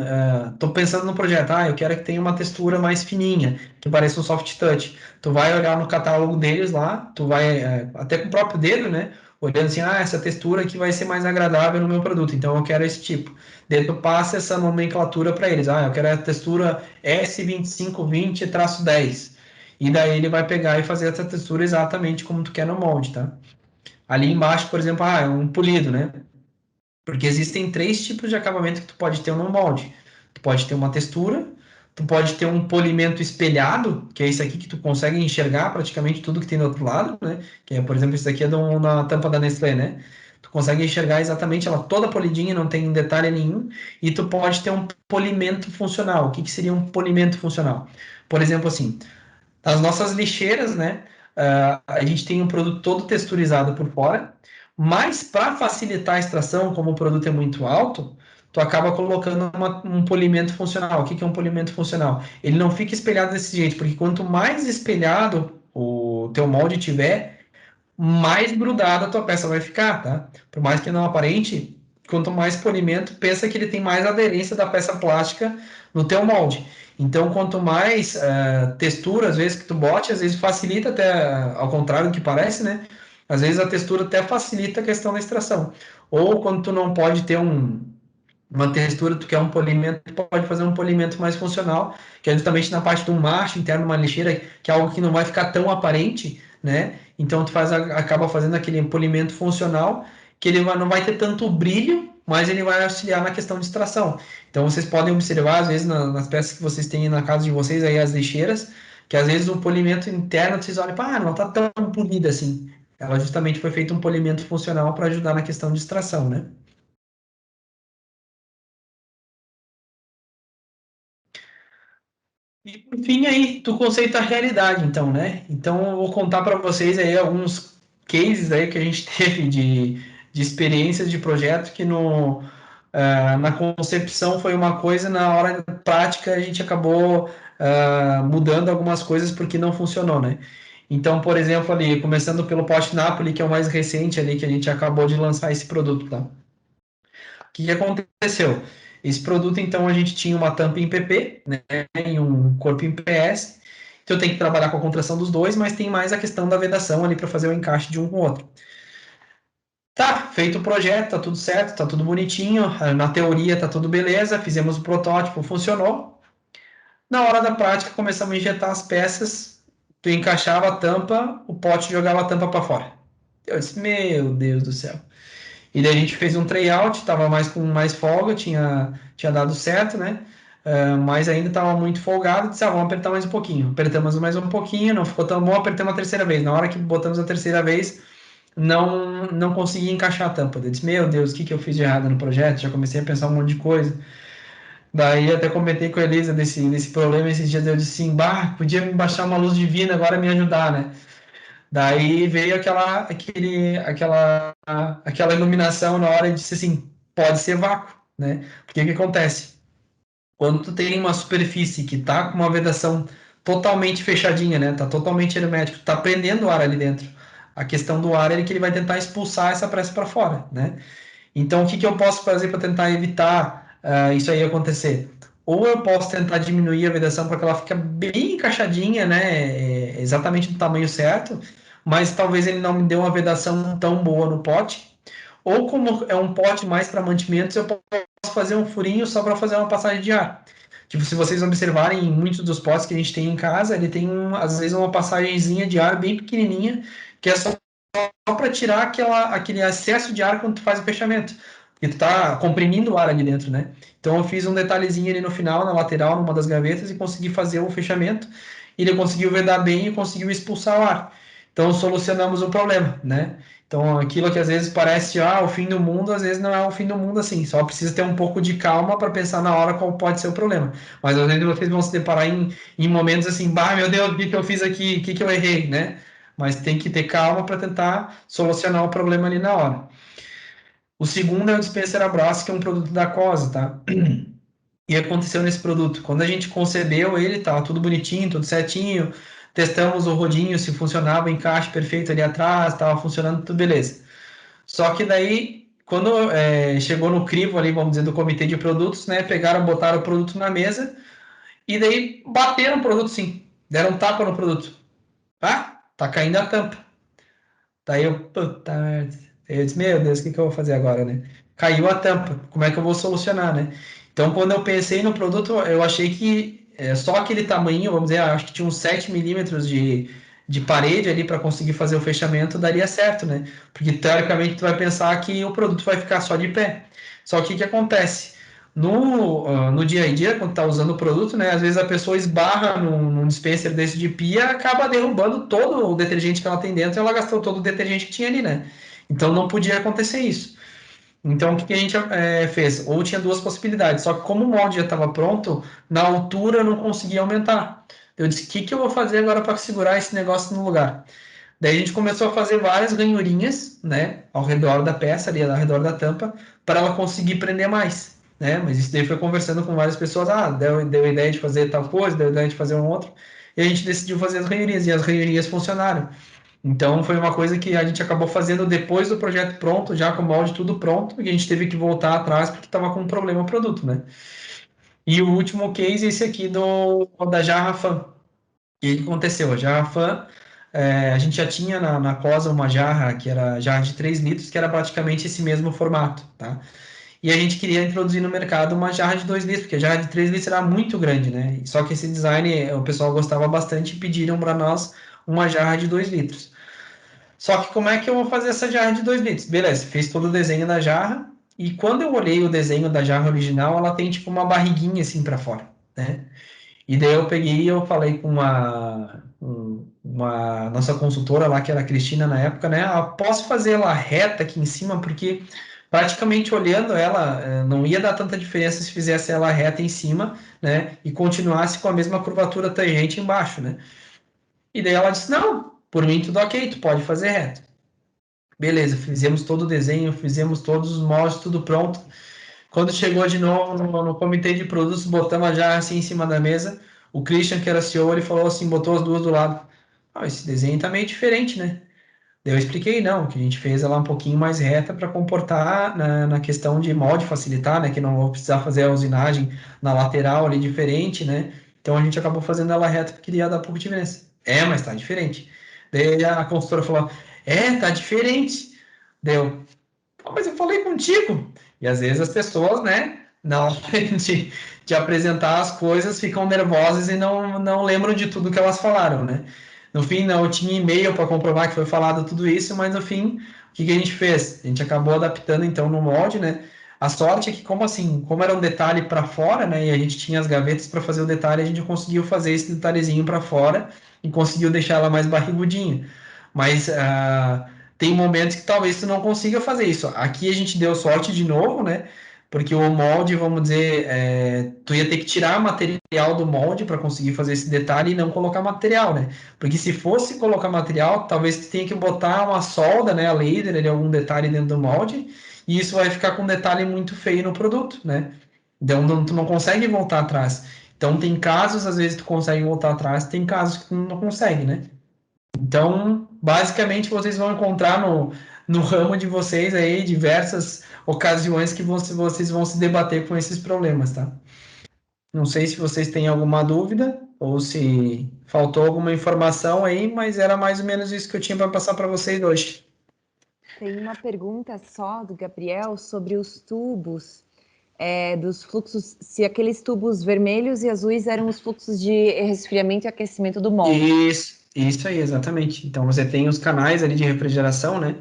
estou pensando no projeto, eu quero que tenha uma textura mais fininha, que pareça um soft touch. Tu vai olhar no catálogo deles lá, tu vai, até com o próprio dedo, né? Olhando assim, essa textura aqui vai ser mais agradável no meu produto, então eu quero esse tipo. Daí tu passa essa nomenclatura para eles, eu quero a textura S2520-10. E daí ele vai pegar e fazer essa textura exatamente como tu quer no molde, tá? Ali embaixo, por exemplo, é um polido, né? Porque existem três tipos de acabamento que tu pode ter no molde. Tu pode ter uma textura, tu pode ter um polimento espelhado, que é esse aqui que tu consegue enxergar praticamente tudo que tem do outro lado, né? Que é, por exemplo, esse daqui é na tampa da Nestlé, né? Tu consegue enxergar exatamente ela toda polidinha, não tem detalhe nenhum, e tu pode ter um polimento funcional. O que seria um polimento funcional? Por exemplo, assim, as nossas lixeiras, né? A gente tem um produto todo texturizado por fora, mas para facilitar a extração, como o produto é muito alto, tu acaba colocando um polimento funcional. O que é um polimento funcional? Ele não fica espelhado desse jeito, porque quanto mais espelhado o teu molde tiver, mais grudada a tua peça vai ficar, tá? Por mais que não aparente, quanto mais polimento, pensa que ele tem mais aderência da peça plástica no teu molde. Então, quanto mais textura, às vezes, que tu bote, às vezes facilita até, ao contrário do que parece, né? Às vezes a textura até facilita a questão da extração. Ou quando tu não pode ter uma textura, tu quer um polimento, tu pode fazer um polimento mais funcional, que é justamente na parte do macho interno, uma lixeira, que é algo que não vai ficar tão aparente, né? Então tu acaba fazendo aquele polimento funcional, que ele não vai ter tanto brilho, mas ele vai auxiliar na questão de extração. Então vocês podem observar, às vezes, nas peças que vocês têm na casa de vocês, aí as lixeiras, que às vezes o polimento interno, vocês olham, não tá tão polida assim. Ela justamente foi feito um polimento funcional para ajudar na questão de extração, né? E por fim aí, tu conceita a realidade, então, né? Então eu vou contar para vocês aí alguns cases aí que a gente teve de experiências de projeto que na concepção foi uma coisa, na hora prática a gente acabou mudando algumas coisas porque não funcionou, né? Então, por exemplo, ali, começando pelo Pote Napoli, que é o mais recente ali, que a gente acabou de lançar esse produto, tá? O que aconteceu? Esse produto, então, a gente tinha uma tampa em PP, né, e um corpo em PS, então tem que trabalhar com a contração dos dois, mas tem mais a questão da vedação ali para fazer o encaixe de um com o outro. Tá, feito o projeto, tá tudo certo, tá tudo bonitinho, na teoria tá tudo beleza, fizemos o protótipo, funcionou. Na hora da prática, começamos a injetar as peças, tu encaixava a tampa, o pote jogava a tampa para fora. Eu disse, meu Deus do céu. E daí a gente fez um tryout, estava com mais folga, tinha dado certo, né? Mas ainda estava muito folgado, disse, vamos apertar mais um pouquinho. Apertamos mais um pouquinho, não ficou tão bom, apertamos a terceira vez. Na hora que botamos a terceira vez, não consegui encaixar a tampa. Eu disse, meu Deus, o que eu fiz de errado no projeto? Já comecei a pensar um monte de coisa. Daí até comentei com a Elisa desse problema esses dias, eu disse assim, podia me baixar uma luz divina agora me ajudar, né? Daí veio aquela iluminação na hora e disse assim, pode ser vácuo, né? Porque o que acontece? quando tu tem uma superfície que tá com uma vedação totalmente fechadinha, né? Tá totalmente hermético, tá prendendo o ar ali dentro. A questão do ar é que ele vai tentar expulsar essa pressa para fora, né? Então, o que eu posso fazer para tentar evitar isso aí acontecer? Ou eu posso tentar diminuir a vedação para que ela fique bem encaixadinha, né? Exatamente do tamanho certo, mas talvez ele não me dê uma vedação tão boa no pote. Ou como é um pote mais para mantimentos, eu posso fazer um furinho só para fazer uma passagem de ar. Tipo, se vocês observarem, em muitos dos potes que a gente tem em casa, ele tem, às vezes, uma passagenzinha de ar bem pequenininha, que é só para tirar aquele excesso de ar quando tu faz o fechamento. Porque tu tá comprimindo o ar ali dentro, né? Então eu fiz um detalhezinho ali no final, na lateral, numa das gavetas, e consegui fazer o fechamento. E ele conseguiu vedar bem e conseguiu expulsar o ar. Então solucionamos o problema, né? Então aquilo que às vezes parece o fim do mundo, às vezes não é o fim do mundo assim. Só precisa ter um pouco de calma para pensar na hora qual pode ser o problema. Mas às vezes vocês vão se deparar em momentos assim, meu Deus, o que eu fiz aqui? O que eu errei, né? Mas tem que ter calma para tentar solucionar o problema ali na hora. O segundo é o dispenser Abras, que é um produto da Cosa, tá? E aconteceu nesse produto. Quando a gente concebeu ele, tava tudo bonitinho, tudo certinho, testamos o rodinho, se funcionava, o encaixe perfeito ali atrás, estava funcionando, tudo beleza. Só que daí, quando chegou no crivo ali, vamos dizer, do comitê de produtos, né, pegaram, botaram o produto na mesa, e daí bateram o produto sim, deram um tapa no produto. Tá caindo a tampa. Daí puta merda. Eu disse, meu Deus, o que eu vou fazer agora, né? Caiu a tampa, como é que eu vou solucionar, né? Então, quando eu pensei no produto, eu achei que só aquele tamanho, vamos dizer, acho que tinha uns 7 milímetros de parede ali para conseguir fazer o fechamento, daria certo, né? Porque, teoricamente, tu vai pensar que o produto vai ficar só de pé. Só que o que acontece? No dia a dia, quando tá usando o produto, né? Às vezes a pessoa esbarra num dispenser desse de pia, acaba derrubando todo o detergente que ela tem dentro, e ela gastou todo o detergente que tinha ali, né? Então não podia acontecer isso. Então o que a gente fez? Ou tinha duas possibilidades, só que como o molde já estava pronto, na altura eu não conseguia aumentar. Eu disse, o que eu vou fazer agora para segurar esse negócio no lugar? Daí a gente começou a fazer várias ranhurinhas, né, ao redor da peça, ali ao redor da tampa, para ela conseguir prender mais, né? Mas isso daí foi conversando com várias pessoas, deu a ideia de fazer tal coisa, deu a ideia de fazer um outro, e a gente decidiu fazer as ranhurinhas, e as ranhurinhas funcionaram. Então foi uma coisa que a gente acabou fazendo depois do projeto pronto, já com o molde tudo pronto, e a gente teve que voltar atrás porque estava com um problema o produto, né? E o último case é esse aqui da Jarra Fan. O que aconteceu? A Jarra Fan, a gente já tinha na Cosa uma jarra, que era jarra de 3 litros, que era praticamente esse mesmo formato, tá? E a gente queria introduzir no mercado uma jarra de 2 litros, porque a jarra de 3 litros era muito grande, né? Só que esse design o pessoal gostava bastante e pediram para nós uma jarra de 2 litros. Só que como é que eu vou fazer essa jarra de 2 litros? Beleza, fiz todo o desenho da jarra, e quando eu olhei o desenho da jarra original, ela tem tipo uma barriguinha assim para fora, né? E daí eu peguei e eu falei com uma nossa consultora lá, que era a Cristina na época, né? Posso fazer ela reta aqui em cima, porque praticamente olhando ela, não ia dar tanta diferença se fizesse ela reta em cima, né? E continuasse com a mesma curvatura tangente embaixo, né? E daí ela disse, não, por mim tudo ok, tu pode fazer reto. Beleza, fizemos todo o desenho, fizemos todos os moldes, tudo pronto. Quando chegou de novo no comitê de produtos, botamos a jarra assim em cima da mesa. O Christian, que era CEO, ele falou assim, botou as duas do lado. Esse desenho tá meio diferente, né? Daí eu expliquei, não, que a gente fez ela um pouquinho mais reta para comportar na questão de molde, facilitar, né? Que não vou precisar fazer a usinagem na lateral ali diferente, né? Então a gente acabou fazendo ela reta porque ia dar pouco de diferença. Mas tá diferente. Daí a consultora falou, tá diferente. Deu, mas eu falei contigo. E às vezes as pessoas, né, na hora de apresentar as coisas, ficam nervosas e não lembram de tudo que elas falaram, né? No fim, não tinha e-mail para comprovar que foi falado tudo isso, mas no fim, o que a gente fez? A gente acabou adaptando então no molde, né? A sorte é que, como era um detalhe para fora, né, e a gente tinha as gavetas para fazer o detalhe, a gente conseguiu fazer esse detalhezinho para fora e conseguiu deixar ela mais barrigudinha. Mas tem momentos que talvez tu não consiga fazer isso. Aqui a gente deu sorte de novo, né? Porque o molde, vamos dizer, tu ia ter que tirar material do molde para conseguir fazer esse detalhe e não colocar material, né? Porque se fosse colocar material, talvez tu tenha que botar uma solda, né, a laser, ali, algum detalhe dentro do molde, e isso vai ficar com um detalhe muito feio no produto, né? Então, tu não consegue voltar atrás. Então, tem casos, às vezes, tu consegue voltar atrás, tem casos que tu não consegue, né? Então, basicamente, vocês vão encontrar no ramo de vocês aí diversas ocasiões que vocês vão se debater com esses problemas, tá? Não sei se vocês têm alguma dúvida ou se faltou alguma informação aí, mas era mais ou menos isso que eu tinha para passar para vocês hoje. Tem uma pergunta só do Gabriel sobre os tubos, dos fluxos, se aqueles tubos vermelhos e azuis eram os fluxos de resfriamento e aquecimento do molde. Isso aí, exatamente. Então, você tem os canais ali de refrigeração, né?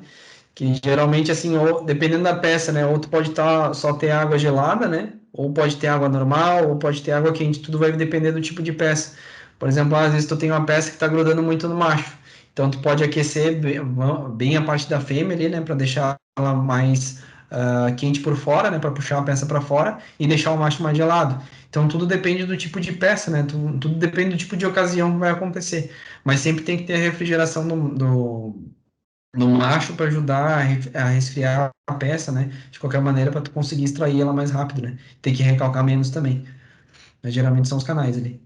Que geralmente, assim, ou, dependendo da peça, né? Ou tu pode só ter água gelada, né? Ou pode ter água normal, ou pode ter água quente. Tudo vai depender do tipo de peça. Por exemplo, às vezes tu tem uma peça que está grudando muito no macho. Então, tu pode aquecer bem a parte da fêmea ali, né? Para deixar ela mais quente por fora, né? Para puxar a peça para fora e deixar o macho mais gelado. Então, tudo depende do tipo de peça, né? Tudo depende do tipo de ocasião que vai acontecer. Mas sempre tem que ter a refrigeração no macho para ajudar a resfriar a peça, né? De qualquer maneira, para tu conseguir extrair ela mais rápido, né? Tem que recalcar menos também. Mas geralmente são os canais ali.